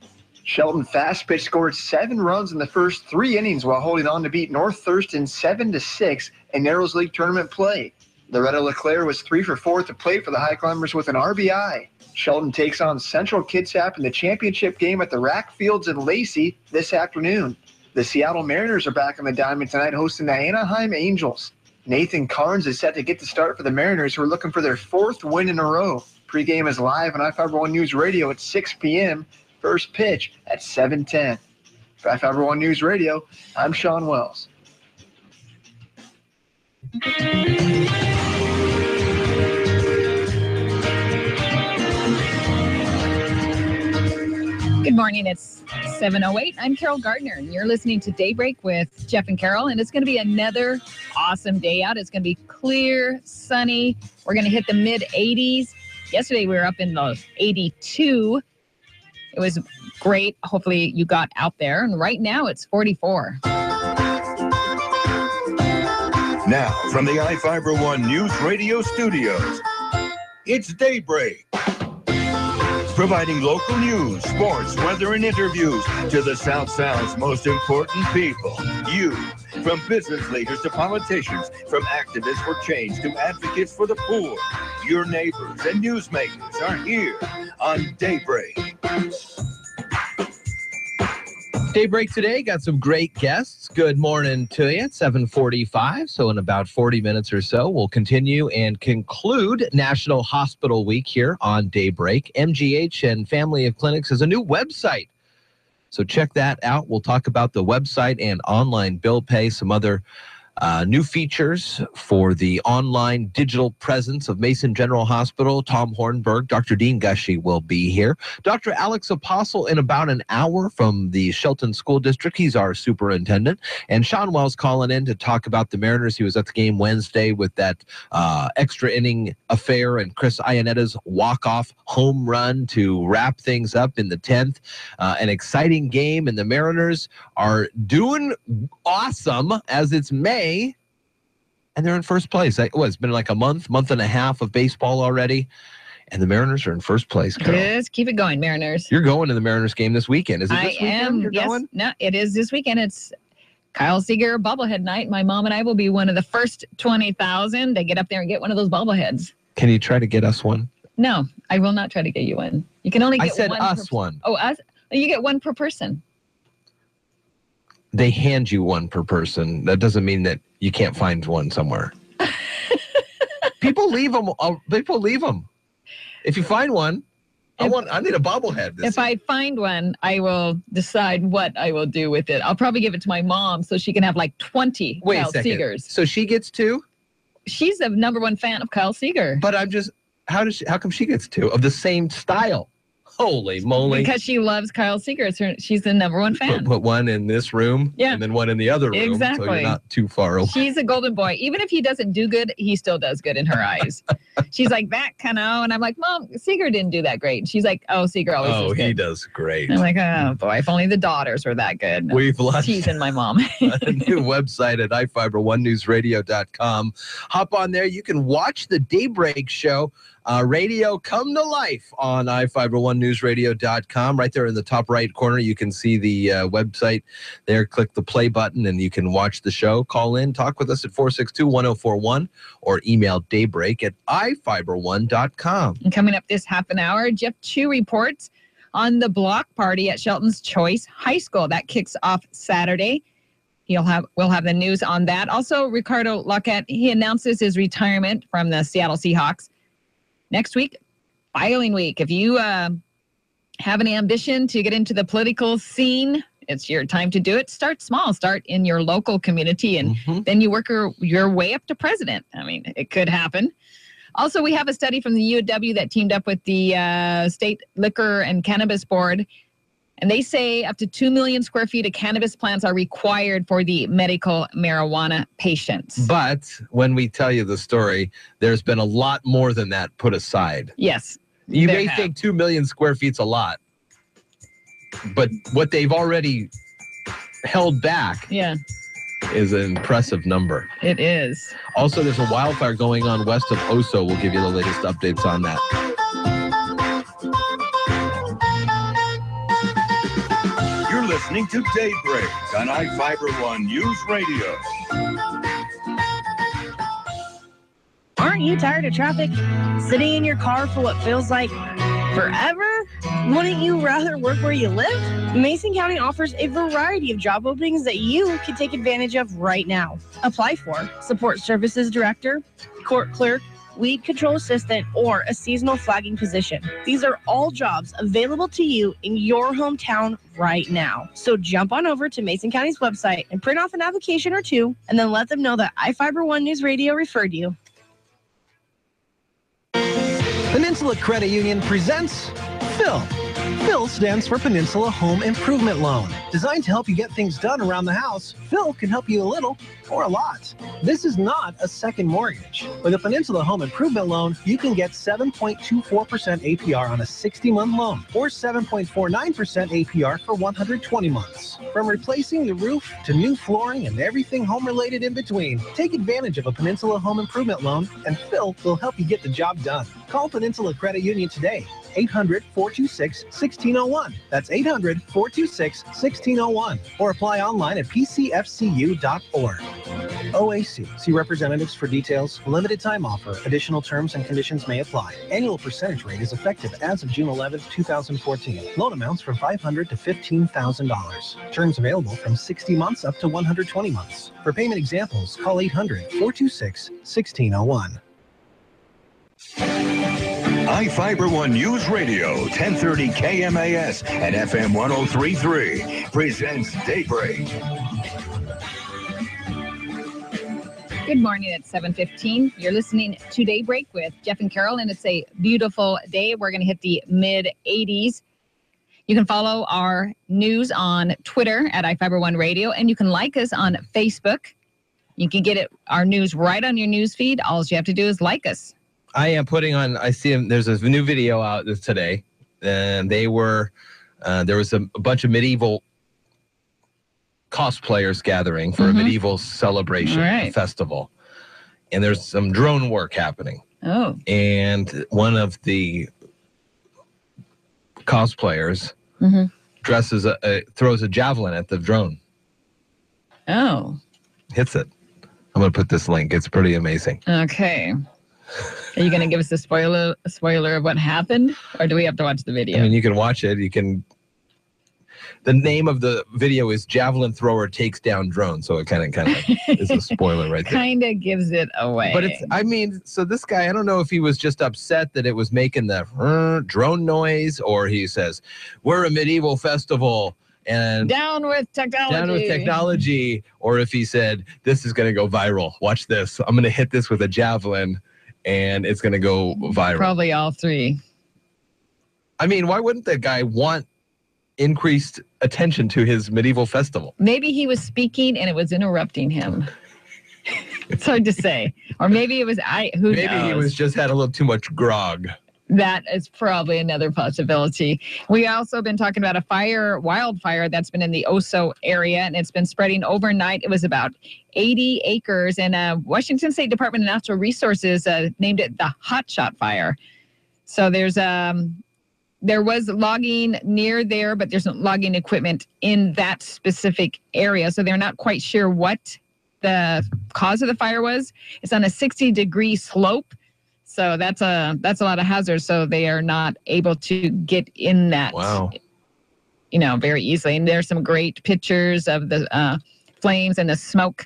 Speaker 1: Shelton Fast Pitch scored 7 runs in the first 3 innings while holding on to beat North Thurston 7-6 in Narrows League tournament play. Loretta LeClaire was 3 for 4 to play for the high climbers with an RBI. Shelton takes on Central Kitsap in the championship game at the Rack Fields in Lacey this afternoon. The Seattle Mariners are back on the diamond tonight hosting the Anaheim Angels. Nathan Carnes is set to get the start for the Mariners, who are looking for their 4th win in a row. Pre-game is live on iFIBER ONE News Radio at 6 p.m. First pitch at 7:10. For iFIBER ONE News Radio, I'm Sean Wells.
Speaker 16: Good morning. It's 7:08. I'm Carol Gardner, and you're listening to Daybreak with Jeff and Carol, and it's going to be another awesome day out. It's going to be clear, sunny. We're going to hit the mid-80s. Yesterday, we were up in the 82. It was great. Hopefully, you got out there. And right now, it's 44.
Speaker 17: Now, from the iFIBER ONE News Radio studios, it's Daybreak. Providing local news, sports, weather, and interviews to the South Sound's most important people. You. From business leaders to politicians, from activists for change to advocates for the poor. Your neighbors and newsmakers are here on Daybreak.
Speaker 2: Daybreak today got some great guests. Good morning to you at 7:45. So in about 40 minutes or so, we'll continue and conclude National Hospital Week here on Daybreak. MGH and Family of Clinics has a new website. So check that out. We'll talk about the website and online bill pay, some other new features for the online digital presence of Mason General Hospital. Tom Hornberg, Dr. Dean Gushy will be here. Dr. Alex Apostle in about an hour from the Shelton School District. He's our superintendent. And Sean Wells calling in to talk about the Mariners. He was at the game Wednesday with that extra inning affair and Chris Ionetta's walk-off home run to wrap things up in the 10th. An exciting game, and the Mariners are doing awesome as it's May. And they're in first place. It's been like a month and a half of baseball already, and the Mariners are in first place, Carol.
Speaker 16: Yes, keep it going, Mariners.
Speaker 2: You're going to the Mariners game this weekend. Is it this weekend you're going?
Speaker 16: No, it is this weekend. It's Kyle Seager bobblehead night. My mom and I will be one of the first 20,000 to get up there and get one of those bobbleheads.
Speaker 2: Can you try to get us one?
Speaker 16: No, I will not try to get you one. You can only get one.
Speaker 2: I said one.
Speaker 16: Oh, us? You get one per person.
Speaker 2: They hand you one per person. That doesn't mean that you can't find one somewhere. People leave them. People leave them. If you find one, I need a bobblehead.
Speaker 16: If I find one, I will decide what I will do with it. I'll probably give it to my mom so she can have like 20 Kyle Seagers.
Speaker 2: So she gets 2?
Speaker 16: She's the #1 fan of Kyle Seager.
Speaker 2: But how come she gets 2 of the same style? Holy moly.
Speaker 16: Because she loves Kyle Seager. She's the #1 fan.
Speaker 2: Put one in this room, and then one in the other room.
Speaker 16: Exactly.
Speaker 2: So you're not too far away.
Speaker 16: She's a golden boy. Even if he doesn't do good, he still does good in her eyes. She's like, that kind of, and I'm like, Mom, Seager didn't do that great. And she's like, oh, Seager always does good.
Speaker 2: He does great.
Speaker 16: And I'm like, oh, boy, if only the daughters were that good.
Speaker 2: We've launched
Speaker 16: teasing my mom.
Speaker 2: a new website at iFIBER1newsradio.com. Hop on there. You can watch the Daybreak show. Radio come to life on iFIBER1newsradio.com. Right there in the top right corner, you can see the website there. Click the play button and you can watch the show. Call in, talk with us at 462-1041 or email daybreak at iFIBER1.com.
Speaker 16: And coming up this half an hour, Jeff Chu reports on the block party at Shelton's Choice High School. That kicks off Saturday. We'll have the news on that. Also, Ricardo Lockett, he announces his retirement from the Seattle Seahawks. Next week, filing week. If you have an ambition to get into the political scene, it's your time to do it. Start small. Start in your local community, and then you work your way up to president. I mean, it could happen. Also, we have a study from the UW that teamed up with the State Liquor and Cannabis Board, and they say up to 2 million square feet of cannabis plants are required for the medical marijuana patients.
Speaker 2: But when we tell you the story, there's been a lot more than that put aside.
Speaker 16: Yes.
Speaker 2: You may think 2 million square feet's a lot, but what they've already held back is an impressive number.
Speaker 16: It is.
Speaker 2: Also, there's a wildfire going on west of Oso. We'll give you the latest updates on that.
Speaker 17: You're listening to Daybreak on iFIBER One News Radio.
Speaker 5: Aren't you tired of traffic? Sitting in your car for what feels like forever? Wouldn't you rather work where you live? Mason County offers a variety of job openings that you can take advantage of right now. Apply for Support Services Director, Court Clerk, Weed Control Assistant, or a seasonal flagging position. These are all jobs available to you in your hometown right now. So jump on over to Mason County's website and print off an application or two, and then let them know that iFIBER One News Radio referred you.
Speaker 3: Peninsula Credit Union presents PHIL. PHIL stands for Peninsula Home Improvement Loan. Designed to help you get things done around the house, PHIL can help you a little or a lot. This is not a second mortgage. With a Peninsula Home Improvement Loan, you can get 7.24% APR on a 60-month loan or 7.49% APR for 120 months. From replacing the roof to new flooring and everything home-related in between, take advantage of a Peninsula Home Improvement Loan, and PHIL will help you get the job done. Call Peninsula Credit Union today. 800-426-1601. That's 800-426-1601. Or apply online at pcfcu.org. OAC. See representatives for details. Limited time offer. Additional terms and conditions may apply. Annual percentage rate is effective as of June 11, 2014. Loan amounts from $500 to $15,000. Terms available from 60 months up to 120 months. For payment examples, call 800-426-1601.
Speaker 17: iFIBER One News Radio, 1030 KMAS and FM 103.3 presents Daybreak.
Speaker 16: Good morning at 7:15. You're listening to Daybreak with Jeff and Carol, and it's a beautiful day. We're going to hit the mid-80s. You can follow our news on Twitter at iFIBER One Radio, and you can like us on Facebook. You can get our news right on your news feed. All you have to do is like us.
Speaker 2: I am putting on, I see him, there's a new video out today, and there was a bunch of medieval cosplayers gathering for a medieval celebration festival. And there's some drone work happening.
Speaker 16: Oh.
Speaker 2: And one of the cosplayers throws a javelin at the drone.
Speaker 16: Oh.
Speaker 2: Hits it. I'm going to put this link. It's pretty amazing.
Speaker 16: Okay. Are you going to give us a spoiler of what happened, or do we have to watch the video?
Speaker 2: I mean, you can watch it. The name of the video is Javelin Thrower Takes Down Drone, so it kind of is a spoiler right there.
Speaker 16: Kind of gives it away.
Speaker 2: But so this guy, I don't know if he was just upset that it was making the drone noise, or he says, we're a medieval festival, and
Speaker 16: down with technology.
Speaker 2: Or if he said, this is going to go viral. Watch this. I'm going to hit this with a javelin, and it's going to go viral.
Speaker 16: Probably all three.
Speaker 2: I mean, why wouldn't that guy want increased attention to his medieval festival?
Speaker 16: Maybe he was speaking and it was interrupting him. It's hard to say. Or maybe it was who knows?
Speaker 2: Maybe he was just had a little too much grog.
Speaker 16: That is probably another possibility. We also been talking about a wildfire that's been in the Oso area, and it's been spreading overnight. It was about 80 acres, and Washington State Department of Natural Resources named it the Hotshot Fire. So there was logging near there, but there's no logging equipment in that specific area. So they're not quite sure what the cause of the fire was. It's on a 60-degree slope. So that's a lot of hazards. So they are not able to get in that, very easily. And there's some great pictures of the flames and the smoke.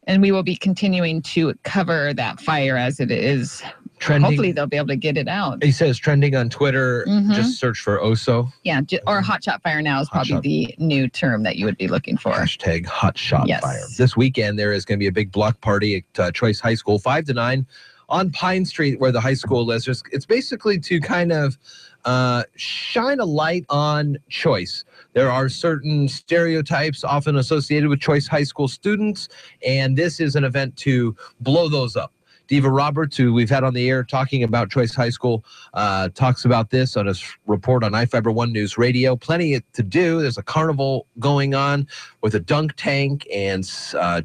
Speaker 16: And we will be continuing to cover that fire as it is.
Speaker 2: Trending.
Speaker 16: Hopefully they'll be able to get it out.
Speaker 2: He says trending on Twitter. Just search for Oso.
Speaker 16: Yeah, or Hotshot Fire now is probably the new term that you would be looking for.
Speaker 2: Hashtag Hotshot Fire. This weekend there is going to be a big block party at Choice High School, 5 to 9. On Pine Street, where the high school is. It's basically to kind of shine a light on choice. There are certain stereotypes often associated with Choice High School students, and this is an event to blow those up, Diva Roberts, who we've had on the air talking about Choice High School, talks about this on his report on iFIBER One News Radio. Plenty to do. There's a carnival going on with a dunk tank, and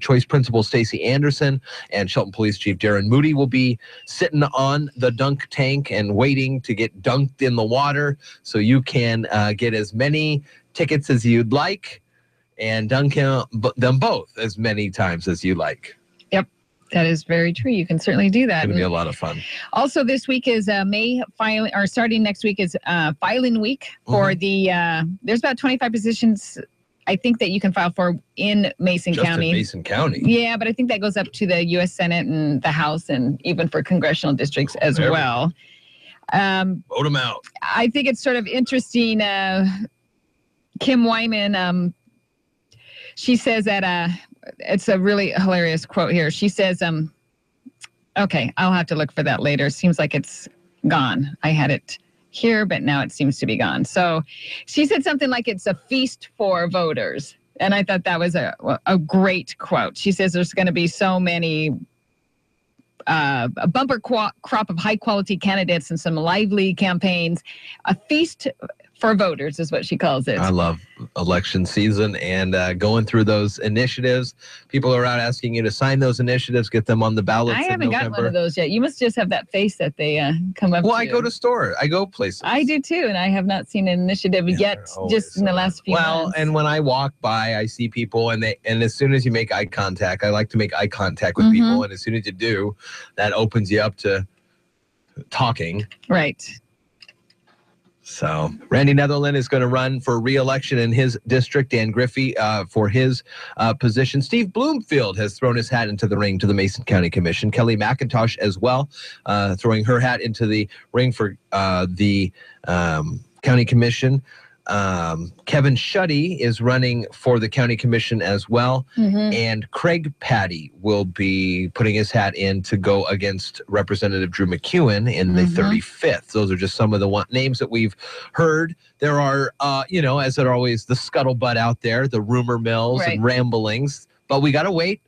Speaker 2: Choice Principal Stacey Anderson and Shelton Police Chief Darren Moody will be sitting on the dunk tank and waiting to get dunked in the water, so you can get as many tickets as you'd like and dunk them both as many times as you like.
Speaker 16: Yep, that is very true. You can certainly do that.
Speaker 2: It's going to be a lot of fun.
Speaker 16: Also, this week is May filing, or starting next week is filing week for the. There's about 25 positions, I think, that you can file for in Mason County.
Speaker 2: In Mason County.
Speaker 16: Yeah, but I think that goes up to the U.S. Senate and the House, and even for congressional districts as well.
Speaker 2: Vote them out.
Speaker 16: I think it's sort of interesting. Kim Wyman. She says that it's a really hilarious quote here. She says, okay, I'll have to look for that later. Seems like it's gone. I had it here, but now it seems to be gone. So she said something like it's a feast for voters. And I thought that was a great quote. She says there's going to be so many, a bumper crop of high quality candidates and some lively campaigns. A feast for voters is what she calls it.
Speaker 2: I love election season and going through those initiatives. People are out asking you to sign those initiatives, get them on the ballots.
Speaker 16: I haven't gotten one of those yet. You must just have that face that they come up to.
Speaker 2: Well, I go to store. I go places.
Speaker 16: I do too, and I have not seen an initiative yet just in the last few months.
Speaker 2: Well, and when I walk by, I see people, and as soon as you make eye contact, I like to make eye contact with people, and as soon as you do, that opens you up to talking.
Speaker 16: Right.
Speaker 2: So Randy Netherland is going to run for re-election in his district, Dan Griffey for his position. Steve Bloomfield has thrown his hat into the ring to the Mason County Commission. Kelly McIntosh as well, throwing her hat into the ring for the County Commission. Kevin Shuddy is running for the County Commission as well. And Craig Patty will be putting his hat in to go against Representative Drew McEwen in the 35th. Those are just some of the names that we've heard. There are, as there are always, the scuttlebutt out there, the rumor mills and ramblings. But we got to wait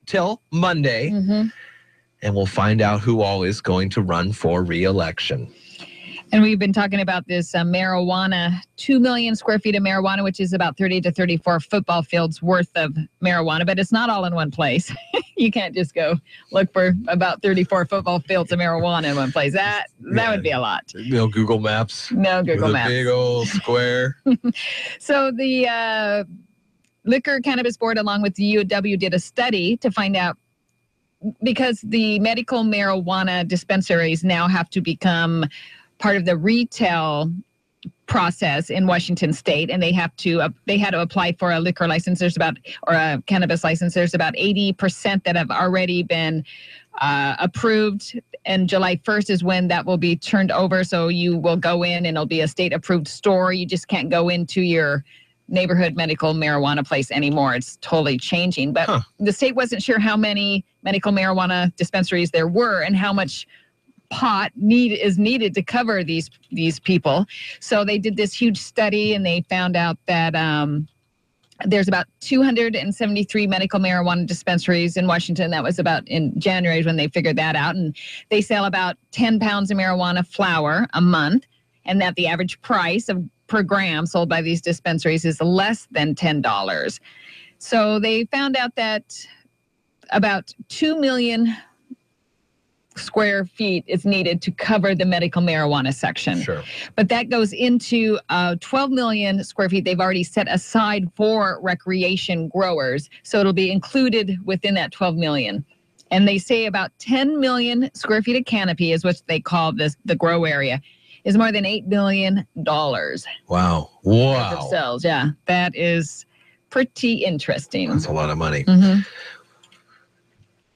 Speaker 2: till Monday, and we'll find out who all is going to run for re-election.
Speaker 16: And we've been talking about this marijuana, 2 million square feet of marijuana, which is about 30 to 34 football fields worth of marijuana, but it's not all in one place. You can't just go look for about 34 football fields of marijuana in one place. That would be a lot.
Speaker 2: No Google Maps.
Speaker 16: No Google Maps.
Speaker 2: A big old square.
Speaker 16: So the Liquor Cannabis Board, along with the UW, did a study to find out, because the medical marijuana dispensaries now have to become part of the retail process in Washington State, and they had to apply for a liquor license. Or a cannabis license. There's about 80% that have already been approved, and July 1st is when that will be turned over. So you will go in, and it'll be a state-approved store. You just can't go into your neighborhood medical marijuana place anymore. It's totally changing. But the state wasn't sure how many medical marijuana dispensaries there were and how much pot is needed to cover these people. So they did this huge study, and they found out that there's about 273 medical marijuana dispensaries in Washington. That was about in January when they figured that out. And they sell about 10 pounds of marijuana flower a month, and that the average price per gram sold by these dispensaries is less than $10. So they found out that about 2 million square feet is needed to cover the medical marijuana section.
Speaker 2: Sure.
Speaker 16: But that goes into 12 million square feet they've already set aside for recreation growers. So it'll be included within that 12 million. And they say about 10 million square feet of canopy is what they call the grow area, is more than $8 billion.
Speaker 2: Wow.
Speaker 16: Themselves. Yeah, that is pretty interesting.
Speaker 2: That's a lot of money.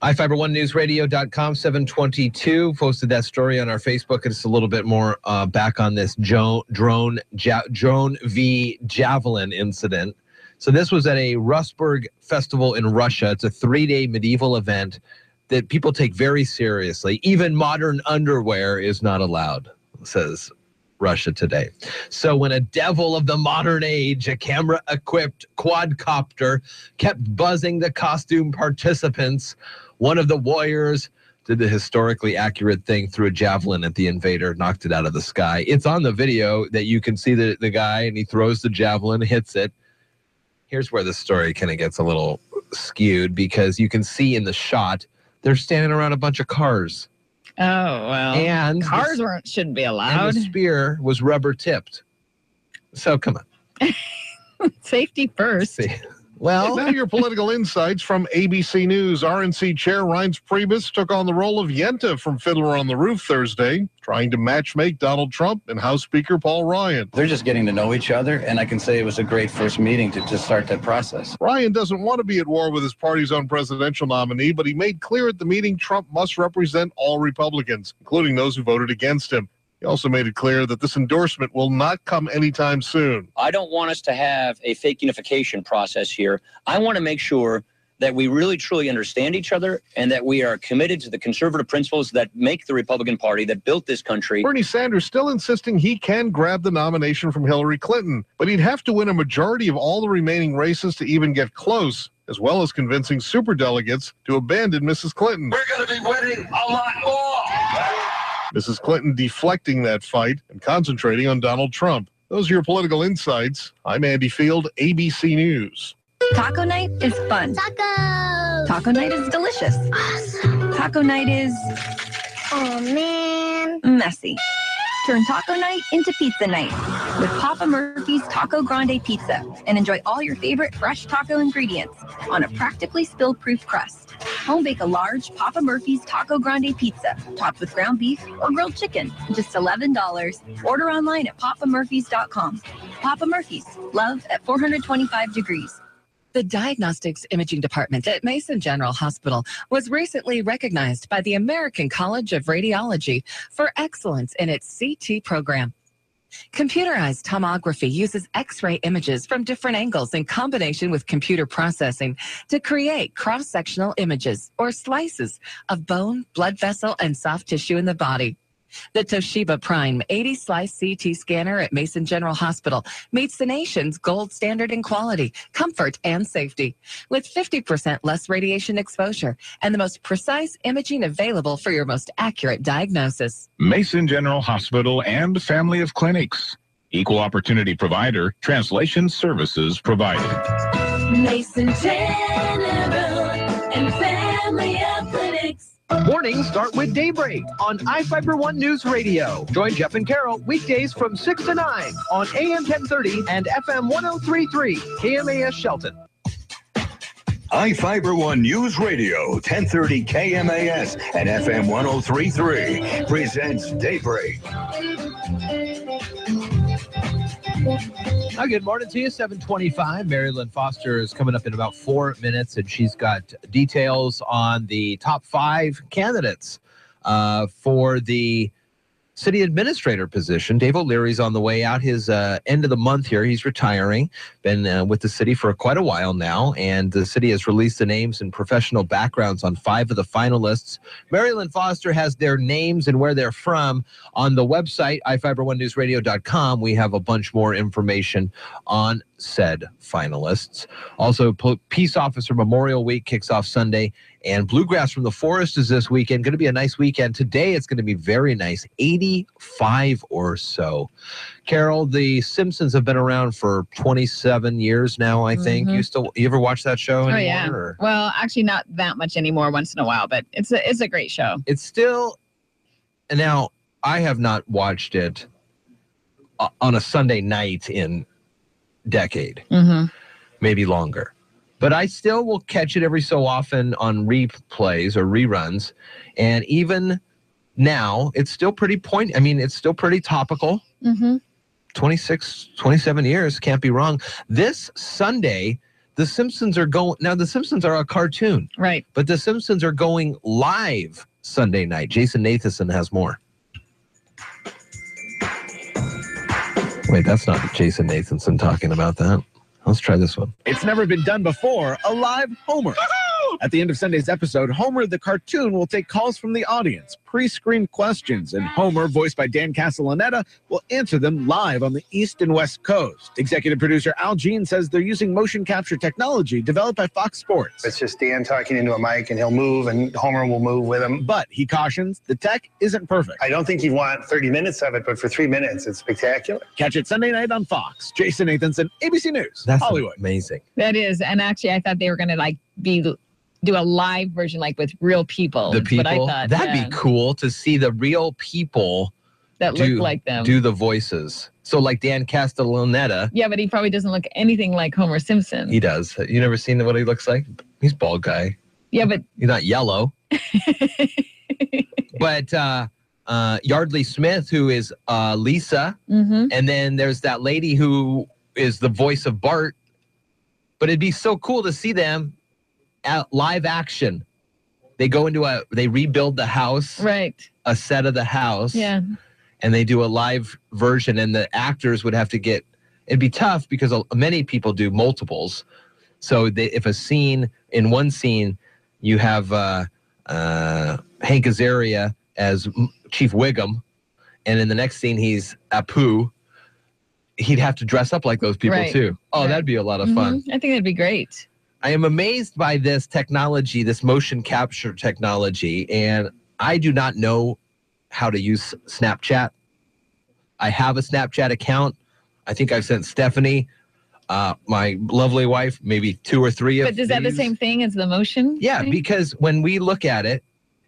Speaker 2: iFIBER1NewsRadio.com 722 posted that story on our Facebook. It's a little bit more back on this drone v. Javelin incident. So this was at a Rustburg festival in Russia. It's a 3-day medieval event that people take very seriously. Even modern underwear is not allowed, says Russia Today. So when a devil of the modern age, a camera-equipped quadcopter, kept buzzing the costume participants, one of the warriors did the historically accurate thing, threw a javelin at the invader, knocked it out of the sky. It's on the video that you can see the guy, and he throws the javelin, hits it. Here's where the story kind of gets a little skewed, because you can see in the shot, they're standing around a bunch of cars.
Speaker 16: Oh, well.
Speaker 2: And
Speaker 16: cars shouldn't be allowed.
Speaker 2: And the spear was rubber tipped. So come on.
Speaker 16: Safety first.
Speaker 6: Well, now your political insights from ABC News. RNC Chair Reince Priebus took on the role of Yenta from Fiddler on the Roof Thursday, trying to matchmake Donald Trump and House Speaker Paul Ryan.
Speaker 11: They're just getting to know each other, and I can say it was a great first meeting to start that process.
Speaker 6: Ryan doesn't want to be at war with his party's own presidential nominee, but he made clear at the meeting Trump must represent all Republicans, including those who voted against him. He also made it clear that this endorsement will not come anytime soon.
Speaker 12: I don't want us to have a fake unification process here. I want to make sure that we really, truly understand each other and that we are committed to the conservative principles that make the Republican Party, that built this country.
Speaker 6: Bernie Sanders still insisting he can grab the nomination from Hillary Clinton, but he'd have to win a majority of all the remaining races to even get close, as well as convincing superdelegates to abandon Mrs. Clinton.
Speaker 24: We're going to be winning a lot more.
Speaker 6: Mrs. Clinton deflecting that fight and concentrating on Donald Trump. Those are your political insights. I'm Andy Field, ABC News.
Speaker 13: Taco night is fun. Tacos! Taco night is delicious. Awesome. Taco night is... oh, man. Messy. Turn taco night into pizza night with Papa Murphy's Taco Grande Pizza and enjoy all your favorite fresh taco ingredients on a practically spill-proof crust. Home bake a large Papa Murphy's Taco Grande Pizza topped with ground beef or grilled chicken, just $11. Order online at papamurphys.com. Papa Murphy's, love at 425 degrees.
Speaker 14: The Diagnostics Imaging Department at Mason General Hospital was recently recognized by the American College of Radiology for excellence in its CT program. Computerized tomography uses X-ray images from different angles in combination with computer processing to create cross-sectional images or slices of bone, blood vessel, and soft tissue in the body. The Toshiba Prime 80-slice CT scanner at Mason General Hospital meets the nation's gold standard in quality, comfort, and safety, with 50% less radiation exposure and the most precise imaging available for your most accurate diagnosis.
Speaker 15: Mason General Hospital and family of clinics. Equal opportunity provider, translation services provided.
Speaker 13: Mason General and family of clinics.
Speaker 3: Mornings start with Daybreak on iFIBER ONE Newsradio. Join Jeff and Carol weekdays from 6 to 9 on AM 1030 and FM 1033, KMAS Shelton.
Speaker 17: iFIBER ONE Newsradio, 1030 KMAS and FM 1033 presents Daybreak.
Speaker 2: Good morning to you, 7:25. Marilyn Foster is coming up in about 4 minutes, and she's got details on the top 5 candidates for the city administrator position. Dave O'Leary's on the way out his end of the month here. He's retiring, been with the city for quite a while now, and the city has released the names and professional backgrounds on 5 of the finalists. Marilyn Foster has their names and where they're from on the website, iFiber1newsradio.com. We have a bunch more information on said finalists. Also, Peace Officer Memorial Week kicks off Sunday, and Bluegrass from the Forest is this weekend. Going to be a nice weekend. Today, it's going to be very nice, 85 or so. Carol, the Simpsons have been around for 27 years now, I think.
Speaker 16: Mm-hmm.
Speaker 2: You ever watch that show anymore?
Speaker 16: Oh, yeah.
Speaker 2: Or?
Speaker 16: Well, actually not that much anymore once in a while, but it's a great show.
Speaker 2: It's still, and now I have not watched it on a Sunday night in decade, maybe longer, but I still will catch it every so often on replays or reruns, and even now it's still pretty it's still pretty topical. 26, 27 years, can't be wrong. This Sunday, the Simpsons are going, now the Simpsons are a cartoon,
Speaker 16: right?
Speaker 2: But the Simpsons are going live Sunday night. Jason Nathanson has more. Wait, that's not Jason Nathanson talking about that. Let's try this one.
Speaker 3: It's never been done before, a live Homer.
Speaker 7: At the end of Sunday's episode, Homer the cartoon will take calls from the audience, pre-screened questions, and Homer, voiced by Dan Castellaneta, will answer them live on the East and West Coast. Executive producer Al Jean says they're using motion capture technology developed by Fox Sports.
Speaker 18: It's just Dan talking into a mic, and he'll move, and Homer will move with him.
Speaker 7: But he cautions the tech isn't perfect.
Speaker 18: I don't think you want 30 minutes of it, but for 3 minutes, it's spectacular.
Speaker 7: Catch it Sunday night on Fox. Jason Nathanson, ABC News,
Speaker 2: That's
Speaker 7: Hollywood.
Speaker 2: Amazing.
Speaker 16: That is. And actually, I thought they were going to do a live version with real people.
Speaker 2: The
Speaker 16: That's
Speaker 2: people.
Speaker 16: what I thought.
Speaker 2: That'd be cool to see the real people
Speaker 16: that look like them.
Speaker 2: Do the voices. So like Dan Castellaneta.
Speaker 16: Yeah, but he probably doesn't look anything like Homer Simpson.
Speaker 2: He does. You never seen what he looks like? He's a bald guy.
Speaker 16: Yeah, but
Speaker 2: he's not yellow. But Yardley Smith, who is Lisa, and then there's that lady who is the voice of Bart. But it'd be so cool to see them at live action. They go into they rebuild the house,
Speaker 16: right?
Speaker 2: A set of the house,
Speaker 16: yeah,
Speaker 2: and they do a live version. And the actors would have to it'd be tough because many people do multiples. So if in one scene you have Hank Azaria as Chief Wiggum, and in the next scene he's Apu, he'd have to dress up like those people too. Oh, that'd be a lot of fun.
Speaker 16: I think that'd be great.
Speaker 2: I am amazed by this technology, this motion capture technology, and I do not know how to use Snapchat. I have a Snapchat account. I think I've sent Stephanie, my lovely wife, maybe 2 or 3 of
Speaker 16: But is that the same thing as the motion?
Speaker 2: Yeah,
Speaker 16: thing?
Speaker 2: because when we look at it,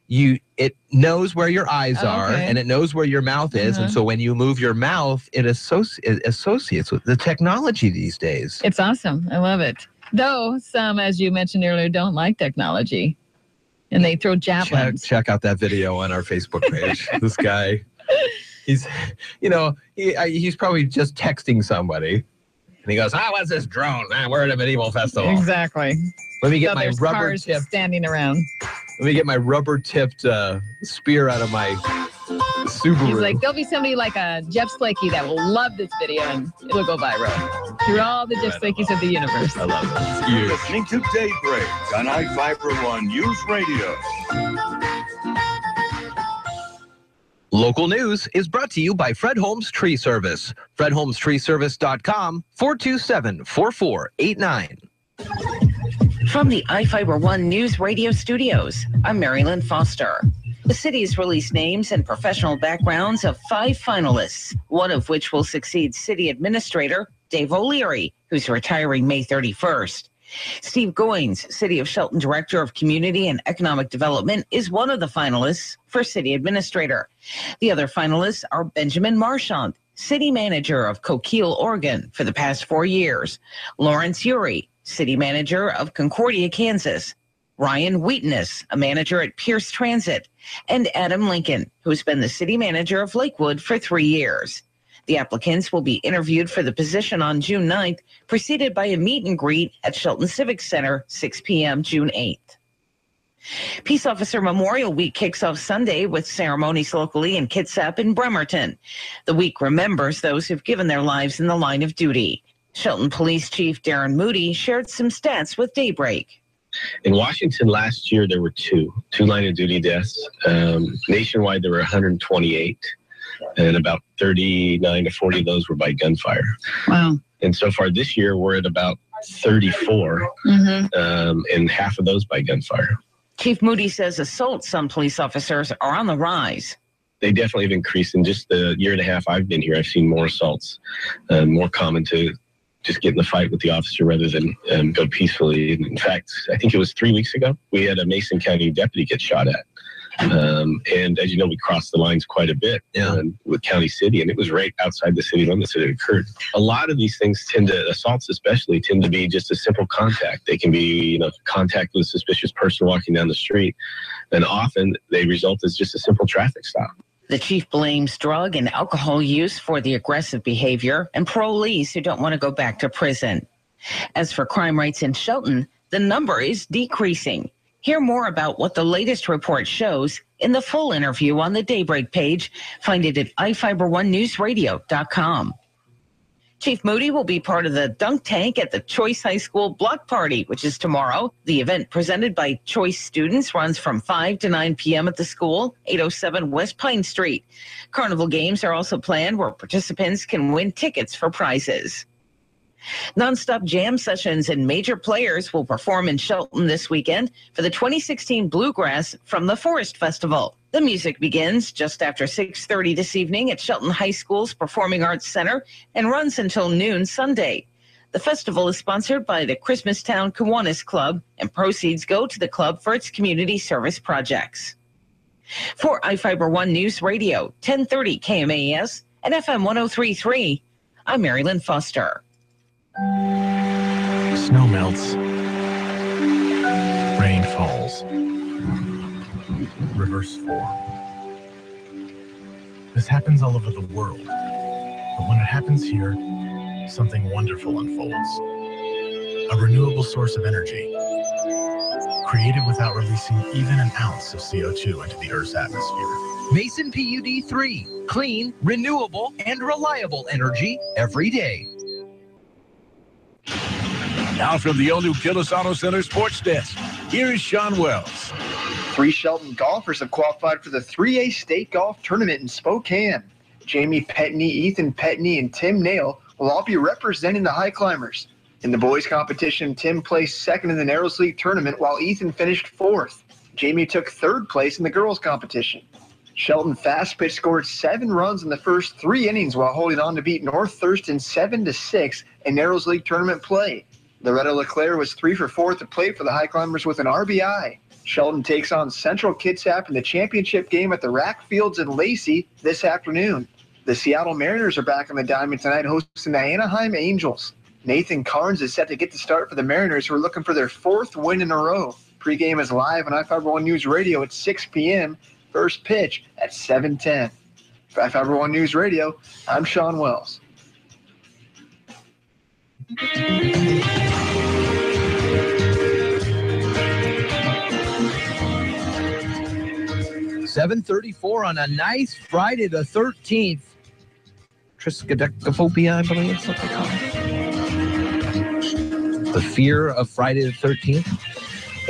Speaker 2: it knows where your eyes are and it knows where your mouth is. And so when you move your mouth, it associates with the technology these days.
Speaker 16: It's awesome. I love it. Though some, as you mentioned earlier, don't like technology. And they throw javelins.
Speaker 2: Check out that video on our Facebook page. This guy, he's probably just texting somebody. And he goes, what's this drone? We're at a medieval festival.
Speaker 16: Exactly.
Speaker 2: Let me get my
Speaker 16: there's
Speaker 2: rubber
Speaker 16: cars
Speaker 2: tip.
Speaker 16: standing around.
Speaker 2: Let me get my rubber-tipped spear out of my Subaru.
Speaker 16: He's like, there'll be somebody like a Jeff Slakey that will love this video and it'll go viral. Through all the Jeff Slakeys of the universe.
Speaker 2: I love it.
Speaker 17: You're listening to Daybreak on iFIBER ONE Newsradio.
Speaker 2: Local news is brought to you by Fred Holmes Tree Service. FredHolmesTreeService.com, 427-4489.
Speaker 9: From the iFIBER ONE News Radio studios, I'm Marilyn Foster. The city's released names and professional backgrounds of 5 finalists, one of which will succeed City Administrator Dave O'Leary, who's retiring May 31st. Steve Goins, City of Shelton Director of Community and Economic Development, is one of the finalists for City Administrator. The other finalists are Benjamin Marchand, City Manager of Coquille, Oregon, for the past 4 years, Lawrence Urey, City Manager of Concordia, Kansas, Ryan Wheatness, a manager at Pierce Transit, and Adam Lincoln, who's been the City Manager of Lakewood for 3 years. The applicants will be interviewed for the position on June 9th, preceded by a meet and greet at Shelton Civic Center, 6 p.m. June 8th. Peace Officer Memorial Week kicks off Sunday with ceremonies locally in Kitsap and Bremerton. The week remembers those who've given their lives in the line of duty. Shelton Police Chief Darren Moody shared some stats with Daybreak.
Speaker 10: In Washington last year, there were two line of duty deaths. Nationwide, there were 128, and about 39 to 40 of those were by gunfire.
Speaker 16: Wow.
Speaker 10: And so far this year, we're at about 34, and half of those by gunfire.
Speaker 9: Chief Moody says assaults on police officers are on the rise.
Speaker 10: They definitely have increased. In just the year and a half I've been here, I've seen more assaults, more common to just get in the fight with the officer rather than go peacefully. In fact, I think it was 3 weeks ago, we had a Mason County deputy get shot at. And as you know, we crossed the lines quite a bit with County City, and it was right outside the city limits that it occurred. A lot of these things assaults especially, tend to be just a simple contact. They can be, contact with a suspicious person walking down the street, and often they result as just a simple traffic stop.
Speaker 9: The chief blames drug and alcohol use for the aggressive behavior and parolees who don't want to go back to prison. As for crime rates in Shelton, the number is decreasing. Hear more about what the latest report shows in the full interview on the Daybreak page. Find it at iFIBER1newsradio.com. Chief Moody will be part of the dunk tank at the Choice High School block party, which is tomorrow. The event, presented by Choice students, runs from 5 to 9 p.m. at the school, 807 West Pine Street. Carnival games are also planned where participants can win tickets for prizes. Nonstop jam sessions and major players will perform in Shelton this weekend for the 2016 Bluegrass from the Forest Festival. The music begins just after 6:30 this evening at Shelton High School's Performing Arts Center and runs until noon Sunday. The festival is sponsored by the Christmastown Kiwanis Club, and proceeds go to the club for its community service projects. For iFIBER One News Radio, 1030 KMAS and FM 103.3, I'm Mary Lynn Foster.
Speaker 19: Snow melts. Rain falls. Rivers form. This happens all over the world. But when it happens here, something wonderful unfolds. A renewable source of energy, created without releasing even an ounce of CO2 into the Earth's atmosphere.
Speaker 3: Mason PUD 3. Clean, renewable, and reliable energy every day.
Speaker 15: Now from the all-new Gillis Auto Center Sports Desk, here is Sean Wells.
Speaker 1: 3 Shelton golfers have qualified for the 3A State Golf Tournament in Spokane. Jamie Petney, Ethan Petney, and Tim Nail will all be representing the high climbers. In the boys competition, Tim placed second in the Narrows League tournament while Ethan finished fourth. Jamie took third place in the girls competition. Shelton fast pitch scored 7 runs in the first 3 innings while holding on to beat North Thurston 7-6 in Narrows League tournament play. Loretta LeClaire was 3 for 4 at the plate for the high climbers with an RBI. Shelton takes on Central Kitsap in the championship game at the Rack Fields in Lacey this afternoon. The Seattle Mariners are back on the diamond tonight hosting the Anaheim Angels. Nathan Carnes is set to get the start for the Mariners, who are looking for their 4th win in a row. Pre-game is live on iFIBER One News Radio at 6 p.m. First pitch at 7:10. For iFIBER One News Radio, I'm Sean Wells.
Speaker 2: 7:34 on a nice Friday the 13th. Triskaidekaphobia, I believe it's what they call it. The fear of Friday the 13th.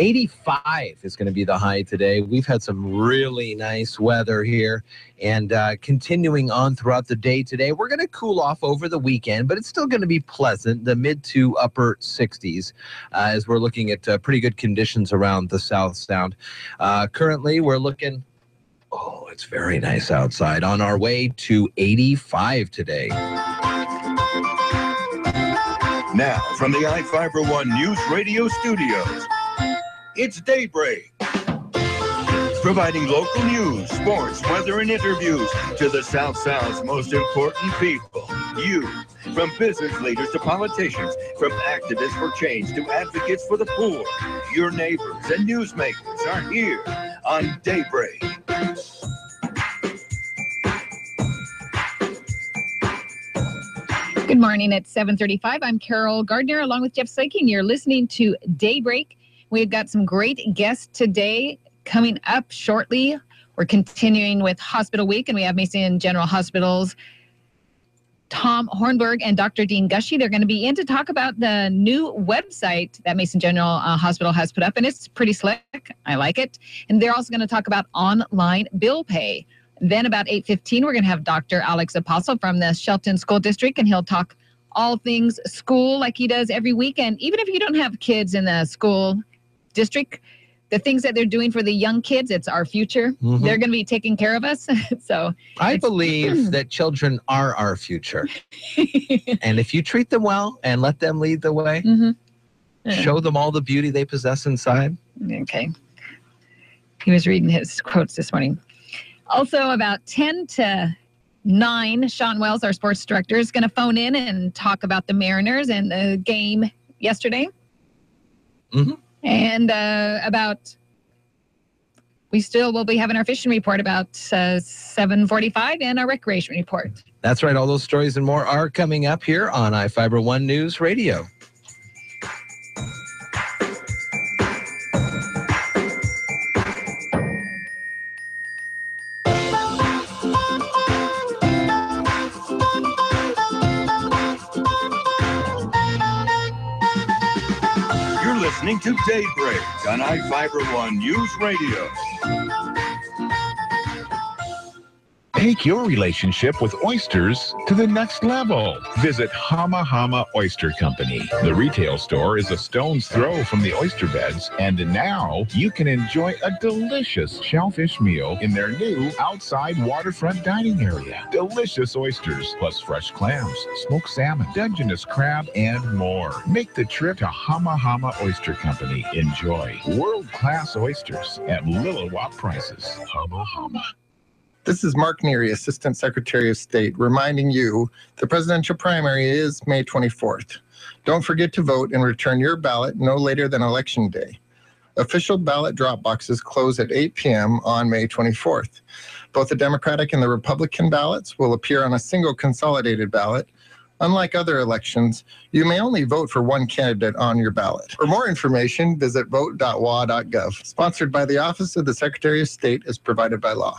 Speaker 2: 85 is going to be the high today. We've had some really nice weather here, and continuing on throughout the day today. We're going to cool off over the weekend, but it's still going to be pleasant, the mid to upper 60s, as we're looking at pretty good conditions around the South Sound. Currently, we're looking, oh, it's very nice outside, on our way to 85 today.
Speaker 17: Now, from the iFIBER One News Radio studios, it's Daybreak, providing local news, sports, weather, and interviews to the South Sound's most important people. You, from business leaders to politicians, from activists for change to advocates for the poor, your neighbors and newsmakers are here on Daybreak.
Speaker 16: Good morning at 7:35. I'm Carol Gardner along with Jeff Sykin. You're listening to Daybreak. We've got some great guests today coming up shortly. We're continuing with Hospital Week, and we have Mason General Hospital's Tom Hornberg and Dr. Dean Gushy. They're going to be in to talk about the new website that Mason General Hospital has put up, and it's pretty slick. I like it. And they're also going to talk about online bill pay. Then about 8:15, we're going to have Dr. Alex Apostle from the Shelton School District, and he'll talk all things school like he does every weekend. Even if you don't have kids in the school district, the things that they're doing for the young kids, it's our future. Mm-hmm. They're going to be taking care of us. So
Speaker 2: I believe that children are our future. And if you treat them well and let them lead the way, show them all the beauty they possess inside.
Speaker 16: Okay. He was reading his quotes this morning. Also, about 10 to 9, Sean Wells, our sports director, is going to phone in and talk about the Mariners and the game yesterday.
Speaker 2: Mm-hmm.
Speaker 16: And we still will be having our fishing report about 7:45 and our recreation report.
Speaker 2: That's right. All those stories and more are coming up here on iFIBER One News Radio.
Speaker 17: listening to Daybreak on iFIBER One News Radio.
Speaker 15: Take your relationship with oysters to the next level. Visit Hama Hama Oyster Company. The retail store is a stone's throw from the oyster beds, and now you can enjoy a delicious shellfish meal in their new outside waterfront dining area. Delicious oysters, plus fresh clams, smoked salmon, Dungeness crab, and more. Make the trip to Hama Hama Oyster Company. Enjoy world-class oysters at Lilliwap prices. Hama Hama.
Speaker 8: This is Mark Neary, Assistant Secretary of State, reminding you the presidential primary is May 24th. Don't forget to vote and return your ballot no later than Election Day. Official ballot drop boxes close at 8 p.m. on May 24th. Both the Democratic and the Republican ballots will appear on a single consolidated ballot. Unlike other elections, you may only vote for one candidate on your ballot. For more information, visit vote.wa.gov. Sponsored by the Office of the Secretary of State as provided by law.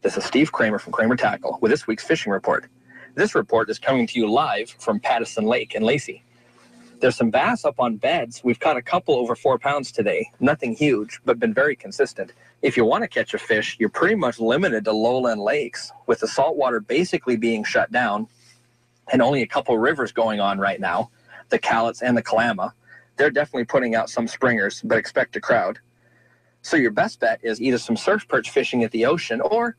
Speaker 20: This is Steve Kramer from Kramer Tackle with this week's fishing report. This report is coming to you live from Pattison Lake in Lacey. There's some bass up on beds. We've caught a couple over 4 pounds today. Nothing huge, but been very consistent. If you want to catch a fish, you're pretty much limited to lowland lakes, with the saltwater basically being shut down and only a couple rivers going on right now, the Cowlitz and the Kalama. They're definitely putting out some springers, but expect a crowd. So your best bet is either some surf perch fishing at the ocean or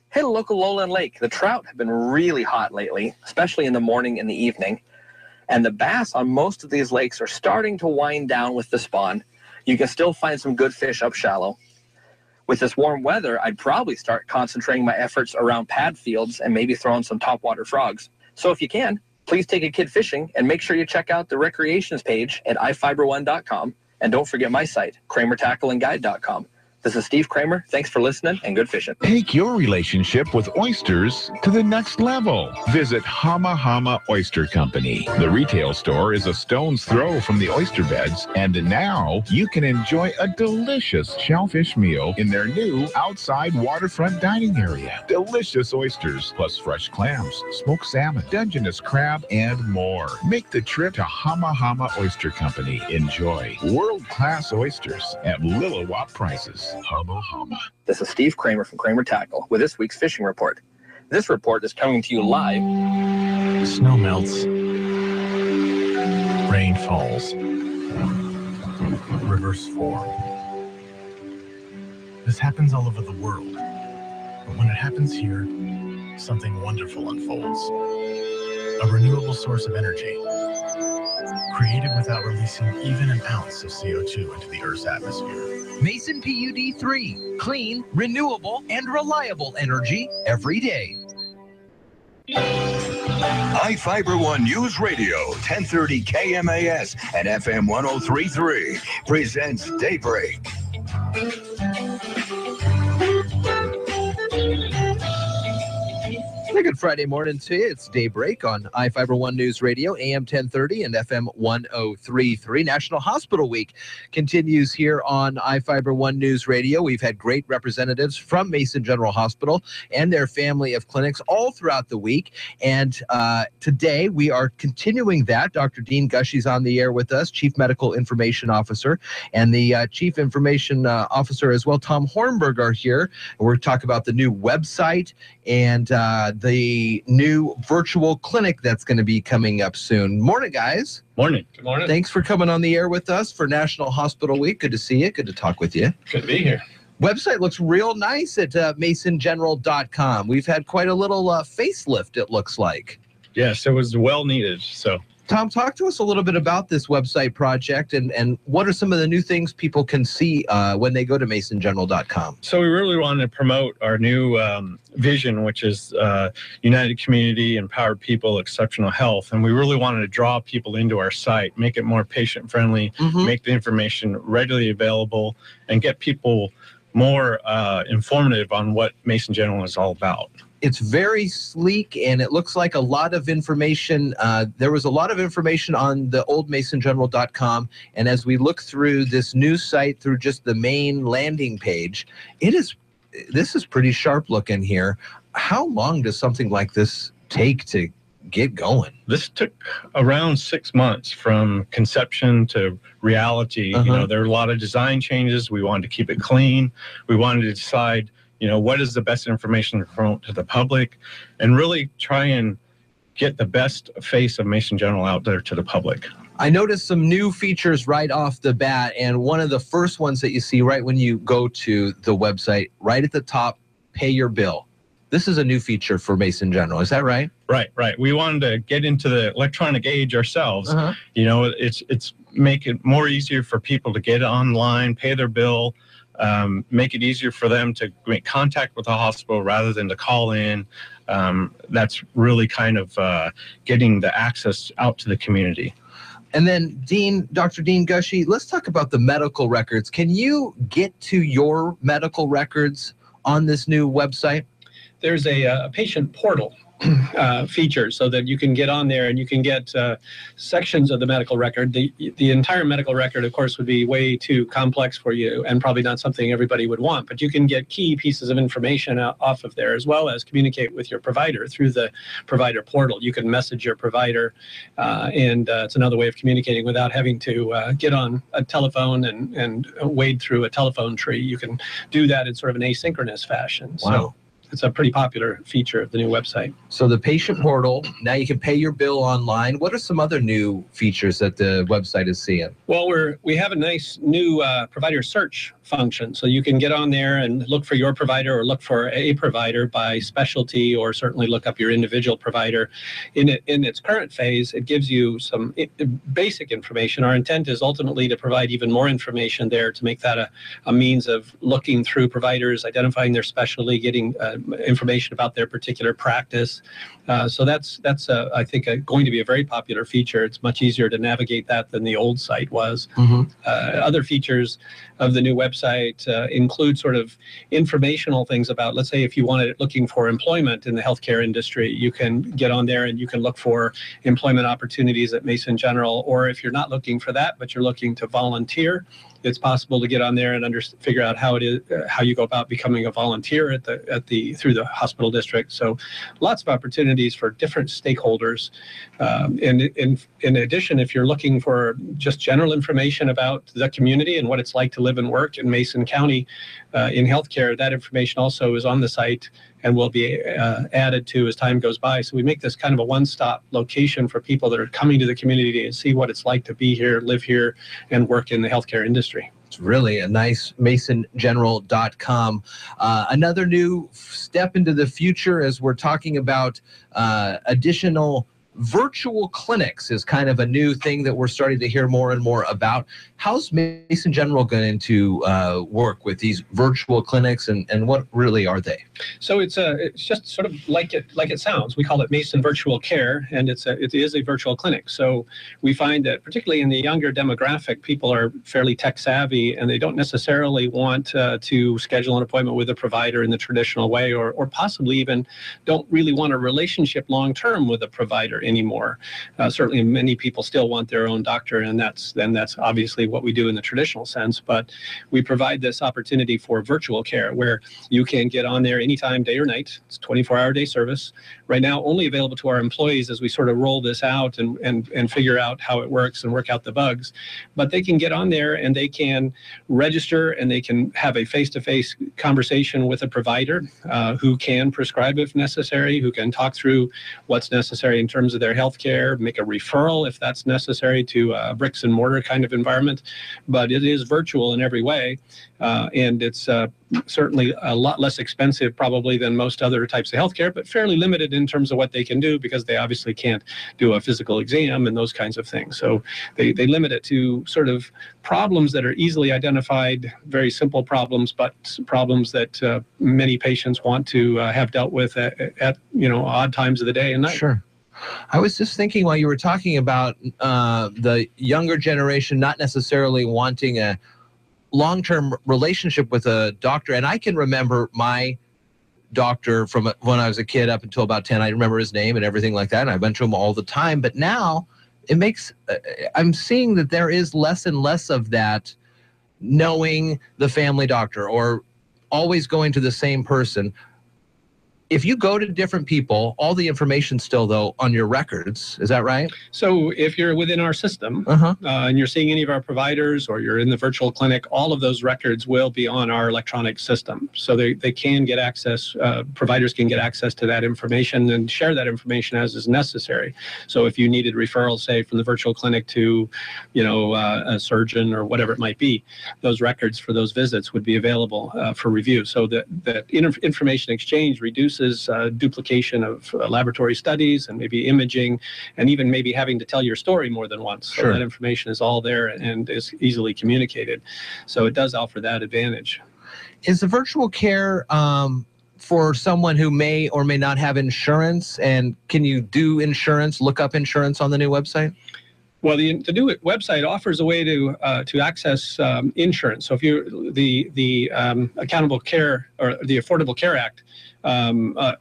Speaker 20: hit a local lowland lake. The trout have been really hot lately, especially in the morning and the evening. And the bass on most of these lakes are starting to wind down with the spawn. You can still find some good fish up shallow. With this warm weather, I'd probably start concentrating my efforts around pad fields and maybe throwing some topwater frogs. So if you can, please take a kid fishing and make sure you check out the recreations page at iFiber1.com. And don't forget my site, KramerTackleandGuide.com. This is Steve Kramer. Thanks for listening and good fishing.
Speaker 15: Take your relationship with oysters to the next level. Visit Hama Hama Oyster Company. The retail store is a stone's throw from the oyster beds, and now you can enjoy a delicious shellfish meal in their new outside waterfront dining area. Delicious oysters, plus fresh clams, smoked salmon, Dungeness crab, and more. Make the trip to Hama Hama Oyster Company. Enjoy world-class oysters at Lilliwap prices. Hama Hama.
Speaker 20: This is Steve Kramer from Kramer Tackle with this week's fishing report. This report is coming to you live.
Speaker 19: The snow melts. Rain falls. Rivers form. This happens all over the world. But when it happens here, something wonderful unfolds. A renewable source of energy, created without releasing even an ounce of CO2 into the Earth's atmosphere.
Speaker 3: Mason PUD 3. Clean, renewable, and reliable energy every day.
Speaker 17: iFIBER One News Radio, 1030 KMAS and FM 103.3 presents Daybreak.
Speaker 2: Good Friday morning to you. It's Daybreak on iFIBER One News Radio, AM 1030 and FM 103.3. National Hospital Week continues here on iFIBER One News Radio. We've had great representatives from Mason General Hospital and their family of clinics all throughout the week. And today we are continuing that. Dr. Dean Gushey's on the air with us, Chief Medical Information Officer, and the Chief Information Officer as well, Tom Hornberg, are here. We're talking about the new website and the new virtual clinic that's going to be coming up soon. Morning, guys.
Speaker 21: Morning. Good morning.
Speaker 2: Thanks for coming on the air with us for National Hospital Week. Good to see you. Good to talk with you.
Speaker 21: Good to be here.
Speaker 2: Website looks real nice at masongeneral.com. We've had quite a little facelift, it looks like.
Speaker 21: Yes, it was well needed. So,
Speaker 2: Tom, talk to us a little bit about this website project and what are some of the new things people can see when they go to masongeneral.com?
Speaker 21: So we really want to promote our new vision, which is United Community, Empowered People, Exceptional Health. And we really wanted to draw people into our site, make it more patient-friendly, make the information readily available, and get people more informative on what Mason General is all about.
Speaker 2: It's very sleek, and it looks like a lot of information. There was a lot of information on the old masongeneral.com, and as we look through this new site through just the main landing page, this is pretty sharp looking here. How long does something like this take to get going?
Speaker 21: This took around 6 months from conception to reality. You know, there are a lot of design changes. We wanted to keep it clean. We wanted to decide, you know, what is the best information to promote to the public, and really try and get the best face of Mason General out there to the public.
Speaker 2: I noticed some new features right off the bat, and one of the first ones that you see right when you go to the website, right at the top, pay your bill. This is a new feature for Mason General. Is that right?
Speaker 21: Right. We wanted to get into the electronic age ourselves. You know, it's make it more easier for people to get online, pay their bill, make it easier for them to make contact with the hospital rather than to call in. That's really kind of getting the access out to the community.
Speaker 2: And then Dr. Dean Gushy, let's talk about the medical records. Can you get to your medical records on this new website?
Speaker 4: There's a patient portal feature so that you can get on there and you can get sections of the medical record. The entire medical record, of course, would be way too complex for you and probably not something everybody would want, but you can get key pieces of information off of there, as well as communicate with your provider through the provider portal. You can message your provider, and it's another way of communicating without having to get on a telephone and wade through a telephone tree. You can do that in sort of an asynchronous fashion.
Speaker 2: Wow.
Speaker 4: So it's a pretty popular feature of the new website.
Speaker 2: So the patient portal, now you can pay your bill online. What are some other new features that the website is seeing?
Speaker 4: Well, we have a nice new provider search function. So you can get on there and look for your provider or look for a provider by specialty, or certainly look up your individual provider. In its current phase, it gives you some basic information. Our intent is ultimately to provide even more information there to make that a means of looking through providers, identifying their specialty, getting information about their particular practice. So that's I think going to be a very popular feature. It's much easier to navigate that than the old site was. Other features of the new website include sort of informational things about, let's say, if you wanted looking for employment in the healthcare industry, you can get on there and you can look for employment opportunities at Mason General. Or if you're not looking for that, but you're looking to volunteer, it's possible to get on there and figure out how you go about becoming a volunteer through the hospital district. So lots of opportunities for different stakeholders. And in addition, if you're looking for just general information about the community and what it's like to live and work in Mason County in healthcare, that information also is on the site and will be added to as time goes by. So we make this kind of a one-stop location for people that are coming to the community and see what it's like to be here, live here, and work in the healthcare industry.
Speaker 2: It's really a nice masongeneral.com. Another new step into the future as we're talking about additional virtual clinics is kind of a new thing that we're starting to hear more and more about. How's Mason General going to work with these virtual clinics, and what really are they?
Speaker 4: So it's just sort of like it sounds. We call it Mason Virtual Care, and it is a virtual clinic. So we find that particularly in the younger demographic, people are fairly tech savvy, and they don't necessarily want to schedule an appointment with a provider in the traditional way, or possibly even don't really want a relationship long term with a provider anymore. Certainly many people still want their own doctor, and that's obviously what we do in the traditional sense. But we provide this opportunity for virtual care where you can get on there anytime, day or night. It's 24-hour day service. Right now, only available to our employees as we sort of roll this out and figure out how it works and work out the bugs. But they can get on there and they can register and they can have a face-to-face conversation with a provider who can prescribe if necessary, who can talk through what's necessary in terms of their health care, make a referral if that's necessary to a bricks and mortar kind of environment. But it is virtual in every way, and it's certainly a lot less expensive probably than most other types of healthcare, but fairly limited in terms of what they can do because they obviously can't do a physical exam and those kinds of things. So they limit it to sort of problems that are easily identified, very simple problems, but problems that many patients want to have dealt with at odd times of the day and night.
Speaker 2: Sure. I was just thinking while you were talking about the younger generation not necessarily wanting a long-term relationship with a doctor. And I can remember my doctor from when I was a kid up until about 10. I remember his name and everything like that. And I went to him all the time. But now I'm seeing that there is less and less of that, knowing the family doctor or always going to the same person. If you go to different people, all the information's still, though, on your records. Is that right?
Speaker 4: So if you're within our system and you're seeing any of our providers or you're in the virtual clinic, all of those records will be on our electronic system. So they can get access, providers can get access to that information and share that information as is necessary. So if you needed referrals, say, from the virtual clinic to, a surgeon or whatever it might be, those records for those visits would be available for review. So that information exchange reduces duplication of laboratory studies and maybe imaging, and even maybe having to tell your story more than once. So that information is all there and is easily communicated. So it does offer that advantage.
Speaker 2: Is the virtual care for someone who may or may not have insurance? And can you do insurance, look up insurance on the new website?
Speaker 4: Well, the new website offers a way to access insurance. So if you the Accountable Care or the Affordable Care Act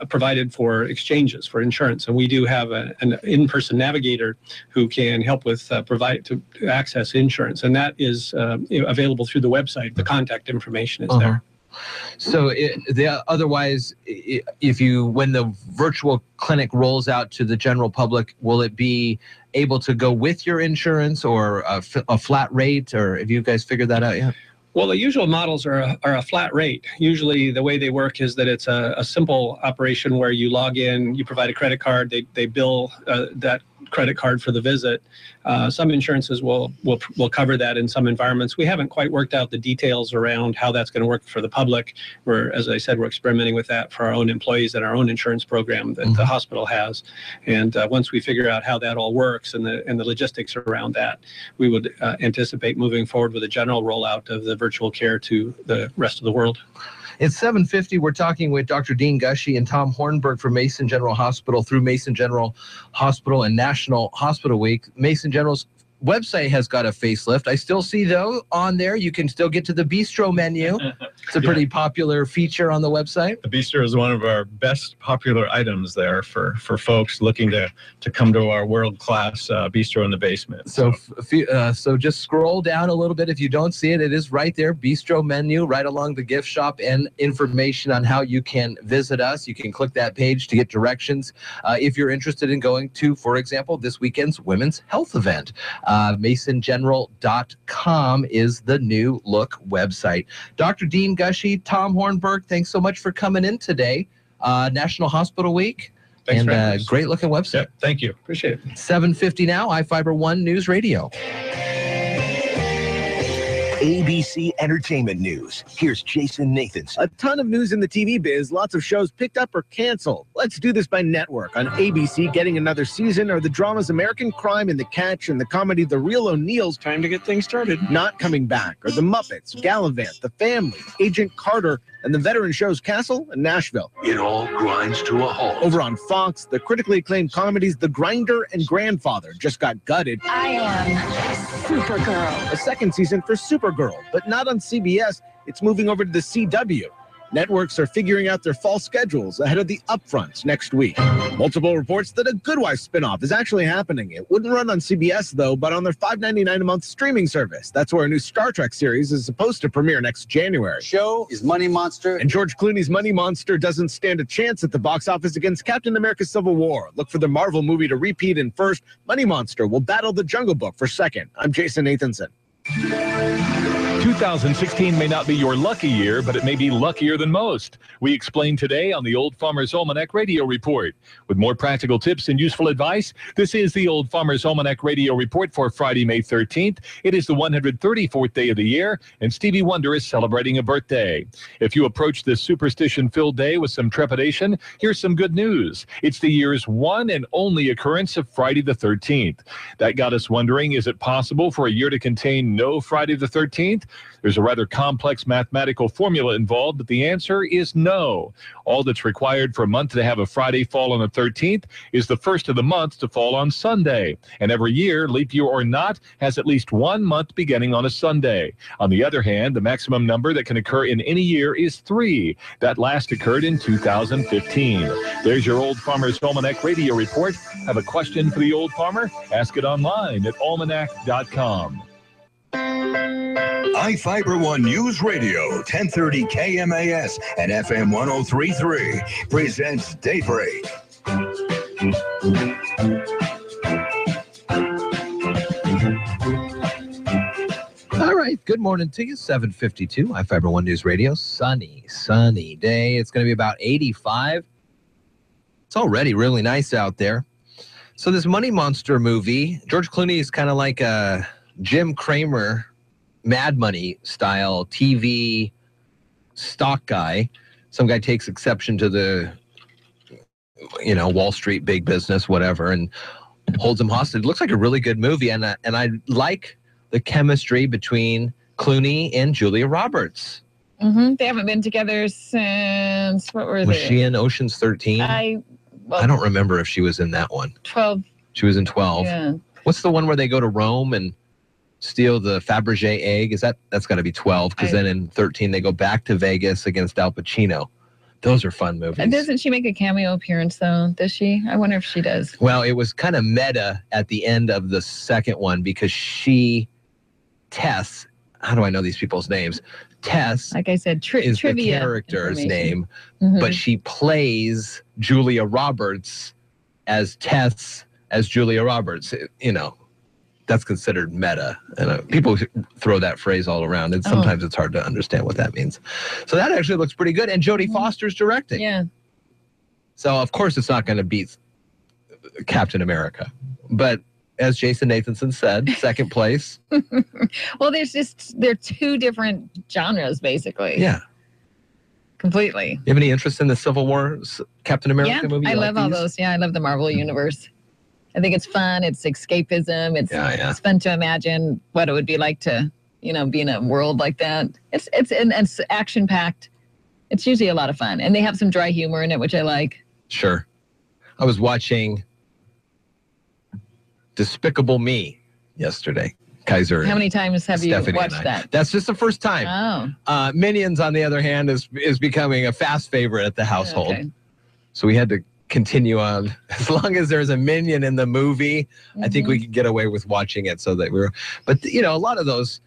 Speaker 4: provided for exchanges for insurance, and we do have an in-person navigator who can help with provide to access insurance, and that is available through the website. The contact information is there.
Speaker 2: So otherwise, when the virtual clinic rolls out to the general public, will it be able to go with your insurance or a flat rate, or have you guys figured that out yet?
Speaker 4: Well, the usual models are a flat rate. Usually the way they work is that it's a simple operation where you log in, you provide a credit card, they bill that credit card for the visit. Some insurances will cover that in some environments. We haven't quite worked out the details around how that's going to work for the public. As I said, we're experimenting with that for our own employees and our own insurance program that the hospital has. And once we figure out how that all works and the logistics around that, we would anticipate moving forward with a general rollout of the virtual care to the rest of the world.
Speaker 2: It's 7:50. We're talking with Dr. Dean Gushy and Tom Hornberg from Mason General Hospital through Mason General Hospital and National Hospital Week. Mason General's website has got a facelift. I still see, though, on there, you can still get to the bistro menu. It's a pretty popular feature on the website.
Speaker 21: The bistro is one of our best popular items there for folks looking to come to our world-class bistro in the basement.
Speaker 2: So just scroll down a little bit. If you don't see it, it is right there, bistro menu, right along the gift shop, and information on how you can visit us. You can click that page to get directions if you're interested in going to, for example, this weekend's Women's Health event. MasonGeneral.com is the new look website. Dr. Dean Gushy, Tom Hornberg, thanks so much for coming in today. National Hospital Week.
Speaker 21: Thanks for having us.
Speaker 2: Great looking website.
Speaker 21: Yep, thank you.
Speaker 4: Appreciate it.
Speaker 2: 7:50 now, iFIBER ONE News Radio.
Speaker 5: ABC Entertainment News. Here's Jason Nathanson.
Speaker 7: A ton of news in the TV biz, lots of shows picked up or canceled. Let's do this by network. On ABC, getting another season are the dramas American Crime and The Catch and the comedy The Real O'Neills.
Speaker 4: Time to get things started.
Speaker 7: Not coming back are The Muppets, Gallivant, The Family, Agent Carter, and the veteran shows Castle and Nashville.
Speaker 5: It all grinds to a halt.
Speaker 7: Over on Fox, the critically acclaimed comedies The Grinder and Grandfather just got gutted.
Speaker 11: I am Supergirl.
Speaker 7: A second season for Supergirl, but not on CBS. It's moving over to the CW. Networks are figuring out their fall schedules ahead of the upfronts next week. Multiple reports that a Good Wife spinoff is actually happening. It wouldn't run on CBS, though, but on their $5.99 a month streaming service. That's where a new Star Trek series is supposed to premiere next January.
Speaker 22: Show is Money Monster.
Speaker 7: And George Clooney's Money Monster doesn't stand a chance at the box office against Captain America Civil War. Look for the Marvel movie to repeat in first. Money Monster will battle The Jungle Book for second. I'm Jason Nathanson.
Speaker 23: 2016 may not be your lucky year, but it may be luckier than most. We explain today on the Old Farmer's Almanac Radio Report. With more practical tips and useful advice, this is the Old Farmer's Almanac Radio Report for Friday, May 13th. It is the 134th day of the year, and Stevie Wonder is celebrating a birthday. If you approach this superstition-filled day with some trepidation, here's some good news. It's the year's one and only occurrence of Friday the 13th. That got us wondering, is it possible for a year to contain no Friday the 13th? There's a rather complex mathematical formula involved, but the answer is no. All that's required for a month to have a Friday fall on the 13th is the first of the month to fall on Sunday. And every year, leap year or not, has at least 1 month beginning on a Sunday. On the other hand, the maximum number that can occur in any year is 3. That last occurred in 2015. There's your Old Farmer's Almanac Radio Report. Have a question for the Old Farmer? Ask it online at almanac.com.
Speaker 17: iFIBER One News Radio, 1030 KMAS and FM 103.3 presents Daybreak.
Speaker 2: All right. Good morning to you. 7:52. iFIBER One News Radio. Sunny day. It's going to be about 85. It's already really nice out there. So this Money Monster movie, George Clooney is kind of like a Jim Cramer, Mad Money style TV stock guy. Some guy takes exception to the, Wall Street, big business, whatever, and holds him hostage. It looks like a really good movie, and I like the chemistry between Clooney and Julia Roberts.
Speaker 16: Mm-hmm. They haven't been together since, what were they?
Speaker 2: Was she in Ocean's 13? I don't remember if she was in that one.
Speaker 16: 12.
Speaker 2: She was in 12.
Speaker 16: Yeah.
Speaker 2: What's the one where they go to Rome and steal the Fabergé egg? That's got to be 12, because then in 13 they go back to Vegas against Al Pacino. Those are fun movies. And
Speaker 16: doesn't she make a cameo appearance, though? Does she? I wonder if she does.
Speaker 2: Well, it was kind of meta at the end of the second one, because Tess, how do I know these people's names? Tess,
Speaker 16: like I said,
Speaker 2: is
Speaker 16: trivia
Speaker 2: the character's name,
Speaker 16: Mm-hmm.
Speaker 2: but she plays Julia Roberts as Tess, as Julia Roberts. That's considered meta. And people throw that phrase all around, and sometimes it's hard to understand what that means. So that actually looks pretty good. And Jodie Foster's directing.
Speaker 16: Yeah.
Speaker 2: So, of course, it's not going to beat Captain America. But as Jason Nathanson said, second place.
Speaker 16: Well, they're two different genres, basically.
Speaker 2: Yeah.
Speaker 16: Completely.
Speaker 2: You have any interest in the Civil War Captain America movie?
Speaker 16: I love all those. Yeah, I love the Marvel Universe. I think it's fun. It's escapism. It's fun to imagine what it would be like to, be in a world like that. It's action packed. It's usually a lot of fun, and they have some dry humor in it, which I like.
Speaker 2: Sure. I was watching Despicable Me yesterday. Kaiser.
Speaker 16: How many times have you watched that?
Speaker 2: That's just the first time.
Speaker 16: Oh.
Speaker 2: Minions, on the other hand, is becoming a fast favorite at the household. Okay. So we had to continue on. As long as there's a Minion in the movie, I think we could get away with watching it. But a lot of those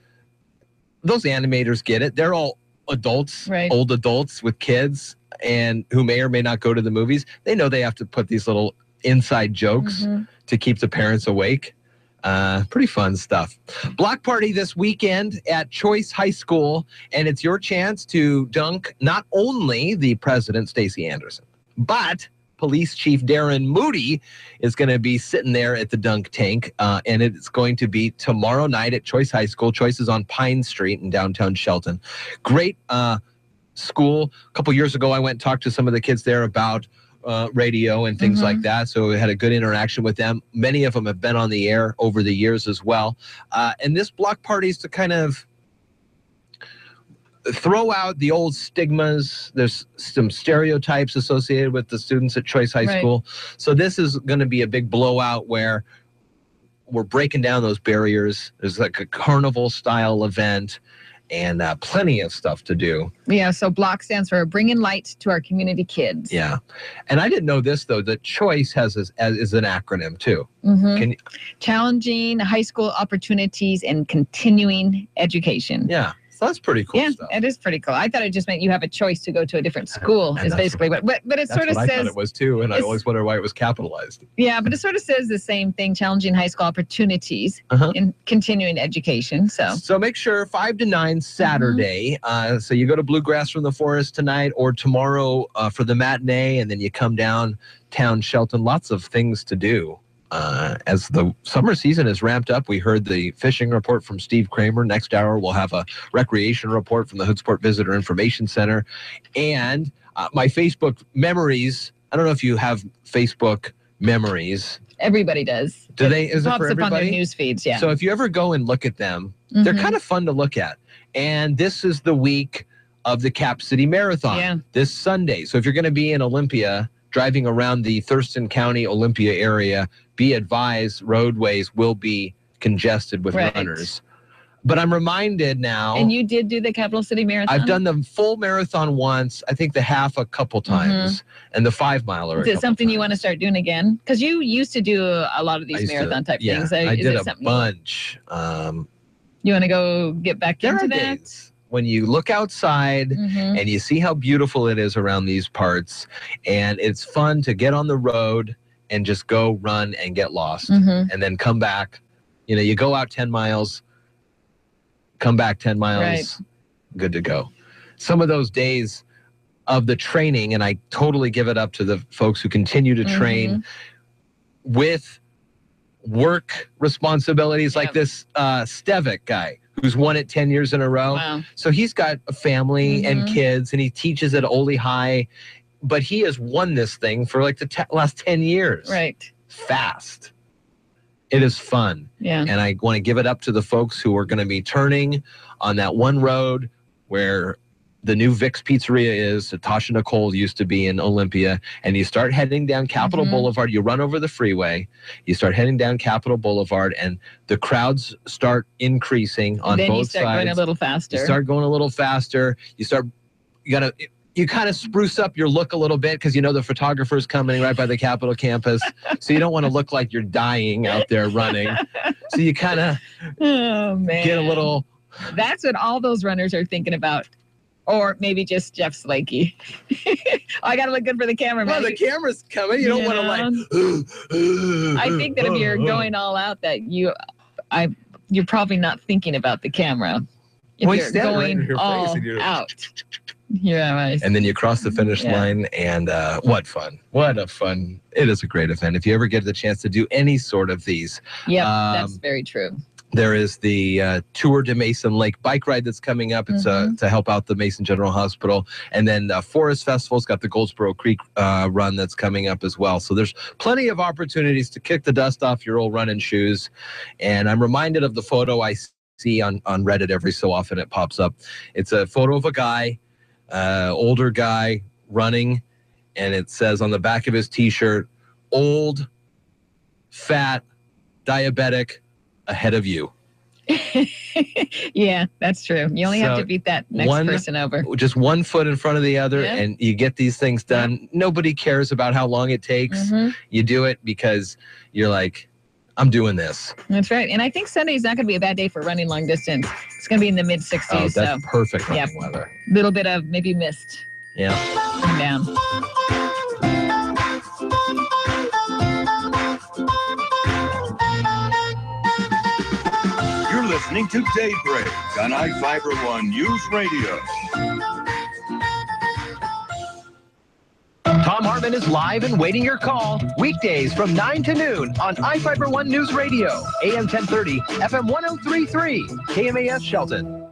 Speaker 2: animators get it. They're all adults, right? Old adults with kids, and who may or may not go to the movies. They know they have to put these little inside jokes to keep the parents awake. Pretty fun stuff. Block party this weekend at Choice High School, and it's your chance to dunk not only the president, Stacey Anderson, but Police Chief Darren Moody is going to be sitting there at the dunk tank, and it's going to be tomorrow night at Choice High School. Choice is on Pine Street in downtown Shelton. Great school. A couple years ago, I went and talked to some of the kids there about radio and things like that. So we had a good interaction with them. Many of them have been on the air over the years as well. And this block party is to kind of throw out the old stigmas. There's some stereotypes associated with the students at Choice High School. So this is going to be a big blowout where we're breaking down those barriers. There's like a carnival style event, and plenty of stuff to do.
Speaker 16: Yeah, so BLOCK stands for Bringing Light to Our Community Kids.
Speaker 2: Yeah. And I didn't know this, though, that CHOICE is an acronym, too.
Speaker 16: Challenging High School Opportunities and Continuing Education.
Speaker 2: Yeah. So that's pretty cool stuff.
Speaker 16: It is pretty cool. I thought it just meant you have a choice to go to a different school, is basically what, but it sort of says.
Speaker 2: I thought it was too, and I always wondered why it was capitalized.
Speaker 16: Yeah, but it sort of says the same thing, challenging high school opportunities in continuing education. So
Speaker 2: make sure 5 to 9 Saturday. So you go to Bluegrass from the Forest tonight or tomorrow for the matinee, and then you come downtown Shelton. Lots of things to do. As the summer season is ramped up, we heard the fishing report from Steve Kramer. Next hour, we'll have a recreation report from the Hoodsport Visitor Information Center. And my Facebook memories, I don't know if you have Facebook memories.
Speaker 16: Everybody does.
Speaker 2: Do they? Is it for everybody?
Speaker 16: Pops up on their news feeds, yeah.
Speaker 2: So if you ever go and look at them, they're kind of fun to look at. And this is the week of the Cap City Marathon this Sunday. So if you're going to be in Olympia, driving around the Thurston County Olympia area, be advised roadways will be congested with runners. But I'm reminded now.
Speaker 16: And you did do the Capital City Marathon?
Speaker 2: I've done the full marathon once, I think the half a couple times, and the 5 miler.
Speaker 16: Is it something you want to start doing again? Because you used to do a lot of these marathon type things.
Speaker 2: I did a bunch.
Speaker 16: You want to go get back into that?
Speaker 2: Days when you look outside and you see how beautiful it is around these parts, and it's fun to get on the road and just go run and get lost and then come back. You know, you go out 10 miles, come back 10 miles, good to go. Some of those days of the training, and I totally give it up to the folks who continue to train with work responsibilities like this Stevic guy who's won it 10 years in a row.
Speaker 16: Wow.
Speaker 2: So he's got a family and kids, and he teaches at Ole High, but he has won this thing for like the last 10 years.
Speaker 16: Right.
Speaker 2: Fast. It is fun.
Speaker 16: Yeah.
Speaker 2: And I want to give it up to the folks who are going to be turning on that one road where the new Vic's Pizzeria is, that Tasha Nicole used to be in Olympia, and you start heading down Capitol Boulevard, you run over the freeway, you start heading down Capitol Boulevard, and the crowds start increasing on both sides. Then you start
Speaker 16: going a little faster.
Speaker 2: You start going a little faster. You kind of spruce up your look a little bit because you know the photographer's coming right by the Capitol campus, so you don't want to look like you're dying out there running. So you kind of get a little...
Speaker 16: That's what all those runners are thinking about. Or maybe just Jeff Slakey. I got to look good for the camera.
Speaker 2: Well, the camera's coming. You don't want to
Speaker 16: I think that if you're going all out, that you're probably not thinking about the camera. If you're going all out. Yeah, right.
Speaker 2: And then you cross the finish line, and what fun. What a fun. It is a great event. If you ever get the chance to do any sort of these.
Speaker 16: Yeah, that's very true.
Speaker 2: There is the Tour de Mason Lake bike ride that's coming up. It's to help out the Mason General Hospital. And then Forest Festival's got the Goldsboro Creek run that's coming up as well. So there's plenty of opportunities to kick the dust off your old running shoes. And I'm reminded of the photo I see on Reddit every so often. It pops up. It's a photo of a guy, older guy running, and it says on the back of his T-shirt, old, fat, diabetic, ahead of you.
Speaker 16: Yeah, that's true. You only have to beat that next person over.
Speaker 2: Just one foot in front of the other, and you get these things done. Nobody cares about how long it takes. You do it because you're like, I'm doing this.
Speaker 16: That's right. And I think Sunday is not going to be a bad day for running long distance. It's going to be in the mid-60s.
Speaker 2: Oh, that's perfect running weather.
Speaker 16: Little bit of maybe mist.
Speaker 2: Yeah.
Speaker 16: Come down.
Speaker 17: You're listening to Daybreak on iFIBER ONE Newsradio.
Speaker 3: Tom Hartman is live and waiting your call weekdays from 9 to noon on iFIBER ONE News Radio, AM 1030, FM 1033, KMAS Shelton.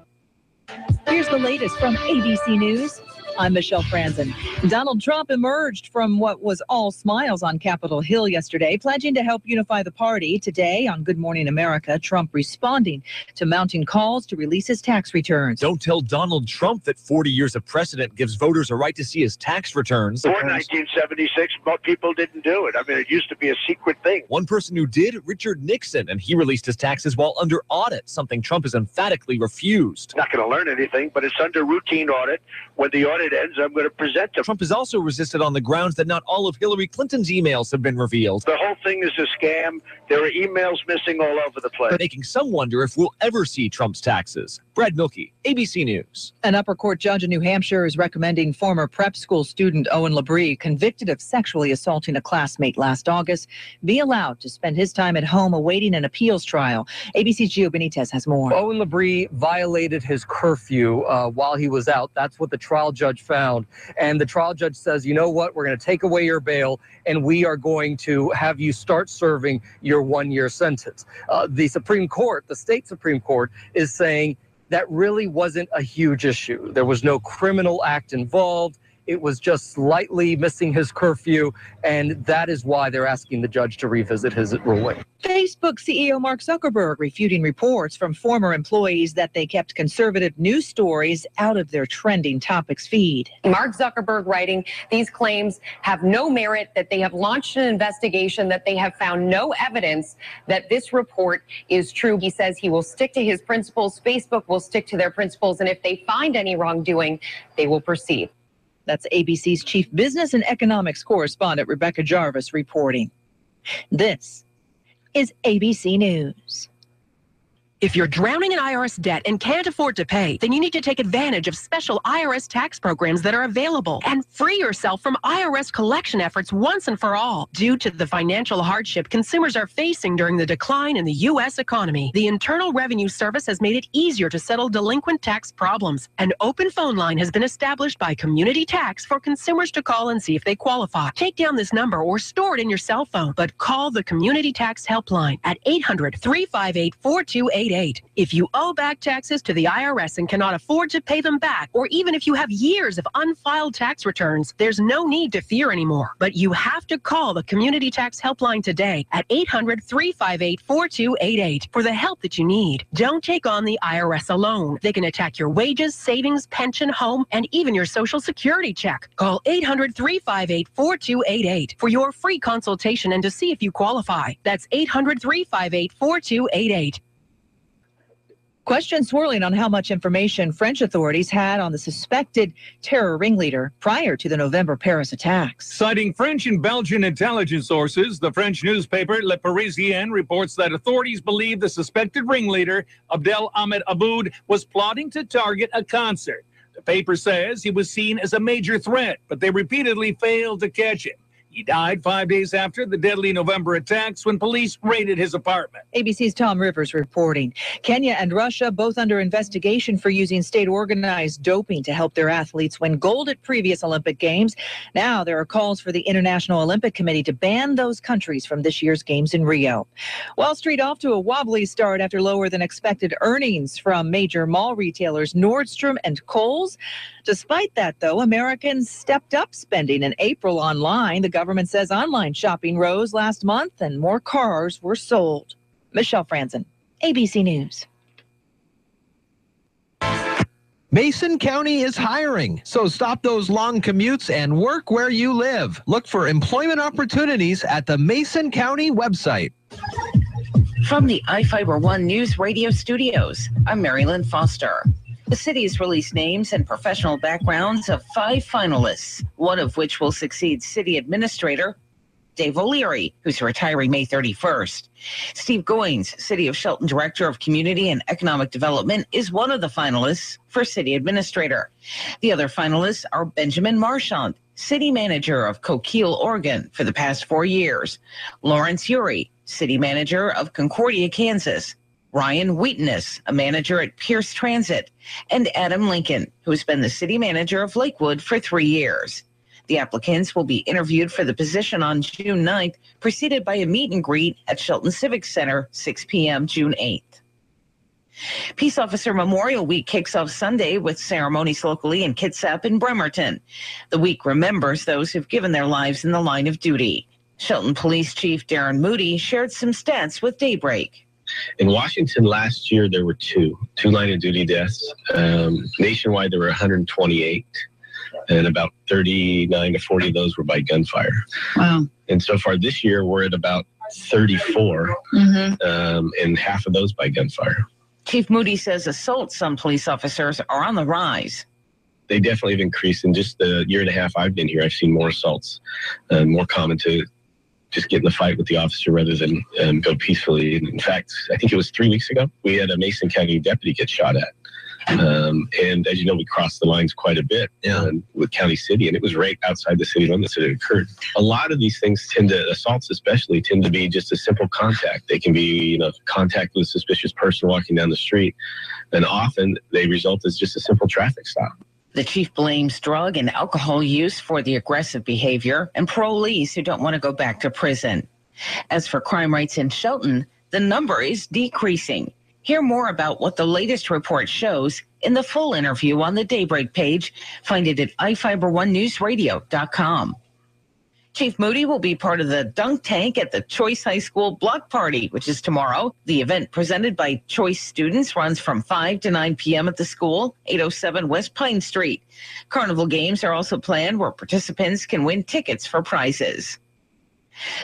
Speaker 6: Here's the latest from ABC News. I'm Michelle Franzen. Donald Trump emerged from what was all smiles on Capitol Hill yesterday, pledging to help unify the party. Today on Good Morning America, Trump responding to mounting calls to release his tax returns.
Speaker 12: Don't tell Donald Trump that 40 years of precedent gives voters a right to see his tax returns.
Speaker 22: Before 1976, people didn't do it. I mean, it used to be a secret thing.
Speaker 12: One person who did, Richard Nixon, and he released his taxes while under audit, something Trump has emphatically refused.
Speaker 22: Not going to learn anything, but it's under routine audit. When the audit ends, I'm going to present them.
Speaker 12: Trump has also resisted on the grounds that not all of Hillary Clinton's emails have been revealed.
Speaker 22: The whole thing is a scam. There are emails missing all over the place.
Speaker 12: Making some wonder if we'll ever see Trump's taxes. Brad Milkey, ABC News.
Speaker 6: An upper court judge in New Hampshire is recommending former prep school student Owen Labrie, convicted of sexually assaulting a classmate last August, be allowed to spend his time at home awaiting an appeals trial. ABC's Gio Benitez has more.
Speaker 24: Owen Labrie violated his curfew while he was out. That's what the trial judge found. And the trial judge says, you know what, we're going to take away your bail and we are going to have you start serving your 1-year sentence. The Supreme Court, the state Supreme Court, is saying that really wasn't a huge issue. There was no criminal act involved. It was just slightly missing his curfew, and that is why they're asking the judge to revisit his ruling.
Speaker 6: Facebook CEO Mark Zuckerberg refuting reports from former employees that they kept conservative news stories out of their trending topics feed.
Speaker 25: Mark Zuckerberg writing, these claims have no merit, that they have launched an investigation, that they have found no evidence that this report is true. He says he will stick to his principles. Facebook will stick to their principles, and if they find any wrongdoing, they will proceed.
Speaker 6: That's ABC's chief business and economics correspondent, Rebecca Jarvis, reporting. This is ABC News.
Speaker 9: If you're drowning in IRS debt and can't afford to pay, then you need to take advantage of special IRS tax programs that are available and free yourself from IRS collection efforts once and for all. Due to the financial hardship consumers are facing during the decline in the U.S. economy, the Internal Revenue Service has made it easier to settle delinquent tax problems. An open phone line has been established by Community Tax for consumers to call and see if they qualify. Take down this number or store it in your cell phone, but call the Community Tax Helpline at 800-358-4288. If you owe back taxes to the IRS and cannot afford to pay them back, or even if you have years of unfiled tax returns, there's no need to fear anymore. But you have to call the Community Tax Helpline today at 800-358-4288 for the help that you need. Don't take on the IRS alone. They can attack your wages, savings, pension, home, and even your Social Security check. Call 800-358-4288 for your free consultation and to see if you qualify. That's 800-358-4288.
Speaker 6: Questions swirling on how much information French authorities had on the suspected terror ringleader prior to the November Paris attacks.
Speaker 10: Citing French and Belgian intelligence sources, the French newspaper Le Parisien reports that authorities believe the suspected ringleader, Abdel Ahmed Aboud, was plotting to target a concert. The paper says he was seen as a major threat, but they repeatedly failed to catch him. He died 5 days after the deadly November attacks when police raided his apartment.
Speaker 6: ABC's Tom Rivers reporting. Kenya and Russia both under investigation for using state-organized doping to help their athletes win gold at previous Olympic Games. Now there are calls for the International Olympic Committee to ban those countries from this year's Games in Rio. Wall Street off to a wobbly start after lower than expected earnings from major mall retailers Nordstrom and Kohl's. Despite that, though, Americans stepped up spending in April online. The government says online shopping rose last month and more cars were sold. Michelle Franzen, ABC News.
Speaker 3: Mason County is hiring, so stop those long commutes and work where you live. Look for employment opportunities at the Mason County website.
Speaker 13: From the iFIBER ONE Newsradio studios, I'm Marilyn Foster. The city has released names and professional backgrounds of 5 finalists, one of which will succeed City Administrator Dave O'Leary, who's retiring May 31st. Steve Goins, City of Shelton Director of Community and Economic Development, is one of the finalists for City Administrator. The other finalists are Benjamin Marchand, City Manager of Coquille, Oregon, for the past 4 years, Lawrence Urey, City Manager of Concordia, Kansas, Ryan Wheatoness, a manager at Pierce Transit, and Adam Lincoln, who has been the city manager of Lakewood for 3 years. The applicants will be interviewed for the position on June 9th, preceded by a meet and greet at Shelton Civic Center, 6 p.m. June 8th. Peace Officer Memorial Week kicks off Sunday with ceremonies locally in Kitsap and Bremerton. The week remembers those who've given their lives in the line of duty. Shelton Police Chief Darren Moody shared some stats with Daybreak.
Speaker 14: In Washington last year, there were two line of duty deaths. Nationwide, there were 128, and about 39 to 40 of those were by gunfire.
Speaker 16: Wow.
Speaker 14: And so far this year, we're at about 34, and half of those by gunfire.
Speaker 13: Chief Moody says assaults on police officers are on the rise.
Speaker 14: They definitely have increased. In just the year and a half I've been here, I've seen more assaults, more common to just get in the fight with the officer rather than go peacefully. In fact, I think it was 3 weeks ago, we had a Mason County deputy get shot at. And as you know, we crossed the lines quite a bit with County City, and it was right outside the city limits that it occurred. A lot of these things assaults especially, tend to be just a simple contact. They can be, contact with a suspicious person walking down the street, and often they result as just a simple traffic stop.
Speaker 13: The chief blames drug and alcohol use for the aggressive behavior and parolees who don't want to go back to prison. As for crime rates in Shelton, the number is decreasing. Hear more about what the latest report shows in the full interview on the Daybreak page. Find it at iFIBER1newsradio.com. Chief Moody will be part of the dunk tank at the Choice High School block party, which is tomorrow. The event presented by Choice students runs from 5 to 9 p.m. at the school, 807 West Pine Street. Carnival games are also planned where participants can win tickets for prizes.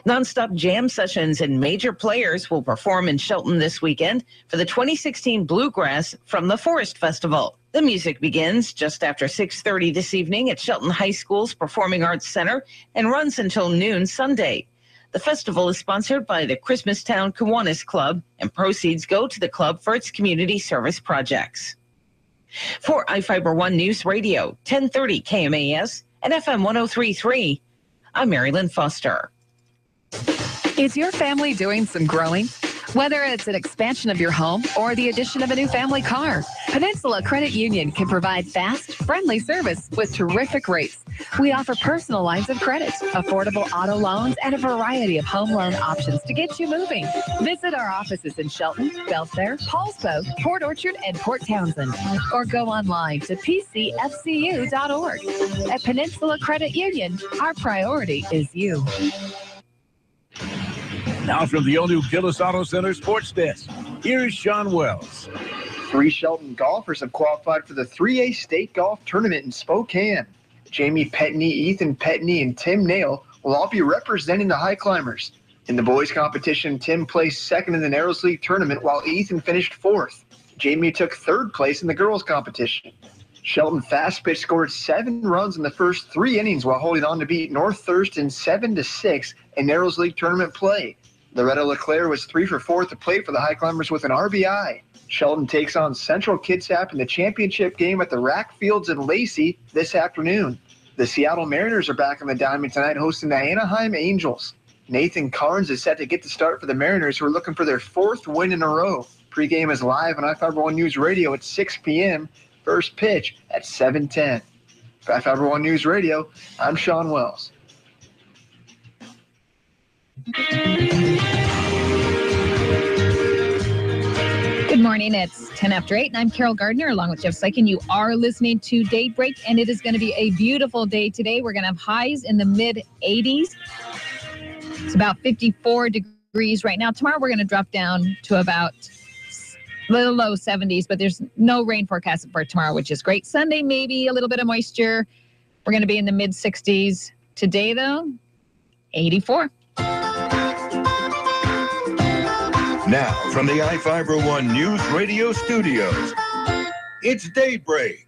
Speaker 13: Nonstop jam sessions and major players will perform in Shelton this weekend for the 2016 Bluegrass from the Forest Festival. The music begins just after 6:30 this evening at Shelton High School's Performing Arts Center and runs until noon Sunday. The festival is sponsored by the Christmastown Kiwanis Club, and proceeds go to the club for its community service projects. For iFIBER One News Radio, 1030 KMAS and FM 103.3, I'm Marilyn Foster.
Speaker 1: Is your family doing some growing? Whether it's an expansion of your home or the addition of a new family car, Peninsula Credit Union can provide fast, friendly service with terrific rates. We offer personal lines of credit, affordable auto loans, and a variety of home loan options to get you moving. Visit our offices in Shelton, Belfair, Paulsbo, Port Orchard, and Port Townsend, or go online to pcfcu.org. At Peninsula Credit Union, our priority is you.
Speaker 8: Now from the all-new Gillis Auto Center Sports Desk, here's Sean Wells.
Speaker 15: 3 Shelton golfers have qualified for the 3A State Golf Tournament in Spokane. Jamie Petney, Ethan Petney, and Tim Nail will all be representing the high climbers. In the boys' competition, Tim placed second in the Narrows League tournament while Ethan finished fourth. Jamie took third place in the girls' competition. Shelton Fast Pitch scored 7 runs in the first 3 innings while holding on to beat North Thurston 7-6 in Narrows League tournament play. Loretta LeClaire was 3 for 4 at the plate for the high climbers with an RBI. Shelton takes on Central Kitsap in the championship game at the Rack Fields in Lacey this afternoon. The Seattle Mariners are back on the diamond tonight hosting the Anaheim Angels. Nathan Carnes is set to get the start for the Mariners, who are looking for their 4th win in a row. Pre-game is live on iFIBER One News Radio at 6 p.m. First pitch at 7:10. For iFIBER One News Radio, I'm Sean Wells.
Speaker 16: Good morning. It's 10 after 8, and I'm Carol Gardner along with Jeff Sykin. You are listening to Daybreak, and it is going to be a beautiful day today. We're going to have highs in the mid-80s. It's about 54 degrees right now. Tomorrow we're going to drop down to about little low 70s, but there's no rain forecast for tomorrow, which is great. Sunday, maybe a little bit of moisture. We're going to be in the mid-60s. Today, though, 84.
Speaker 17: Now, from the iFIBER One News Radio studios, it's Daybreak.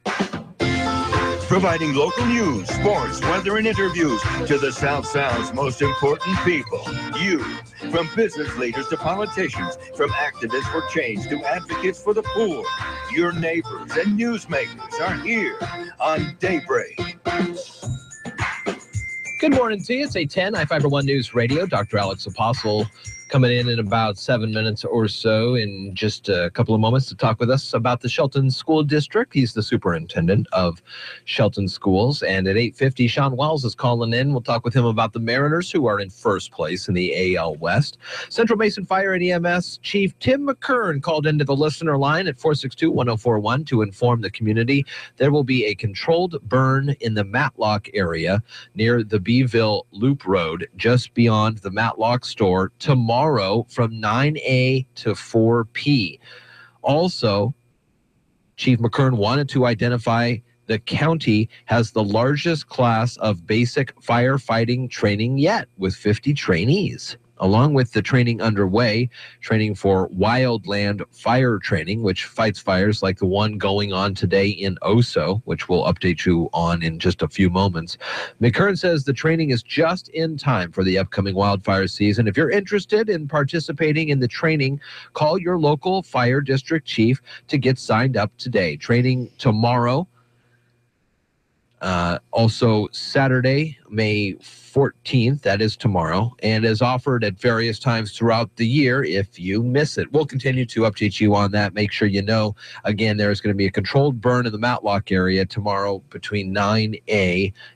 Speaker 17: Providing local news, sports, weather, and interviews to the South Sound's most important people. You. From business leaders to politicians, from activists for change to advocates for the poor. Your neighbors and newsmakers are here on Daybreak.
Speaker 2: Good morning to you. It's 8:10, iFIBER One News Radio. Dr. Alex Apostle coming in about 7 minutes or so in just a couple of moments to talk with us about the Shelton School District. He's the superintendent of Shelton Schools. And at 8:50, Sean Wells is calling in. We'll talk with him about the Mariners, who are in first place in the AL West. Central Mason Fire and EMS Chief Tim McKern called into the listener line at 462-1041 to inform the community there will be a controlled burn in the Matlock area near the Beeville Loop Road, just beyond the Matlock store, tomorrow from 9 to 4 p. Also, Chief McKern wanted to identify the county has the largest class of basic firefighting training yet, with 50 trainees. Along with the training underway, training for wildland fire training, which fights fires like the one going on today in Oso, which we'll update you on in just a few moments. McKern says the training is just in time for the upcoming wildfire season. If you're interested in participating in the training, call your local fire district chief to get signed up today. Training tomorrow. Also Saturday, May 14th, that is tomorrow, and is offered at various times throughout the year if you miss it. We'll continue to update you on that. Make sure you know, again, there's going to be a controlled burn in the Matlock area tomorrow between 9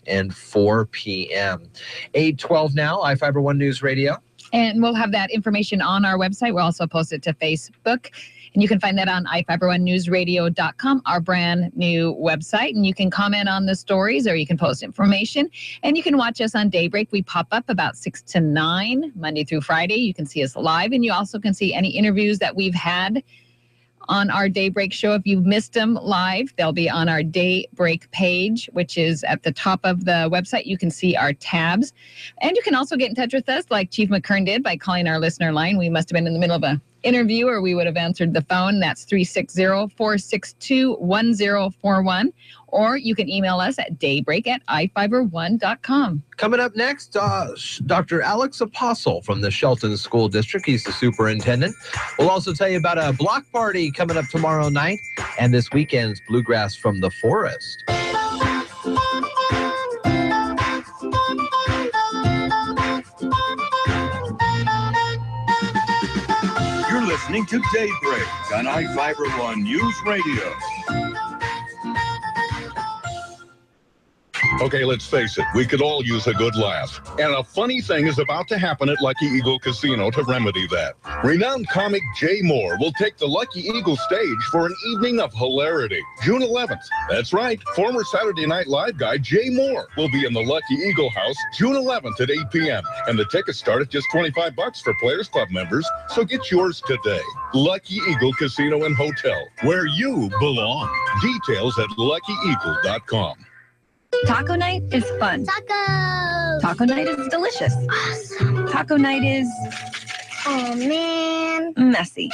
Speaker 2: and 4 p.m. 8:12 now, iFIBER One News Radio.
Speaker 16: And we'll have that information on our website. We'll also post it to Facebook. And you can find that on iFiber1newsradio.com, our brand new website. And you can comment on the stories, or you can post information. And you can watch us on Daybreak. We pop up about 6 to 9, Monday through Friday. You can see us live. And you also can see any interviews that we've had on our Daybreak show. If you've missed them live, they'll be on our Daybreak page, which is at the top of the website. You can see our tabs. And you can also get in touch with us like Chief McKern did by calling our listener line. We must have been in the middle of a interviewer, we would have answered the phone. That's 360-462-1041. Or you can email us at daybreak@ifiber1.com.
Speaker 2: Coming up next, Dr. Alex Apostle from the Shelton School District. He's the superintendent. We'll also tell you about a block party coming up tomorrow night and this weekend's Bluegrass from the Forest.
Speaker 17: You're listening to Daybreak on iFIBER ONE News Radio.
Speaker 4: Okay, let's face it, we could all use a good laugh. And a funny thing is about to happen at Lucky Eagle Casino to remedy that. Renowned comic Jay Moore will take the Lucky Eagle stage for an evening of hilarity. June 11th. That's right, former Saturday Night Live guy Jay Moore will be in the Lucky Eagle House June 11th at 8 p.m. And the tickets start at just $25 for Players Club members, so get yours today. Lucky Eagle Casino and Hotel, where you belong. Details at luckyeagle.com.
Speaker 18: Taco night is fun. Taco night is delicious. Awesome. Taco night is... oh, man. Messy.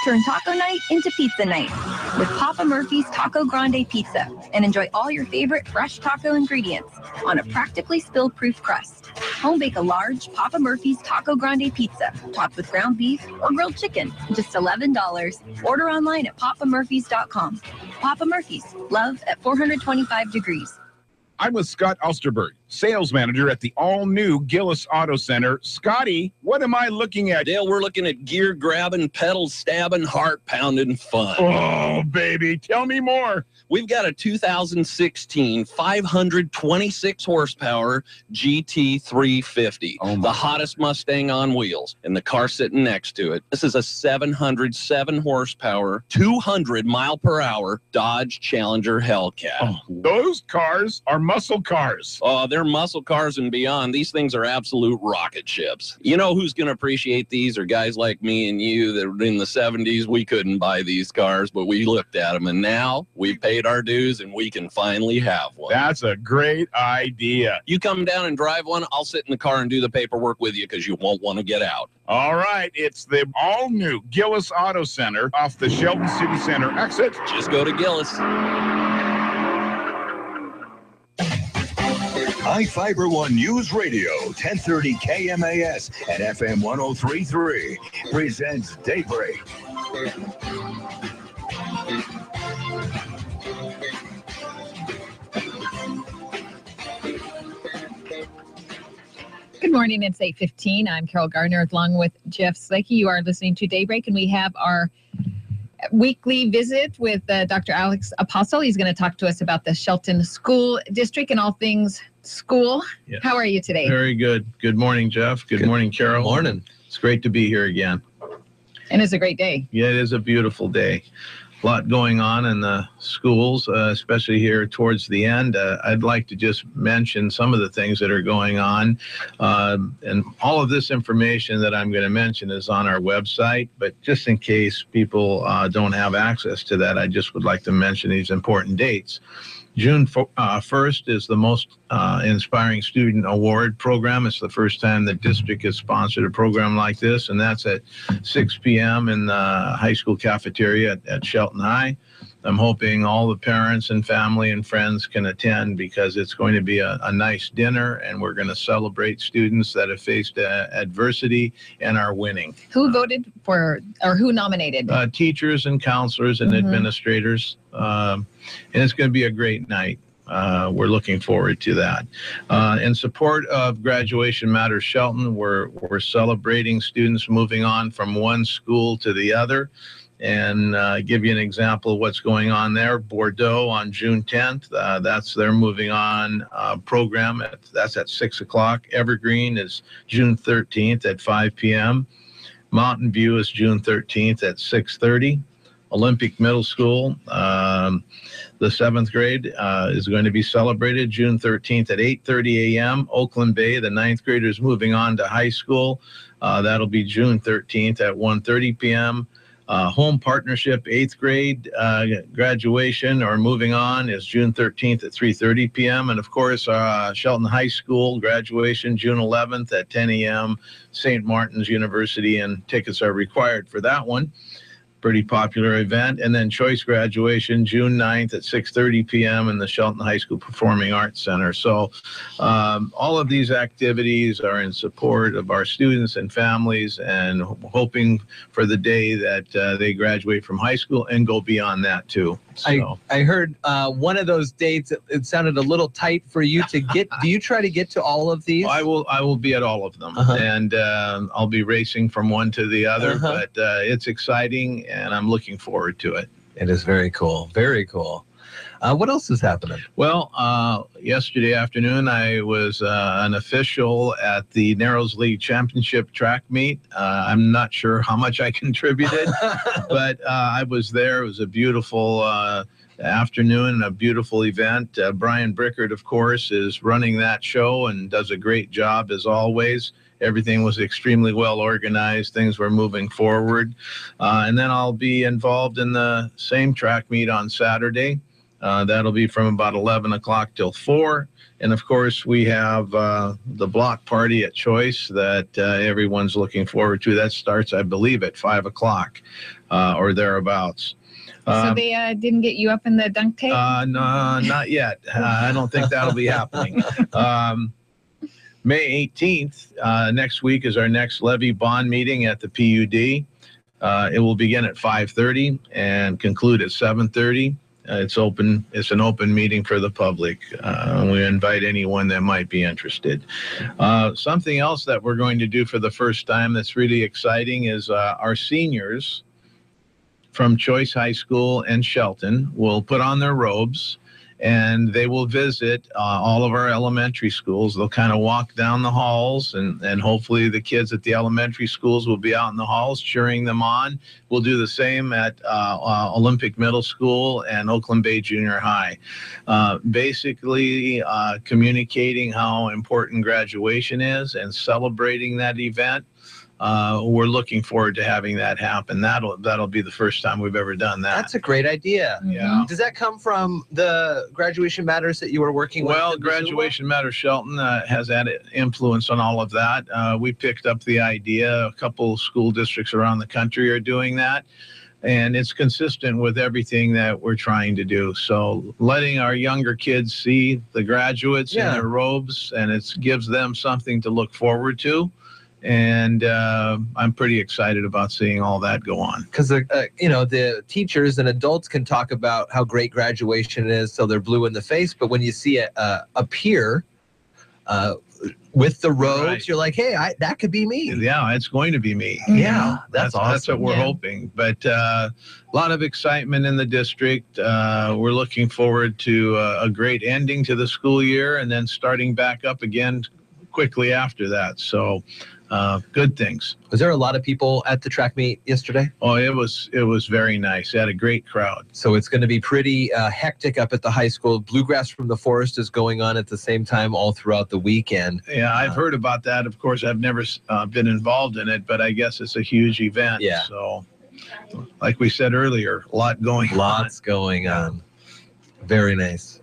Speaker 18: Turn taco night into pizza night with Papa Murphy's Taco Grande Pizza and enjoy all your favorite fresh taco ingredients on a practically spill-proof crust. Home bake a large Papa Murphy's Taco Grande Pizza topped with ground beef or grilled chicken, just $11. Order online at papamurphys.com. Papa Murphy's, love at 425 degrees.
Speaker 19: I'm with Scott Ulsterberg, sales manager at the all-new Gillis Auto Center. Scotty, what am I looking at?
Speaker 20: Dale, we're looking at gear-grabbing, pedal-stabbing, heart-pounding fun.
Speaker 19: Oh, baby, tell me more.
Speaker 20: We've got a 2016 526 horsepower GT350, the hottest Mustang on wheels, and the car sitting next to it. This is a 707 horsepower, 200 mile per hour Dodge Challenger Hellcat.
Speaker 19: Oh, those cars are muscle cars.
Speaker 20: Oh, they're muscle cars and beyond. These things are absolute rocket ships. You know who's going to appreciate these are guys like me and you that in the 70s, we couldn't buy these cars, but we looked at them, and now we paid our dues and we can finally have one.
Speaker 19: That's a great idea.
Speaker 20: You come down and drive one, I'll sit in the car and do the paperwork with you because you won't want to get out.
Speaker 19: All right, it's the all-new Gillis Auto Center off the Shelton City Center exit.
Speaker 20: Just go to Gillis.
Speaker 17: iFIBER ONE News Radio, 1030 KMAS and FM 103.3 presents Daybreak.
Speaker 16: Good morning. It's 8:15. I'm Carol Gardner along with Jeff Slakey. You are listening to Daybreak, and we have our weekly visit with Dr. Alex Apostle. He's going to talk to us about the Shelton School District and all things school.
Speaker 21: Yes.
Speaker 16: How are you today?
Speaker 21: Very good. Good morning, Jeff. Good morning, Carol.
Speaker 2: Good morning.
Speaker 21: It's great to be here again.
Speaker 16: And it's a great day.
Speaker 21: Yeah, it is a beautiful day. A lot going on in the schools, especially here towards the end. I'd like to just mention some of the things that are going on. And all of this information that I'm going to mention is on our website. But just in case people don't have access to that, I just would like to mention these important dates. June 1st is the Most Inspiring Student Award program. It's the first time the district has sponsored a program like this, and that's at 6 p.m. in the high school cafeteria at Shelton High. I'm hoping all the parents and family and friends can attend because it's going to be a nice dinner, and we're going to celebrate students that have faced adversity and are winning.
Speaker 16: Who voted for, or who nominated?
Speaker 21: Teachers and counselors and administrators. And it's going to be a great night. We're looking forward to that. In support of Graduation Matters Shelton, we're celebrating students moving on from one school to the other. And give you an example of what's going on there. Bordeaux on June 10th, that's their moving on program. That's at 6 o'clock. Evergreen is June 13th at 5 p.m. Mountain View is June 13th at 6:30. Olympic Middle School, the 7th grade is going to be celebrated June 13th at 8:30 a.m. Oakland Bay, the 9th graders moving on to high school. That'll be June 13th at 1:30 p.m. Home Partnership 8th grade graduation or moving on is June 13th at 3:30 p.m. And of course, Shelton High School graduation June 11th at 10 a.m. St. Martin's University, and tickets are required for that one. Pretty popular event. And then choice graduation June 9th at 6:30 p.m. in the Shelton High School Performing Arts Center. So all of these activities are in support of our students and families, and hoping for the day that they graduate from high school and go beyond that too. So.
Speaker 2: I heard one of those dates, it sounded a little tight for you to get. Do you try to get to all of these?
Speaker 21: I will be at all of them, and I'll be racing from one to the other, but it's exciting, and I'm looking forward to it.
Speaker 2: It is very cool. Very cool. What else is happening?
Speaker 21: Well, yesterday afternoon, I was an official at the Narrows League Championship track meet. I'm not sure how much I contributed, but I was there. It was a beautiful afternoon, a beautiful event. Brian Brickert, of course, is running that show and does a great job as always. Everything was extremely well organized. Things were moving forward. And then I'll be involved in the same track meet on Saturday. That'll be from about 11 o'clock till 4. And of course, we have the block party at Choice that everyone's looking forward to. That starts, I believe, at 5 o'clock or thereabouts.
Speaker 16: So they didn't get you up in the dunk tank?
Speaker 21: No, not yet. I don't think that'll be happening. May 18th, next week, is our next levy bond meeting at the PUD. It will begin at 5:30 and conclude at 7:30. It's open. It's an open meeting for the public. We invite anyone that might be interested. Something else that we're going to do for the first time that's really exciting is our seniors from Choice High School and Shelton will put on their robes, and they will visit all of our elementary schools. They'll kind of walk down the halls, and hopefully the kids at the elementary schools will be out in the halls cheering them on. We'll do the same at Olympic Middle School and Oakland Bay Junior High. Basically communicating how important graduation is and celebrating that event. We're looking forward to having that happen. That'll be the first time we've ever done that.
Speaker 2: That's a great idea.
Speaker 21: Yeah.
Speaker 2: Does that come from the Graduation Matters that you were working with?
Speaker 21: Well, Graduation Matters Shelton has had influence on all of that. We picked up the idea. A couple school districts around the country are doing that. And it's consistent with everything that we're trying to do. So letting our younger kids see the graduates in their robes, and it gives them something to look forward to. And I'm pretty excited about seeing all that go on.
Speaker 2: Because the teachers and adults can talk about how great graduation is, so they're blue in the face. But when you see a peer with the robes, you're like, hey, that could be me.
Speaker 21: Yeah, it's going to be me.
Speaker 2: Yeah, that's awesome.
Speaker 21: That's what we're hoping. But a lot of excitement in the district. We're looking forward to a great ending to the school year, and then starting back up again quickly after that. So good things.
Speaker 2: Was there a lot of people at the track meet yesterday?
Speaker 21: Oh, it was very nice. It had a great crowd.
Speaker 2: So it's going to be pretty hectic up at the high school. Bluegrass from the Forest is going on at the same time all throughout the weekend.
Speaker 21: Yeah, I've heard about that. Of course, I've never been involved in it, but I guess it's a huge event.
Speaker 2: Yeah.
Speaker 21: So like we said earlier, a lot going on.
Speaker 2: Lots going on. Very nice.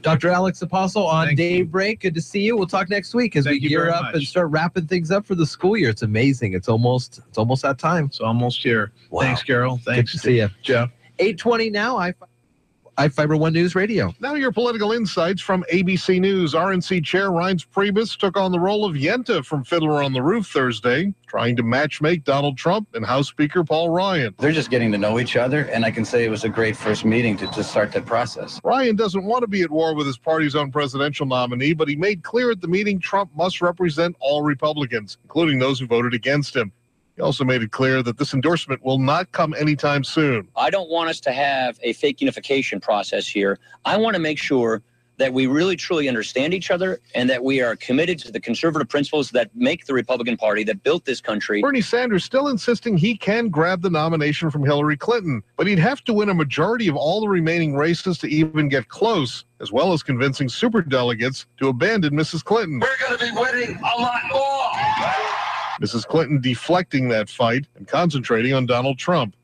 Speaker 2: Dr. Alex Apostle on Daybreak. Good to see you. We'll talk next week as we gear up and start wrapping things up for the school year. It's amazing. It's almost that time.
Speaker 21: It's almost here. Wow. Thanks, Carol. Thanks.
Speaker 2: Good to see you,
Speaker 21: Jeff.
Speaker 2: 8:20 now. iFIBER ONE Newsradio.
Speaker 5: Now your political insights from ABC News. RNC Chair Reince Priebus took on the role of Yenta from Fiddler on the Roof Thursday, trying to matchmake Donald Trump and House Speaker Paul Ryan.
Speaker 7: They're just getting to know each other, and I can say it was a great first meeting to just start that process.
Speaker 5: Ryan doesn't want to be at war with his party's own presidential nominee, but he made clear at the meeting Trump must represent all Republicans, including those who voted against him. He also made it clear that this endorsement will not come anytime soon.
Speaker 11: I don't want us to have a fake unification process here. I want to make sure that we really truly understand each other and that we are committed to the conservative principles that make the Republican Party, that built this country.
Speaker 5: Bernie Sanders still insisting he can grab the nomination from Hillary Clinton, but he'd have to win a majority of all the remaining races to even get close, as well as convincing superdelegates to abandon Mrs. Clinton.
Speaker 17: We're going to be winning a lot more.
Speaker 5: Mrs. Clinton deflecting that fight and concentrating on Donald Trump.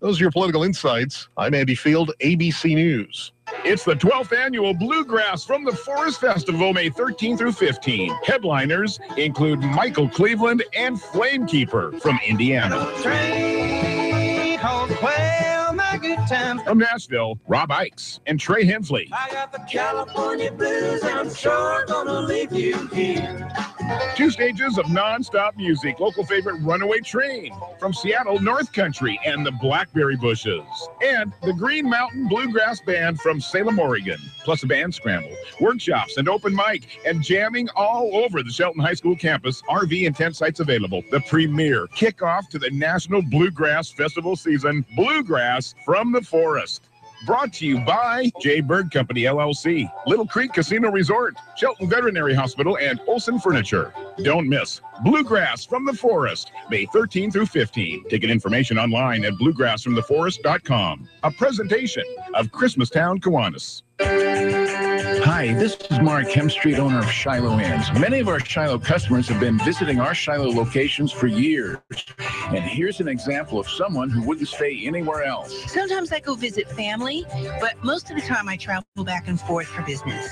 Speaker 5: Those are your political insights. I'm Andy Field, ABC News.
Speaker 19: It's the 12th annual Bluegrass from the Forest Festival, May 13 through 15. Headliners include Michael Cleveland and Flamekeeper from Indiana. From Nashville, Rob Ickes and Trey Hensley.
Speaker 12: I got the California blues, I'm sure gonna leave you here.
Speaker 19: 2 stages of non-stop music. Local favorite Runaway Train from Seattle, North Country, and the Blackberry Bushes. And the Green Mountain Bluegrass Band from Salem, Oregon. Plus a band scramble, workshops, and open mic, and jamming all over the Shelton High School campus. RV and tent sites available. The premier kickoff to the National Bluegrass Festival season. Bluegrass from the Forest. Brought to you by J. Bird Company, LLC, Little Creek Casino Resort, Shelton Veterinary Hospital, and Olson Furniture. Don't miss Bluegrass from the Forest, May 13 through 15. Ticket information online at bluegrassfromtheforest.com. A presentation of Christmastown, Kiwanis.
Speaker 8: Hi, this is Mark Hemstreet, owner of Shiloh Inns. Many of our Shiloh customers have been visiting our Shiloh locations for years. And here's an example of someone who wouldn't stay anywhere else.
Speaker 22: Sometimes I go visit family, but most of the time I travel back and forth for business.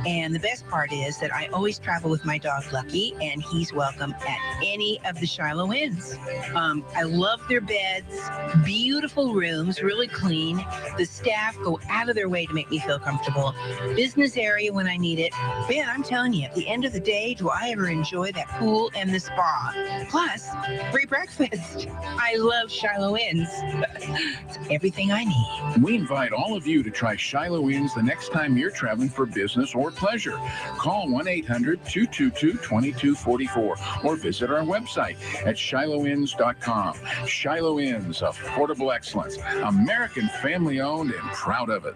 Speaker 22: And the best part is that I always travel with my dog Lucky, and he's welcome at any of the Shiloh Inns. I love their beds, beautiful rooms, really clean. The staff go out of their way to make me feel comfortable. Business area when I need it. Man, I'm telling you, at the end of the day, do I ever enjoy that pool and the spa? Plus, free breakfast. I love Shiloh Inns. It's everything I need.
Speaker 8: We invite all of you to try Shiloh Inns the next time you're traveling for business or pleasure. Call 1-800-222-2244 or visit our website at shilohins.com. Shiloh Inns, affordable excellence. American family-owned and proud of it.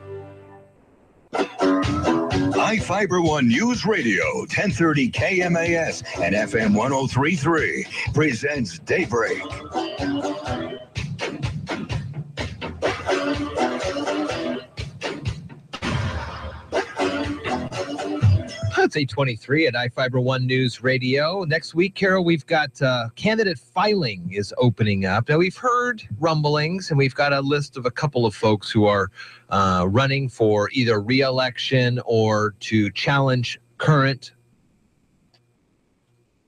Speaker 17: iFIBER One News Radio, 1030 KMAS and FM 103.3 presents Daybreak.
Speaker 2: It's 8:23 at iFIBER One News Radio. Next week, Carol, we've got candidate filing is opening up. Now, we've heard rumblings, and we've got a list of a couple of folks who are running for either re-election or to challenge current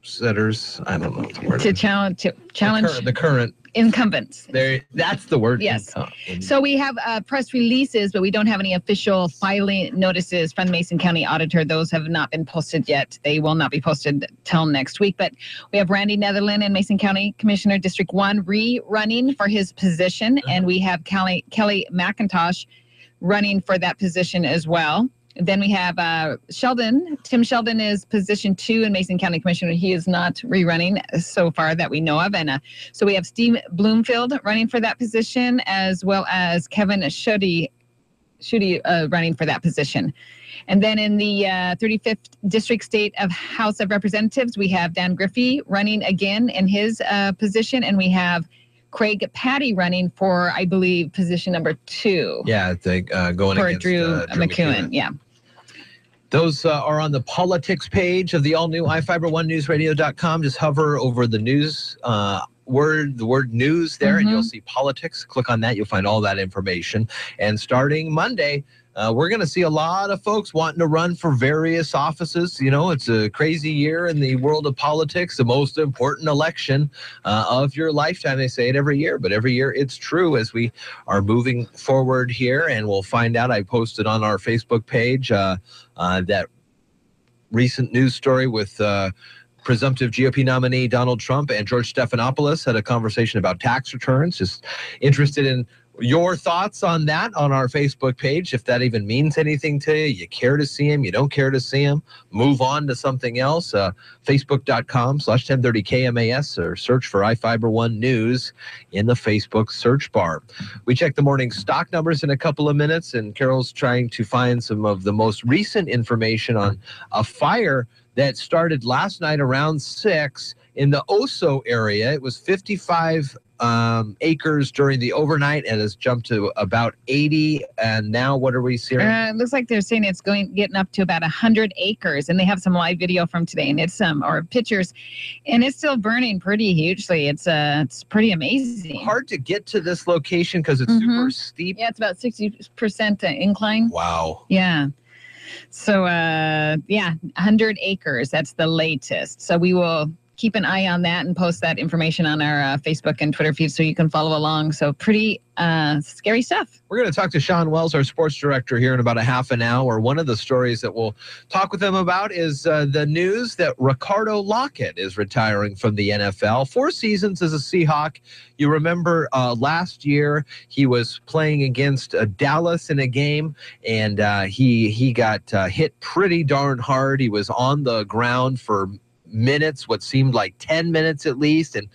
Speaker 2: setters. I don't know what the word
Speaker 16: To
Speaker 2: is.
Speaker 16: challenge
Speaker 2: The current
Speaker 16: incumbents.
Speaker 2: There, that's the word.
Speaker 16: Yes. So we have press releases, but we don't have any official filing notices from the Mason County Auditor. Those have not been posted yet. They will not be posted till next week. But we have Randy Netherland and Mason County Commissioner District 1 re-running for his position. And we have Kelly McIntosh running for that position as well. Then we have Tim Sheldon is position 2 in Mason County Commissioner. He is not rerunning so far that we know of. And so we have Steve Bloomfield running for that position, as well as Kevin Schutte running for that position. And then in the 35th District State of House of Representatives, we have Dan Griffey running again in his position, and we have Craig Patty running for, I believe, position number 2.
Speaker 2: Yeah, going
Speaker 16: for
Speaker 2: against
Speaker 16: Drew McEwen. Yeah.
Speaker 2: Those are on the politics page of the all-new iFIBER1newsradio.com. Just hover over the news the word news there, and you'll see politics. Click on that. You'll find all that information. And starting Monday, we're going to see a lot of folks wanting to run for various offices. You know, it's a crazy year in the world of politics, the most important election of your lifetime. They say it every year, but every year it's true as we are moving forward here. And we'll find out. I posted on our Facebook page that recent news story with presumptive GOP nominee Donald Trump and George Stephanopoulos had a conversation about tax returns. Just interested in your thoughts on that on our Facebook page. If that even means anything to you, you care to see him, you don't care to see him, move on to something else. Facebook.com/1030KMAS or search for iFIBER One News in the Facebook search bar. We check the morning stock numbers in a couple of minutes, and Carol's trying to find some of the most recent information on a fire that started last night around 6 In the Oso area, it was 55 acres during the overnight and has jumped to about 80. And now what are we seeing?
Speaker 16: It looks like they're saying it's getting up to about 100 acres. And they have some live video from today, and it's or pictures, and it's still burning pretty hugely. It's pretty amazing.
Speaker 2: Hard to get to this location because it's super steep.
Speaker 16: Yeah, it's about 60% incline.
Speaker 2: Wow.
Speaker 16: Yeah. So, 100 acres. That's the latest. So we will keep an eye on that and post that information on our Facebook and Twitter feed so you can follow along. So pretty scary stuff.
Speaker 2: We're going to talk to Sean Wells, our sports director, here in about a half an hour. One of the stories that we'll talk with him about is the news that Ricardo Lockett is retiring from the NFL. 4 seasons as a Seahawk. You remember last year he was playing against Dallas in a game, and he got hit pretty darn hard. He was on the ground for minutes, what seemed like 10 minutes at least. And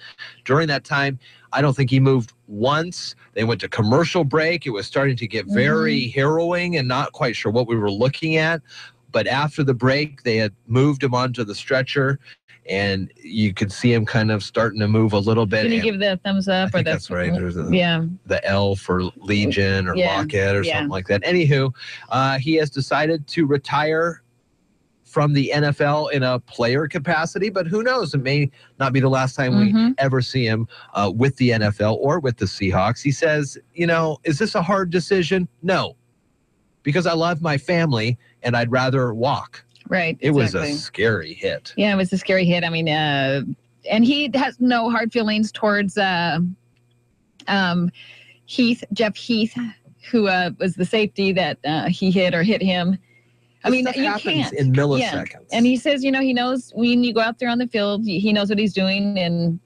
Speaker 2: during that time, I don't think he moved once. They went to commercial break. It was starting to get very harrowing and not quite sure what we were looking at. But after the break, they had moved him onto the stretcher, and you could see him kind of starting to move a little bit.
Speaker 16: Can you give the thumbs up?
Speaker 2: I think that's right. There's the L for Legion or Lockett or something like that. Anywho, he has decided to retire from the NFL in a player capacity, but who knows? It may not be the last time we ever see him with the NFL or with the Seahawks. He says, is this a hard decision? No, because I love my family and I'd rather walk.
Speaker 16: Right.
Speaker 2: It was a scary hit.
Speaker 16: Yeah, it was a scary hit. I mean, and he has no hard feelings towards Jeff Heath, who was the safety that he hit him. I mean, you can't.
Speaker 2: In milliseconds.
Speaker 16: Yeah. And he says, he knows when you go out there on the field, he knows what he's doing, and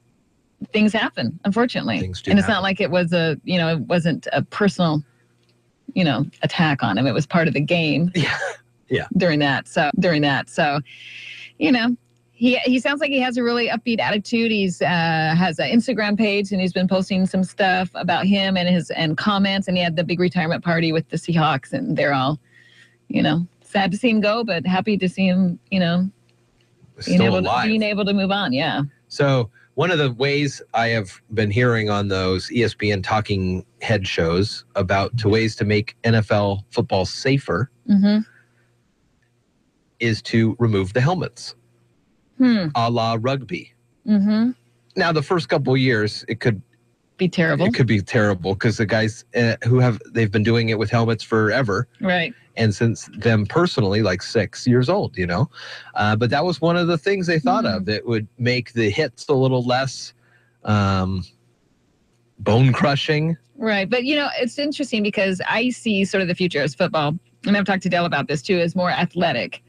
Speaker 16: things happen, unfortunately.
Speaker 2: Things do
Speaker 16: and it's
Speaker 2: happen.
Speaker 16: not like it was it wasn't a personal, attack on him. It was part of the game.
Speaker 2: Yeah.
Speaker 16: During that. So, he sounds like he has a really upbeat attitude. He's has an Instagram page, and he's been posting some stuff about him and comments. And he had the big retirement party with the Seahawks, and they're all, sad to see him go, but happy to see him, being able to move on. Yeah.
Speaker 2: So one of the ways I have been hearing on those ESPN talking head shows about ways to make NFL football safer is to remove the helmets, a la rugby. Now, the first couple of years, it could
Speaker 16: be terrible.
Speaker 2: It could be terrible because the guys they've been doing it with helmets forever.
Speaker 16: Right.
Speaker 2: And since them personally, like 6 years old, but that was one of the things they thought of. It would make the hits a little less bone crushing.
Speaker 16: Right. But, it's interesting because I see sort of the future as football, and I've talked to Dale about this too, is more athletic,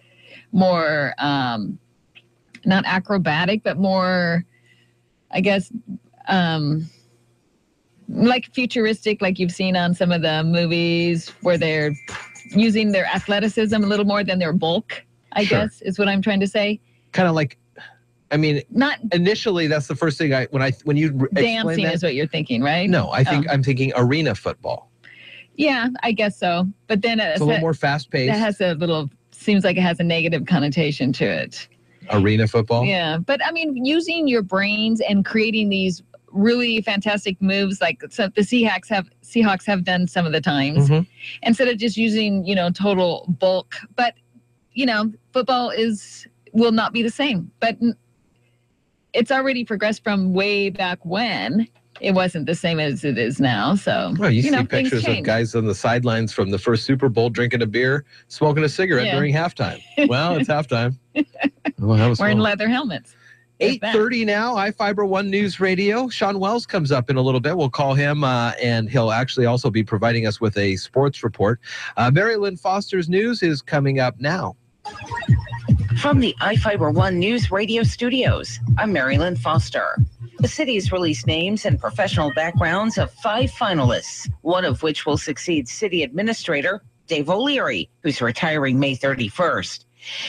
Speaker 16: more not acrobatic, but more, I guess, like futuristic, like you've seen on some of the movies where they're using their athleticism a little more than their bulk, I guess, is what I'm trying to say.
Speaker 2: Kind of like, not initially. That's the first thing when you
Speaker 16: dancing is what you're thinking, right?
Speaker 2: No, I'm thinking arena football.
Speaker 16: Yeah, I guess so. But then
Speaker 2: it's a little more fast paced.
Speaker 16: That seems like it has a negative connotation to it.
Speaker 2: Arena football.
Speaker 16: Yeah, but using your brains and creating these really fantastic moves like the Seahawks have done some of the times instead of just using total bulk. But football will not be the same. But it's already progressed from way back when. It wasn't the same as it is now. So
Speaker 2: well, you see pictures of guys on the sidelines from the first Super Bowl drinking a beer, smoking a cigarette during halftime. Well, it's halftime.
Speaker 16: Wearing leather helmets.
Speaker 2: 8:30 now, iFIBER ONE Newsradio. Sean Wells comes up in a little bit. We'll call him, and he'll actually also be providing us with a sports report. Mary Lynn Foster's news is coming up now.
Speaker 13: From the iFIBER ONE Newsradio studios, I'm Mary Lynn Foster. The city's released names and professional backgrounds of 5 finalists, one of which will succeed City Administrator Dave O'Leary, who's retiring May 31st.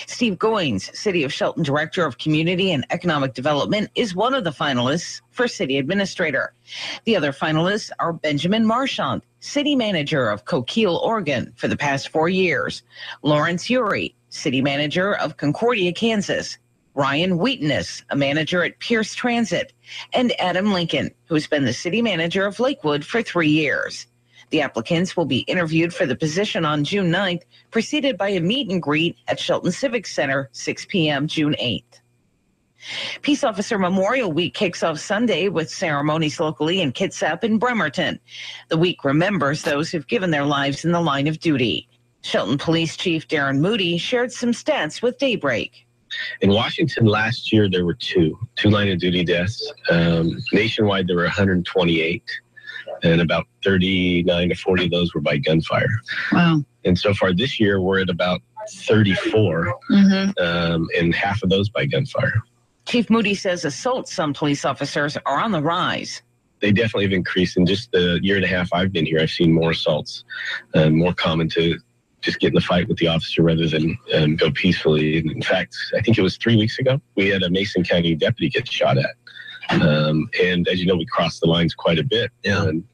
Speaker 13: Steve Goins, City of Shelton Director of Community and Economic Development, is one of the finalists for City Administrator. The other finalists are Benjamin Marchand, City Manager of Coquille, Oregon, for the past 4 years, Lawrence Urey, City Manager of Concordia, Kansas, Ryan Wheatoness, a manager at Pierce Transit, and Adam Lincoln, who's been the city manager of Lakewood for 3 years. The applicants will be interviewed for the position on June 9th, preceded by a meet and greet at Shelton Civic Center, 6 p.m. June 8th. Peace Officer Memorial Week kicks off Sunday with ceremonies locally in Kitsap and Bremerton. The week remembers those who've given their lives in the line of duty. Shelton Police Chief Darren Moody shared some stats with Daybreak.
Speaker 14: In Washington last year, there were two line of duty deaths. Nationwide, there were 128, and about 39 to 40 of those were by gunfire.
Speaker 16: Wow.
Speaker 14: And so far this year, we're at about 34, and half of those by gunfire.
Speaker 13: Chief Moody says assaults on police officers are on the rise.
Speaker 14: They definitely have increased. In just the year and a half I've been here, I've seen more assaults, more common to just get in the fight with the officer rather than go peacefully. In fact, I think it was 3 weeks ago, we had a Mason County deputy get shot at. And as you know, we crossed the lines quite a bit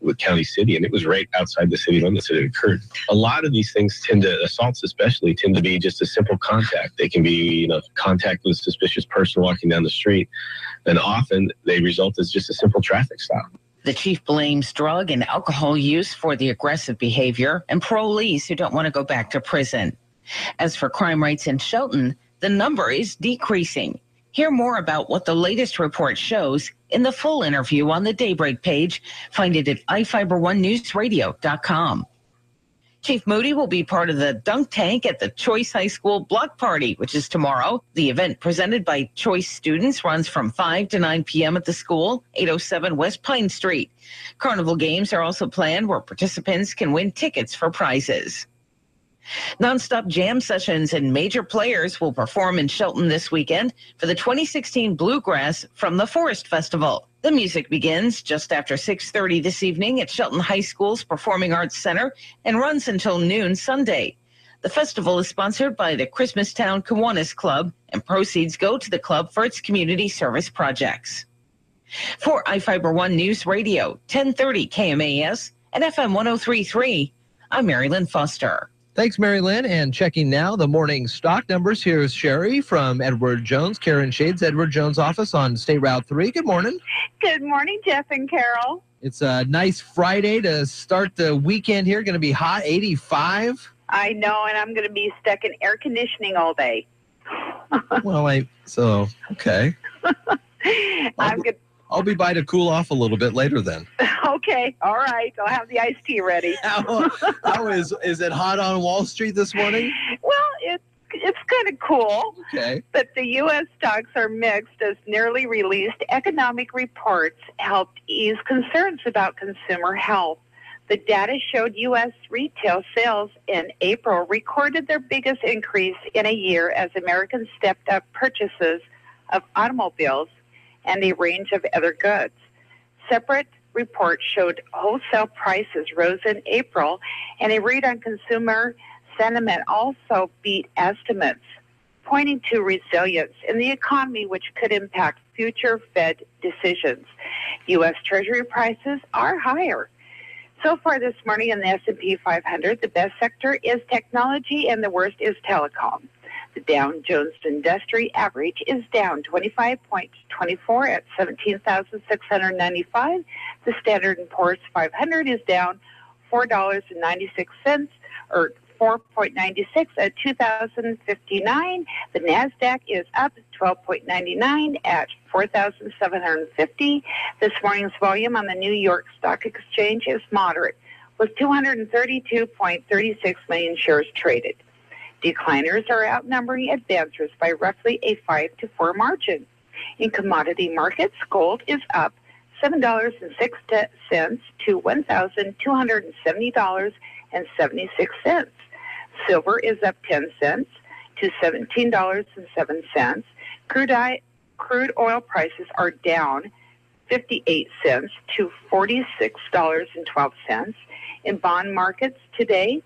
Speaker 14: with County City, and it was right outside the city limits that it occurred. A lot of these things assaults especially, tend to be just a simple contact. They can be, contact with a suspicious person walking down the street, and often they result as just a simple traffic stop.
Speaker 13: The chief blames drug and alcohol use for the aggressive behavior and parolees who don't want to go back to prison. As for crime rates in Shelton, the number is decreasing. Hear more about what the latest report shows in the full interview on the Daybreak page. Find it at iFIBER1newsradio.com. Chief Moody will be part of the dunk tank at the Choice High School Block Party, which is tomorrow. The event presented by Choice students runs from 5 to 9 p.m. at the school, 807 West Pine Street. Carnival games are also planned where participants can win tickets for prizes. Nonstop jam sessions and major players will perform in Shelton this weekend for the 2016 Bluegrass from the Forest Festival. The music begins just after 6:30 this evening at Shelton High School's Performing Arts Center and runs until noon Sunday. The festival is sponsored by the Christmastown Kiwanis Club, and proceeds go to the club for its community service projects. For iFIBER One News Radio, 1030 KMAS and FM 103.3, I'm Mary Lynn Foster.
Speaker 2: Thanks, Mary Lynn. And checking now the morning stock numbers. Here's Sherry from Edward Jones, Karen Shade's Edward Jones office on State Route 3. Good morning.
Speaker 9: Good morning, Jeff and Carol.
Speaker 2: It's a nice Friday to start the weekend here. Going to be hot, 85.
Speaker 9: I know, and I'm going to be stuck in air conditioning all day.
Speaker 2: Okay. I'll be by to cool off a little bit later then.
Speaker 9: Okay, all right. I'll have the iced tea ready.
Speaker 2: How is it hot on Wall Street this morning?
Speaker 9: Well, it's kind of cool.
Speaker 2: Okay.
Speaker 9: But the U.S. stocks are mixed as nearly released economic reports helped ease concerns about consumer health. The data showed U.S. retail sales in April recorded their biggest increase in a year as Americans stepped up purchases of automobiles and a range of other goods. Separate reports showed wholesale prices rose in April, and a read on consumer sentiment also beat estimates, pointing to resilience in the economy, which could impact future Fed decisions. U.S. Treasury prices are higher. So far this morning in the S&P 500, the best sector is technology and the worst is telecom. The Dow Jones Industrial Average is down 25.24 at 17,695. The Standard & Poor's 500 is down $4.96 or 4.96 at 2,059. The NASDAQ is up 12.99 at 4,750. This morning's volume on the New York Stock Exchange is moderate, with 232.36 million shares traded. Decliners are outnumbering advancers by roughly a 5 to 4 margin. In commodity markets, gold is up $7.06 to $1,270.76. Silver is up 10 cents to $17.07. Crude oil prices are down 58 cents to $46.12. In bond markets today,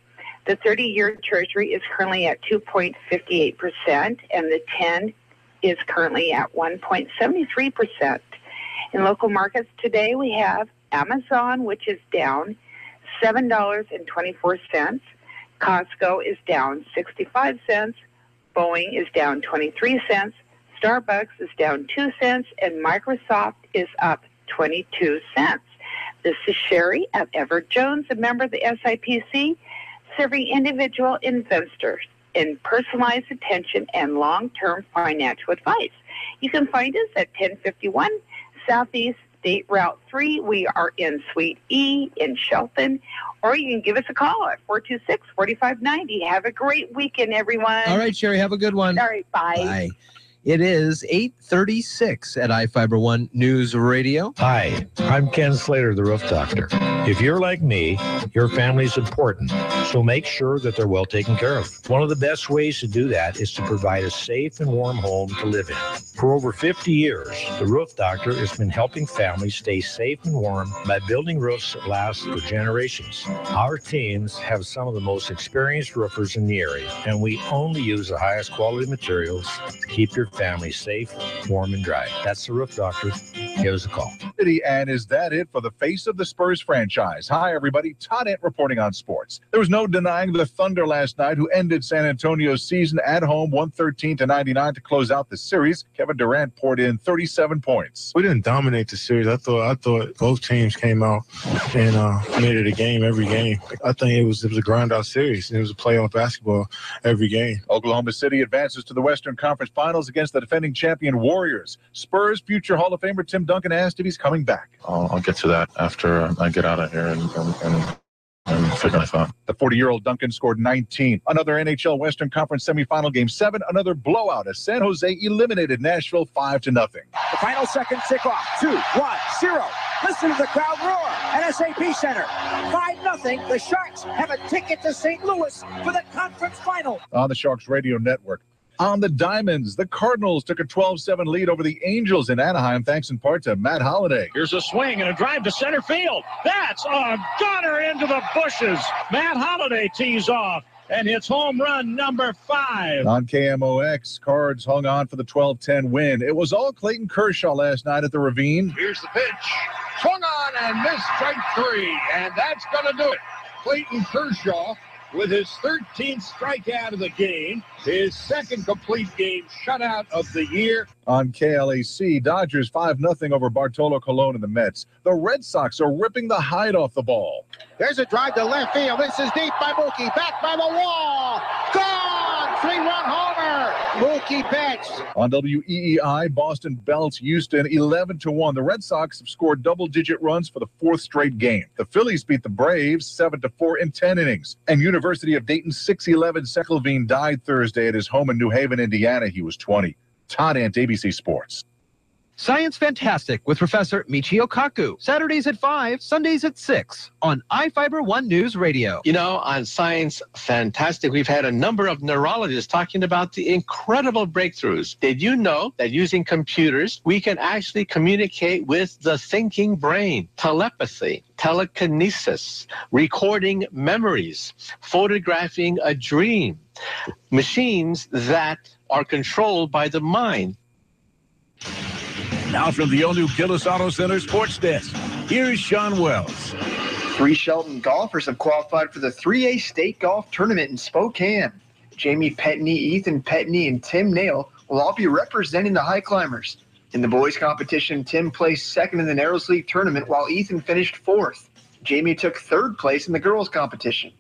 Speaker 9: the 30-year Treasury is currently at 2.58%, and the 10 is currently at 1.73%. In local markets today, we have Amazon, which is down $7.24. Costco is down 65 cents. Boeing is down 23 cents. Starbucks is down 2 cents, and Microsoft is up 22 cents. This is Sherry at Everett Jones, a member of the SIPC, serving individual investors in personalized attention and long-term financial advice. You can find us at 1051 Southeast State Route 3. We are in Suite E in Shelton, or you can give us a call at 426-4590. Have a great weekend, everyone.
Speaker 2: All right, Sherry, have a good one.
Speaker 9: All right, bye.
Speaker 2: Bye. It is 8:36 at iFIBER One News Radio.
Speaker 6: Hi, I'm Ken Slater, the Roof Doctor. If you're like me, your family's important, so make sure that they're well taken care of. One of the best ways to do that is to provide a safe and warm home to live in. For over 50 years, the Roof Doctor has been helping families stay safe and warm by building roofs that last for generations. Our teams have some of the most experienced roofers in the area, and we only use the highest quality materials to keep your family safe, warm, and dry. That's the Roof Doctor. Give us a call.
Speaker 10: And is that it for the face of the Spurs franchise? Hi, everybody. Todd Ent reporting on sports. There was no denying the Thunder last night, who ended San Antonio's season at home 113-99 to close out the series. Kevin Durant poured in 37 points.
Speaker 23: We didn't dominate the series. I thought both teams came out and made it a game every game. I think it was a grind-out series. It was a playoff basketball every game.
Speaker 10: Oklahoma City advances to the Western Conference Finals against the defending champion Warriors. Spurs future Hall of Famer Tim Duncan asked if he's coming back.
Speaker 23: I'll get to that after I get out of here and figure life out.
Speaker 10: The 40-year-old Duncan scored 19. Another NHL Western Conference semifinal Game 7. Another blowout as San Jose eliminated Nashville 5-0.
Speaker 24: The final second tick-off. 2-1-0. Listen to the crowd roar at SAP Center. 5-0. The Sharks have a ticket to St. Louis for the conference final.
Speaker 10: On the Sharks Radio Network. On the Diamonds, the Cardinals took a 12-7 lead over the Angels in Anaheim, thanks in part to Matt Holliday.
Speaker 25: Here's a swing and a drive to center field. That's a gunner into the bushes. Matt Holliday tees off and hits home run number 5.
Speaker 10: On KMOX, Cards hung on for the 12-10 win. It was all Clayton Kershaw last night at the Ravine.
Speaker 19: Here's the pitch. Swung on and missed strike 3, and that's going to do it. Clayton Kershaw with his 13th strikeout of the game, his second complete game shutout of the year.
Speaker 10: On KLAC, Dodgers 5-0 over Bartolo Colon and the Mets. The Red Sox are ripping the hide off the ball.
Speaker 24: There's a drive to left field. This is deep by Mookie. Back by the wall. Gone! 3-run homer. Mookie Betts.
Speaker 10: On WEEI, Boston belts Houston 11-1. The Red Sox have scored double-digit runs for the 4th straight game. The Phillies beat the Braves 7-4 in 10 innings. And University of Dayton 6-11. Seckelveen died Thursday at his home in New Haven, Indiana. He was 20. Todd Ent, ABC Sports.
Speaker 3: Science Fantastic with Professor Michio Kaku. Saturdays at 5, Sundays at 6 on iFIBER One News Radio.
Speaker 26: You know, on Science Fantastic, we've had a number of neurologists talking about the incredible breakthroughs. Did you know that using computers, we can actually communicate with the thinking brain? Telepathy, telekinesis, recording memories, photographing a dream, machines that are controlled by the mind.
Speaker 19: Now from the all-new Gillis Auto Center Sports Desk, here's Sean Wells.
Speaker 15: 3 Shelton golfers have qualified for the 3A State Golf Tournament in Spokane. Jamie Petney, Ethan Petney, and Tim Nail will all be representing the high climbers. In the boys' competition, Tim placed second in the Narrows League tournament while Ethan finished 4th. Jamie took 3rd place in the girls' competition.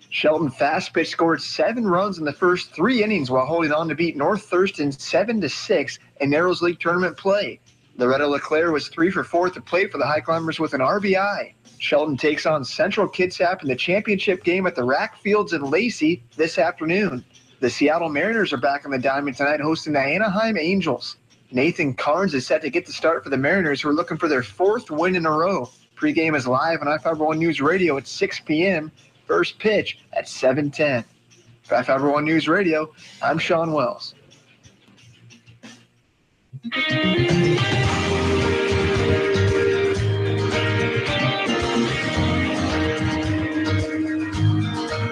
Speaker 15: Shelton fast pitch scored 7 runs in the first 3 innings while holding on to beat North Thurston 7-6 in Narrows League tournament play. Loretta LeClaire was 3 for 4 to play for the high climbers with an RBI. Shelton takes on Central Kitsap in the championship game at the Rack Fields in Lacey this afternoon. The Seattle Mariners are back on the diamond tonight hosting the Anaheim Angels. Nathan Carnes is set to get the start for the Mariners, who are looking for their 4th win in a row. Pre-game is live on iFIBER One News Radio at 6 p.m. First pitch at 7:10. For iFIBER One News Radio, I'm Sean Wells.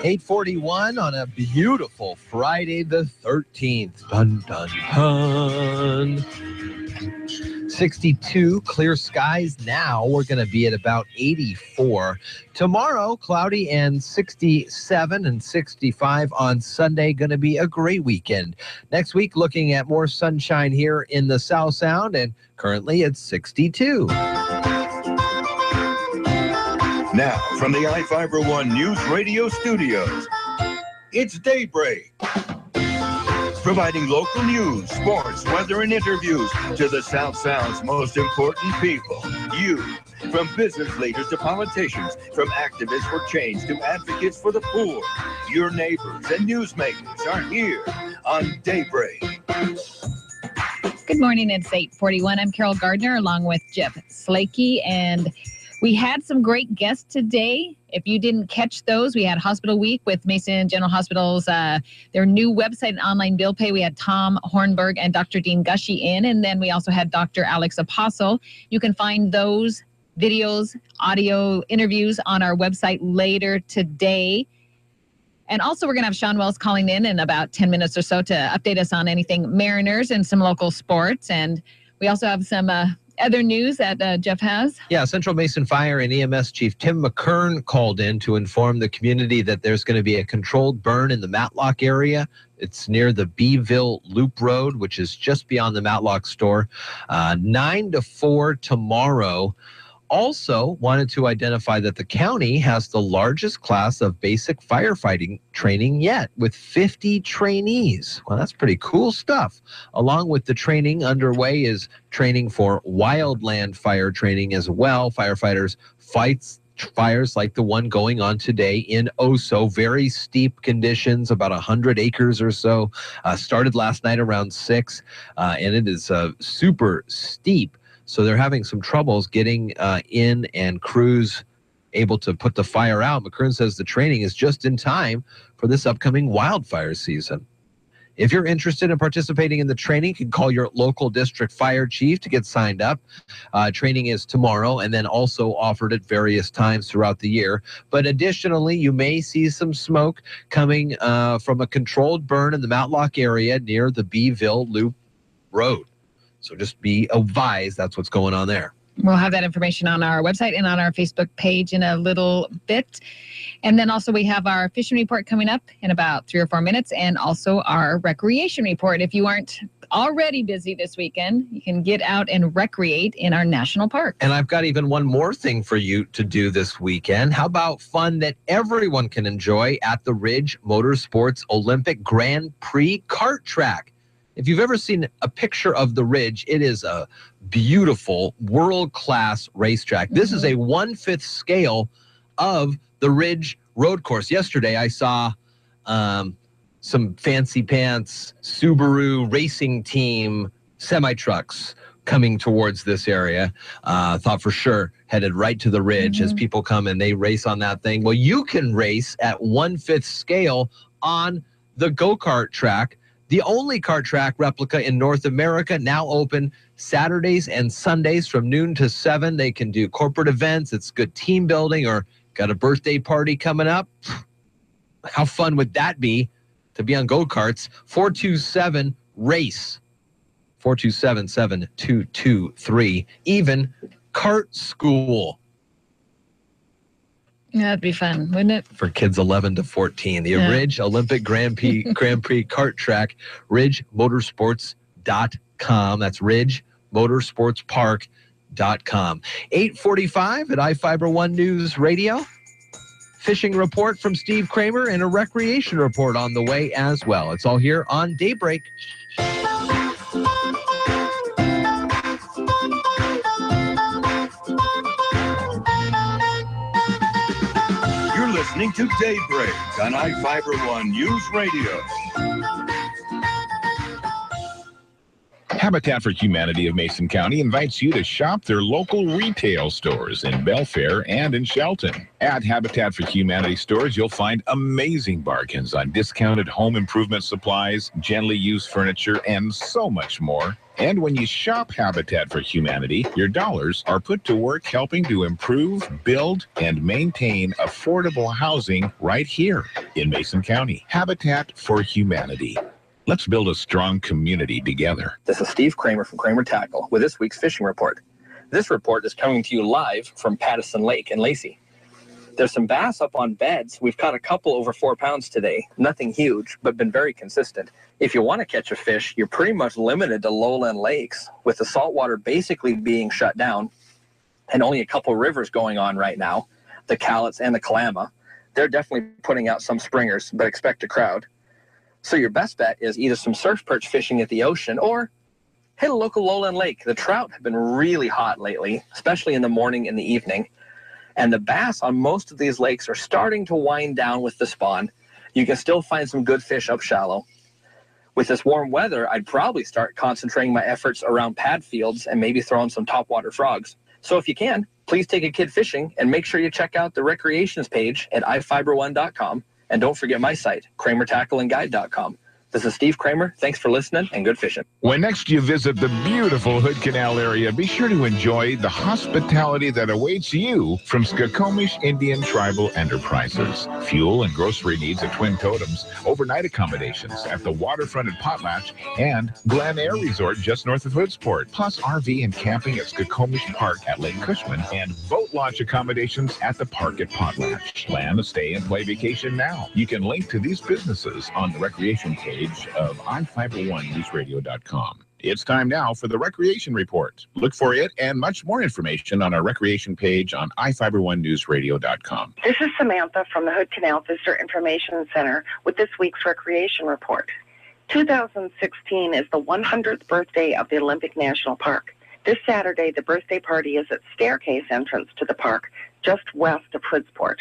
Speaker 2: 8:41 on a beautiful Friday the 13th. Dun, dun, dun. 62, clear skies now. We're going to be at about 84. Tomorrow, cloudy and 67 and 65 on Sunday. Going to be a great weekend. Next week, looking at more sunshine here in the South Sound, and currently it's 62.
Speaker 17: Now, from the iFIBER One News Radio studios, it's Daybreak. Providing local news, sports, weather, and interviews to the South Sound's most important people. You. From business leaders to politicians, from activists for change to advocates for the poor. Your neighbors and newsmakers are here on Daybreak.
Speaker 16: Good morning. It's 8:41. I'm Carol Gardner along with Jeff Slakey, and we had some great guests today. If you didn't catch those, we had Hospital Week with Mason General Hospital's their new website and online bill pay. We had Tom Hornberg and Dr. Dean Gushy in, and then we also had Dr. Alex Apostle. You can find those videos, audio interviews on our website later today. And also, we're going to have Sean Wells calling in about 10 minutes or so to update us on anything Mariners and some local sports. And we also have some other news that Jeff has.
Speaker 2: Yeah, Central Mason Fire and EMS Chief Tim McKern called in to inform the community that there's going to be a controlled burn in the Matlock area. It's near the Beeville Loop Road, which is just beyond the Matlock store. 9 to 4 tomorrow. Also wanted to identify that the county has the largest class of basic firefighting training yet, with 50 trainees. Well, that's pretty cool stuff. Along with the training underway is training for wildland fire training as well. Firefighters fight fires like the one going on today in Oso. Very steep conditions, about 100 acres or so. Started last night around 6, and it is super steep. So they're having some troubles getting in and crews able to put the fire out. McKern says the training is just in time for this upcoming wildfire season. If you're interested in participating in the training, you can call your local district fire chief to get signed up. Training is tomorrow and then also offered at various times throughout the year. But additionally, you may see some smoke coming from a controlled burn in the Matlock area near the Beeville Loop Road. So just be advised, that's what's going on there.
Speaker 16: We'll have that information on our website and on our Facebook page in a little bit. And then also we have our fishing report coming up in about 3 or 4 minutes, and also our recreation report. If you aren't already busy this weekend, you can get out and recreate in our national park.
Speaker 2: And I've got even one more thing for you to do this weekend. How about fun that everyone can enjoy at the Ridge Motorsports Olympic Grand Prix kart track? If you've ever seen a picture of the Ridge, it is a beautiful world-class racetrack. This is a 1/5 scale of the Ridge road course. Yesterday, I saw some fancy pants Subaru racing team semi-trucks coming towards this area. Thought for sure headed right to the Ridge as people come and they race on that thing. Well, you can race at 1/5 scale on the go-kart track. The only kart track replica in North America, now open Saturdays and Sundays from noon to 7. They can do corporate events. It's good team building, or got a birthday party coming up. How fun would that be to be on go-karts? 427-RACE. 427-7223. Even kart school.
Speaker 16: Yeah, that'd be fun, wouldn't it?
Speaker 2: For kids 11 to 14. The Ridge Olympic Grand Prix kart track, ridgemotorsports.com. That's ridgemotorsportspark.com. 8:45 at iFIBER One News Radio. Fishing report from Steve Kramer and a recreation report on the way as well. It's all here on Daybreak.
Speaker 17: Listening to Daybreak on iFIBER One News Radio.
Speaker 19: Habitat for Humanity of Mason County invites you to shop their local retail stores in Belfair and in Shelton. At Habitat for Humanity stores, you'll find amazing bargains on discounted home improvement supplies, gently used furniture, and so much more. And when you shop Habitat for Humanity, your dollars are put to work helping to improve, build, and maintain affordable housing right here in Mason County. Habitat for Humanity. Let's build a strong community together.
Speaker 1: This is Steve Kramer from Kramer Tackle with this week's fishing report. This report is coming to you live from Pattison Lake in Lacey. There's some bass up on beds. We've caught a couple over 4 pounds today. Nothing huge, but been very consistent. If you want to catch a fish, you're pretty much limited to lowland lakes, with the saltwater basically being shut down and only a couple rivers going on right now, the Cowlitz and the Kalama. They're definitely putting out some springers, but expect a crowd. So your best bet is either some surf perch fishing at the ocean or hit a local lowland lake. The trout have been really hot lately, especially in the morning and the evening. And the bass on most of these lakes are starting to wind down with the spawn. You can still find some good fish up shallow. With this warm weather, I'd probably start concentrating my efforts around pad fields and maybe throw in some topwater frogs. So if you can, please take a kid fishing and make sure you check out the recreations page at iFIBER1.com. And don't forget my site, KramerTackleandGuide.com. This is Steve Kramer. Thanks for listening and good fishing.
Speaker 19: When next you visit the beautiful Hood Canal area, be sure to enjoy the hospitality that awaits you from Skokomish Indian Tribal Enterprises. Fuel and grocery needs at Twin Totems, overnight accommodations at the waterfront at Potlatch, and Glen Air Resort just north of Hoodsport, plus RV and camping at Skokomish Park at Lake Cushman, and boat launch accommodations at the park at Potlatch. Plan a stay and play vacation now. You can link to these businesses on the recreation page of iFIBER1newsradio.com. It's time now for the Recreation Report. Look for it and much more information on our recreation page on iFIBER1newsradio.com.
Speaker 4: This is Samantha from the Hood Canal Visitor Information Center with this week's Recreation Report. 2016 is the 100th birthday of the Olympic National Park. This Saturday, the birthday party is at Staircase entrance to the park, just west of Hoodsport.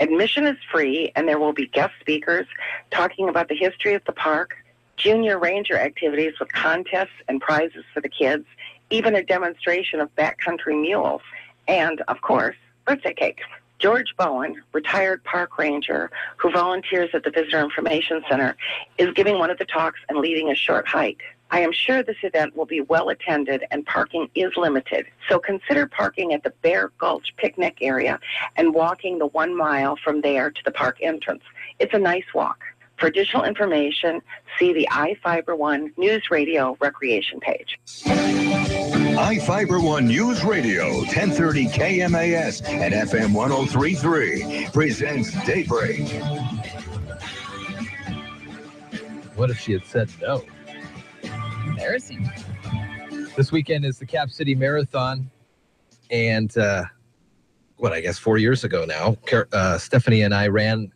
Speaker 4: Admission is free, and there will be guest speakers talking about the history of the park, junior ranger activities with contests and prizes for the kids, even a demonstration of backcountry mules, and, of course, birthday cake. George Bowen, retired park ranger who volunteers at the Visitor Information Center, is giving one of the talks and leading a short hike. I am sure this event will be well attended and parking is limited, so consider parking at the Bear Gulch picnic area and walking the 1 mile from there to the park entrance. It's a nice walk. For additional information, see the iFIBER1 News Radio Recreation page.
Speaker 17: iFIBER1 News Radio, 1030 KMAS and FM 103.3 presents Daybreak.
Speaker 2: What if she had said no?
Speaker 16: Embarrassing.
Speaker 2: This weekend is the Cap City Marathon. And, I guess 4 years ago now, Stephanie and I ran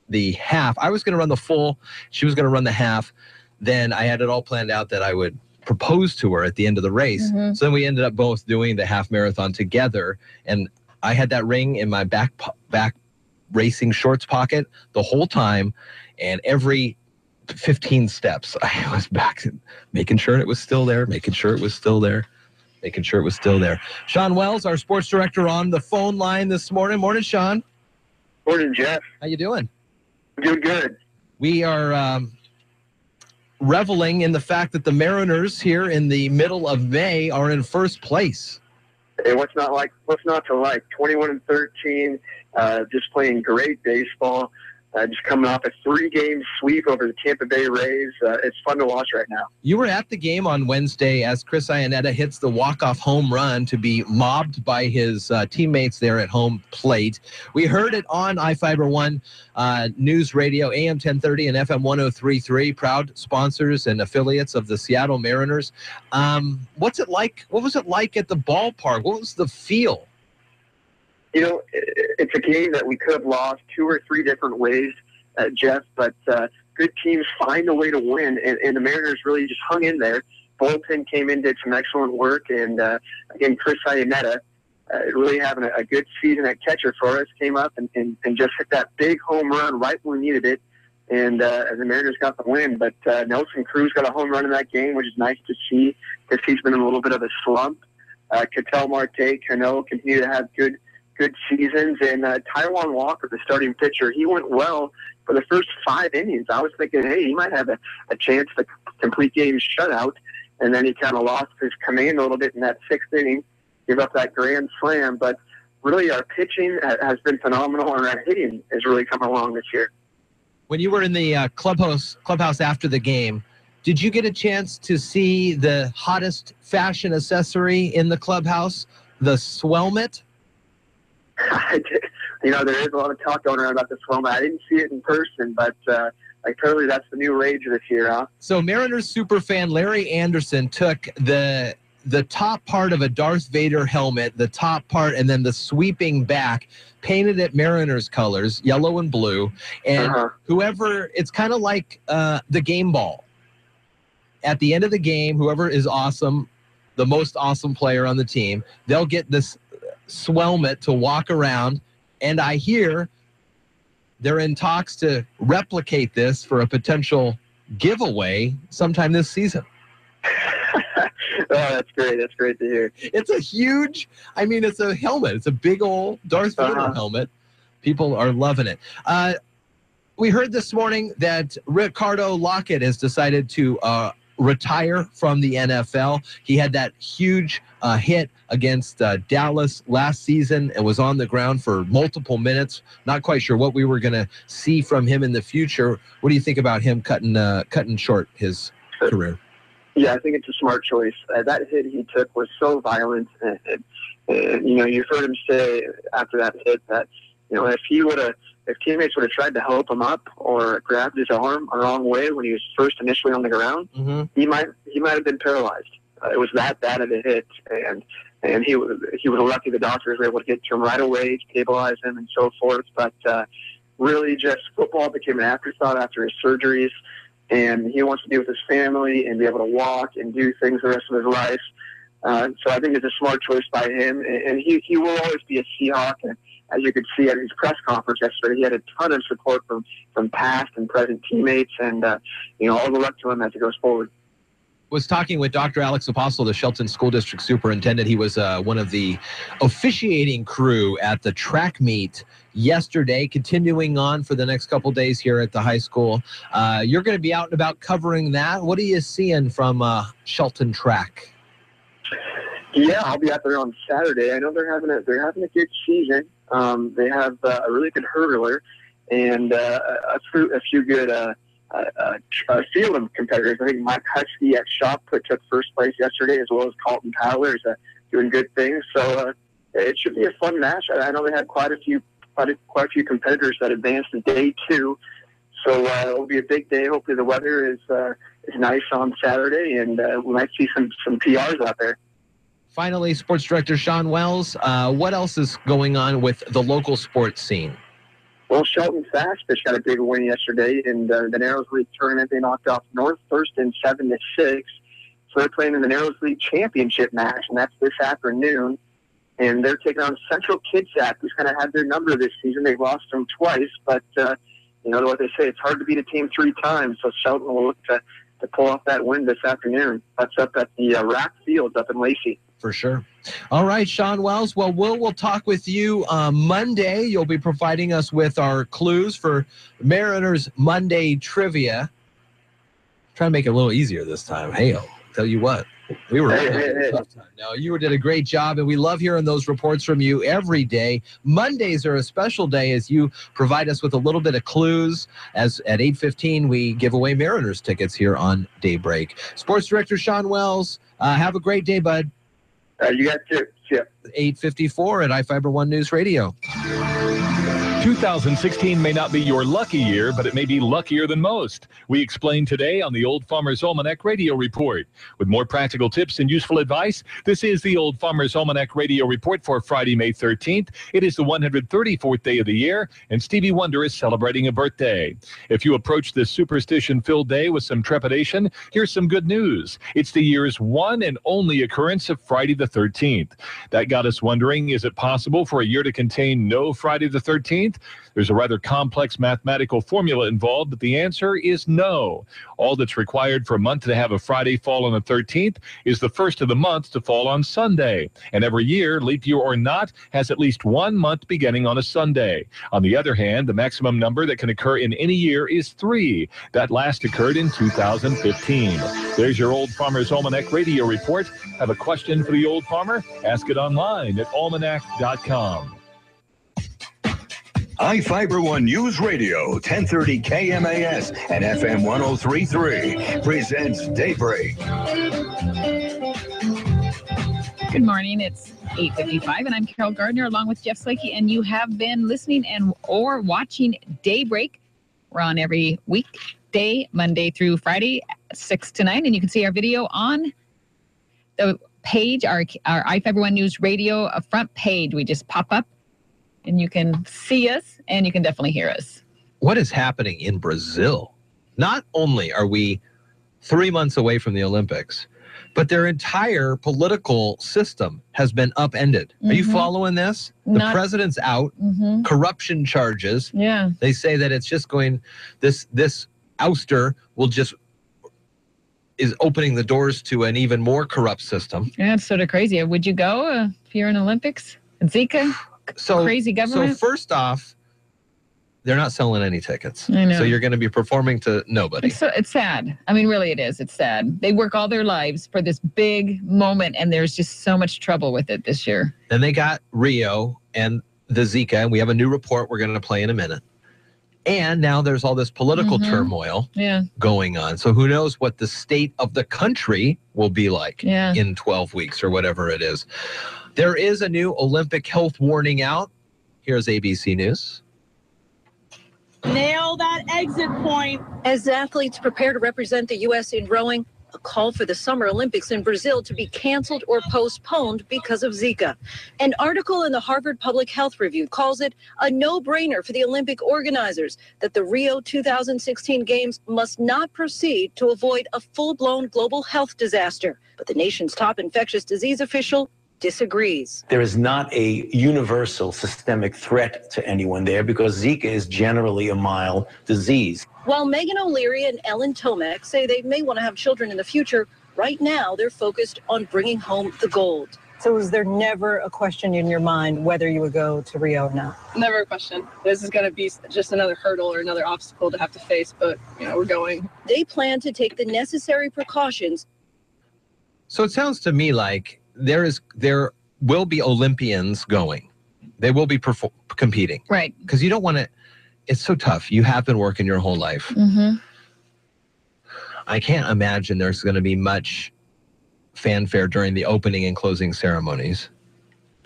Speaker 2: the half. I was going to run the full. She was going to run the half. Then I had it all planned out that I would propose to her at the end of the race. Mm-hmm. So then we ended up both doing the half marathon together. And I had that ring in my back racing shorts pocket the whole time. And every 15 steps, I was back making sure it was still there, making sure it was still there. Sean Wells, our sports director, on the phone line this morning. Morning, Sean.
Speaker 7: Morning, Jeff.
Speaker 2: How you doing?
Speaker 7: Doing good.
Speaker 2: We are reveling in the fact that the Mariners here in the middle of May are in first place.
Speaker 7: Hey, what's not to like? 21-13, just playing great baseball. Just coming off a 3-game sweep over the Tampa Bay Rays. It's fun to watch right now.
Speaker 2: You were at the game on Wednesday as Chris Iannetta hits the walk-off home run to be mobbed by his teammates there at home plate. We heard it on iFIBER1 News Radio, AM 1030 and FM 103.3, proud sponsors and affiliates of the Seattle Mariners. What's it like? What was it like at the ballpark? What was the feel?
Speaker 7: You know, it's a game that we could have lost 2 or 3 different ways, Jeff, but good teams find a way to win, and the Mariners really just hung in there. Bullpen came in, did some excellent work, and again, Chris Iannetta, really having a good season at catcher for us, came up and just hit that big home run right when we needed it, and the Mariners got the win. But Nelson Cruz got a home run in that game, which is nice to see because he's been in a little bit of a slump. Ketel Marte, Cano continue to have good seasons, and Taijuan Walker, the starting pitcher, he went well for the first 5 innings. I was thinking, hey, he might have a chance to complete game shutout, and then he kind of lost his command a little bit in that 6th inning, gave up that grand slam. But really, our pitching has been phenomenal, and our hitting has really come along this year.
Speaker 2: When you were in the clubhouse after the game, Did you get a chance to see the hottest fashion accessory in the clubhouse, the Swelmet?
Speaker 7: I did. There is a lot of talk going around about the Swelmet. I didn't see it in person, but clearly that's the new rage this year, huh?
Speaker 2: So Mariners superfan Larry Anderson took the top part of a Darth Vader helmet, the top part, and then the sweeping back, painted it Mariners colors, yellow and blue. And it's kind of like the game ball. At the end of the game, whoever is awesome, the most awesome player on the team, they'll get this Swelmet to walk around. And I hear they're in talks to replicate this for a potential giveaway sometime this season.
Speaker 7: Oh, that's great. That's great to hear.
Speaker 2: It's a helmet. It's a big old Darth Vader helmet. People are loving it. We heard this morning that Ricardo Lockett has decided to retire from the NFL. He had that huge hit against Dallas last season and was on the ground for multiple minutes. Not quite sure what we were going to see from him in the future. What do you think about him cutting short his career?
Speaker 7: Yeah, I think it's a smart choice. That hit he took was so violent. You've heard him say after that hit that, if teammates would have tried to help him up or grabbed his arm a wrong way when he was first initially on the ground, he might have been paralyzed. It was that bad of a hit, and he was lucky the doctors were able to get to him right away, stabilize him, and so forth. But really, just football became an afterthought after his surgeries, and he wants to be with his family and be able to walk and do things the rest of his life. So I think it's a smart choice by him, and he will always be a Seahawk. And as you could see at his press conference yesterday, he had a ton of support from past and present teammates, and all the luck to him as he goes forward.
Speaker 2: Was talking with Dr. Alex Apostle, the Shelton School District Superintendent. He was one of the officiating crew at the track meet yesterday, continuing on for the next couple days here at the high school. You're going to be out and about covering that. What are you seeing from Shelton track?
Speaker 7: Yeah, I'll be out there on Saturday. I know they're having a good season. They have a really good hurdler and a few good field of competitors. I think Mike Husky at Shop took first place yesterday, as well as Colton Powler is doing good things. So it should be a fun match. I know they had quite a few competitors that advanced to day 2. So it'll be a big day. Hopefully the weather is nice on Saturday, and we might see some PRs out there.
Speaker 2: Finally, Sports Director Sean Wells, what else is going on with the local sports scene?
Speaker 7: Well, Shelton Fastfish got a big win yesterday in the Narrows League tournament. They knocked off North Thurston 7-6. So they're playing in the Narrows League championship match, and that's this afternoon. And they're taking on Central Kitsap, who's kind of had their number this season. They've lost them twice, but what they say, it's hard to beat a team 3 times. So Shelton will look to pull off that win this afternoon. That's up at the Rack Fields up in Lacey.
Speaker 2: For sure. All right, Sean Wells. Well, we'll talk with you Monday. You'll be providing us with our clues for Mariners Monday trivia. Trying to make it a little easier this time. Hey, I'll tell you what. We were tough time. No, you did a great job, and we love hearing those reports from you every day. Mondays are a special day as you provide us with a little bit of clues. As at 8:15, we give away Mariners tickets here on Daybreak. Sports Director Sean Wells, have a great day, bud.
Speaker 7: You got to. Yeah.
Speaker 2: 8:54 at iFIBER ONE Newsradio.
Speaker 5: 2016 may not be your lucky year, but it may be luckier than most. We explain today on the Old Farmer's Almanac Radio Report. With more practical tips and useful advice, this is the Old Farmer's Almanac Radio Report for Friday, May 13th. It is the 134th day of the year, and Stevie Wonder is celebrating a birthday. If you approach this superstition-filled day with some trepidation, here's some good news. It's the year's one and only occurrence of Friday the 13th. That got us wondering, is it possible for a year to contain no Friday the 13th? There's a rather complex mathematical formula involved, but the answer is no. All that's required for a month to have a Friday fall on the 13th is the first of the month to fall on Sunday. And every year, leap year or not, has at least one month beginning on a Sunday. On the other hand, the maximum number that can occur in any year is 3. That last occurred in 2015. There's your Old Farmer's Almanac Radio Report. Have a question for the Old Farmer? Ask it online at almanac.com.
Speaker 17: iFIBER One News Radio, 1030 KMAS and FM 103.3 presents Daybreak.
Speaker 16: Good morning. It's 8:55, and I'm Carol Gardner along with Jeff Slakey, and you have been listening or watching Daybreak. We're on every weekday, Monday through Friday, 6 to 9, and you can see our video on the page, our iFIBER One News Radio front page. We just pop up, and you can see us, and you can definitely hear us.
Speaker 2: What is happening in Brazil? Not only are we 3 months away from the Olympics, but their entire political system has been upended. Are you following this? The president's out, corruption charges.
Speaker 16: Yeah.
Speaker 2: They say that it's just going, this ouster is opening the doors to an even more corrupt system.
Speaker 16: Yeah, it's sort of crazy. Would you go if you're in Olympics? Zika? Crazy government?
Speaker 2: So first off, they're not selling any tickets.
Speaker 16: I know.
Speaker 2: So you're going to be performing to nobody.
Speaker 16: It's sad. I mean, really it is. It's sad. They work all their lives for this big moment, and there's just so much trouble with it this year.
Speaker 2: Then they got Rio and the Zika, and we have a new report we're going to play in a minute. And now there's all this political turmoil going on. So who knows what the state of the country will be like in 12 weeks or whatever it is. There is a new Olympic health warning out. Here's ABC News.
Speaker 11: Nail that exit point. As athletes prepare to represent the U.S. in rowing, a call for the Summer Olympics in Brazil to be canceled or postponed because of Zika. An article in the Harvard Public Health Review calls it a no-brainer for the Olympic organizers that the Rio 2016 Games must not proceed to avoid a full-blown global health disaster. But the nation's top infectious disease official disagrees.
Speaker 12: There is not a universal systemic threat to anyone there because Zika is generally a mild disease.
Speaker 11: While Megan O'Leary and Ellen Tomac say they may want to have children in the future, right now they're focused on bringing home the gold.
Speaker 18: So was there never a question in your mind whether you would go to Rio or not?
Speaker 20: Never a question. This is going to be just another hurdle or another obstacle to have to face, but we're going.
Speaker 11: They plan to take the necessary precautions.
Speaker 2: So it sounds to me like there will be Olympians going. They will be competing.
Speaker 16: Right.
Speaker 2: Because you don't want to, it's so tough. You have been working your whole life. I can't imagine there's going to be much fanfare during the opening and closing ceremonies.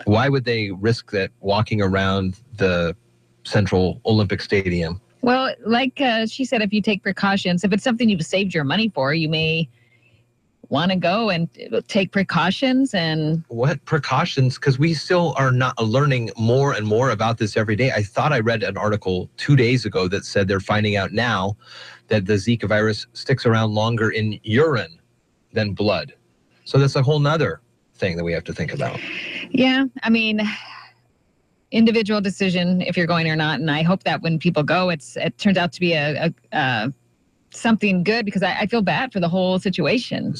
Speaker 2: Why would they risk that walking around the Central Olympic Stadium?
Speaker 16: Well, like she said, if you take precautions, if it's something you've saved your money for, you may want to go and take precautions. And
Speaker 2: what precautions? Because we still are not learning more and more about this every day. I thought I read an article 2 days ago that said they're finding out now that the Zika virus sticks around longer in urine than blood. So that's a whole nother thing that we have to think about.
Speaker 16: Yeah, I mean, individual decision if you're going or not. And I hope that when people go, it turns out to be a something good, because I feel bad for the whole situation.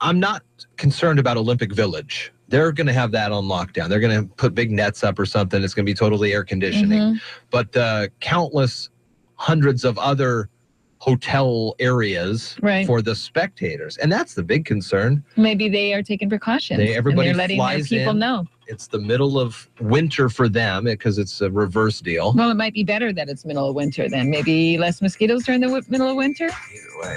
Speaker 2: I'm not concerned about Olympic Village. They're going to have that on lockdown. They're going to put big nets up or something. It's going to be totally air conditioning. But the countless hundreds of other hotel areas for the spectators. And that's the big concern.
Speaker 16: Maybe they are taking precautions.
Speaker 2: Everybody
Speaker 16: and they're letting
Speaker 2: flies
Speaker 16: their people
Speaker 2: in.
Speaker 16: know.
Speaker 2: It's the middle of winter for them because it's a reverse deal.
Speaker 16: Well, it might be better that it's middle of winter then. Maybe less mosquitoes during the middle of winter.
Speaker 2: Either way.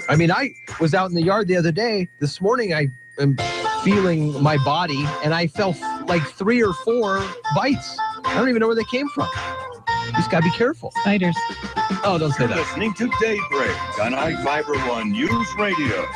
Speaker 2: I mean, I was out in the yard the other day. This morning, I am feeling my body, and I felt like 3 or 4 bites. I don't even know where they came from. You just got to be careful.
Speaker 16: Spiders.
Speaker 2: Oh, don't say
Speaker 17: You're
Speaker 2: that.
Speaker 17: listening to Daybreak on iFIBER One News Radio.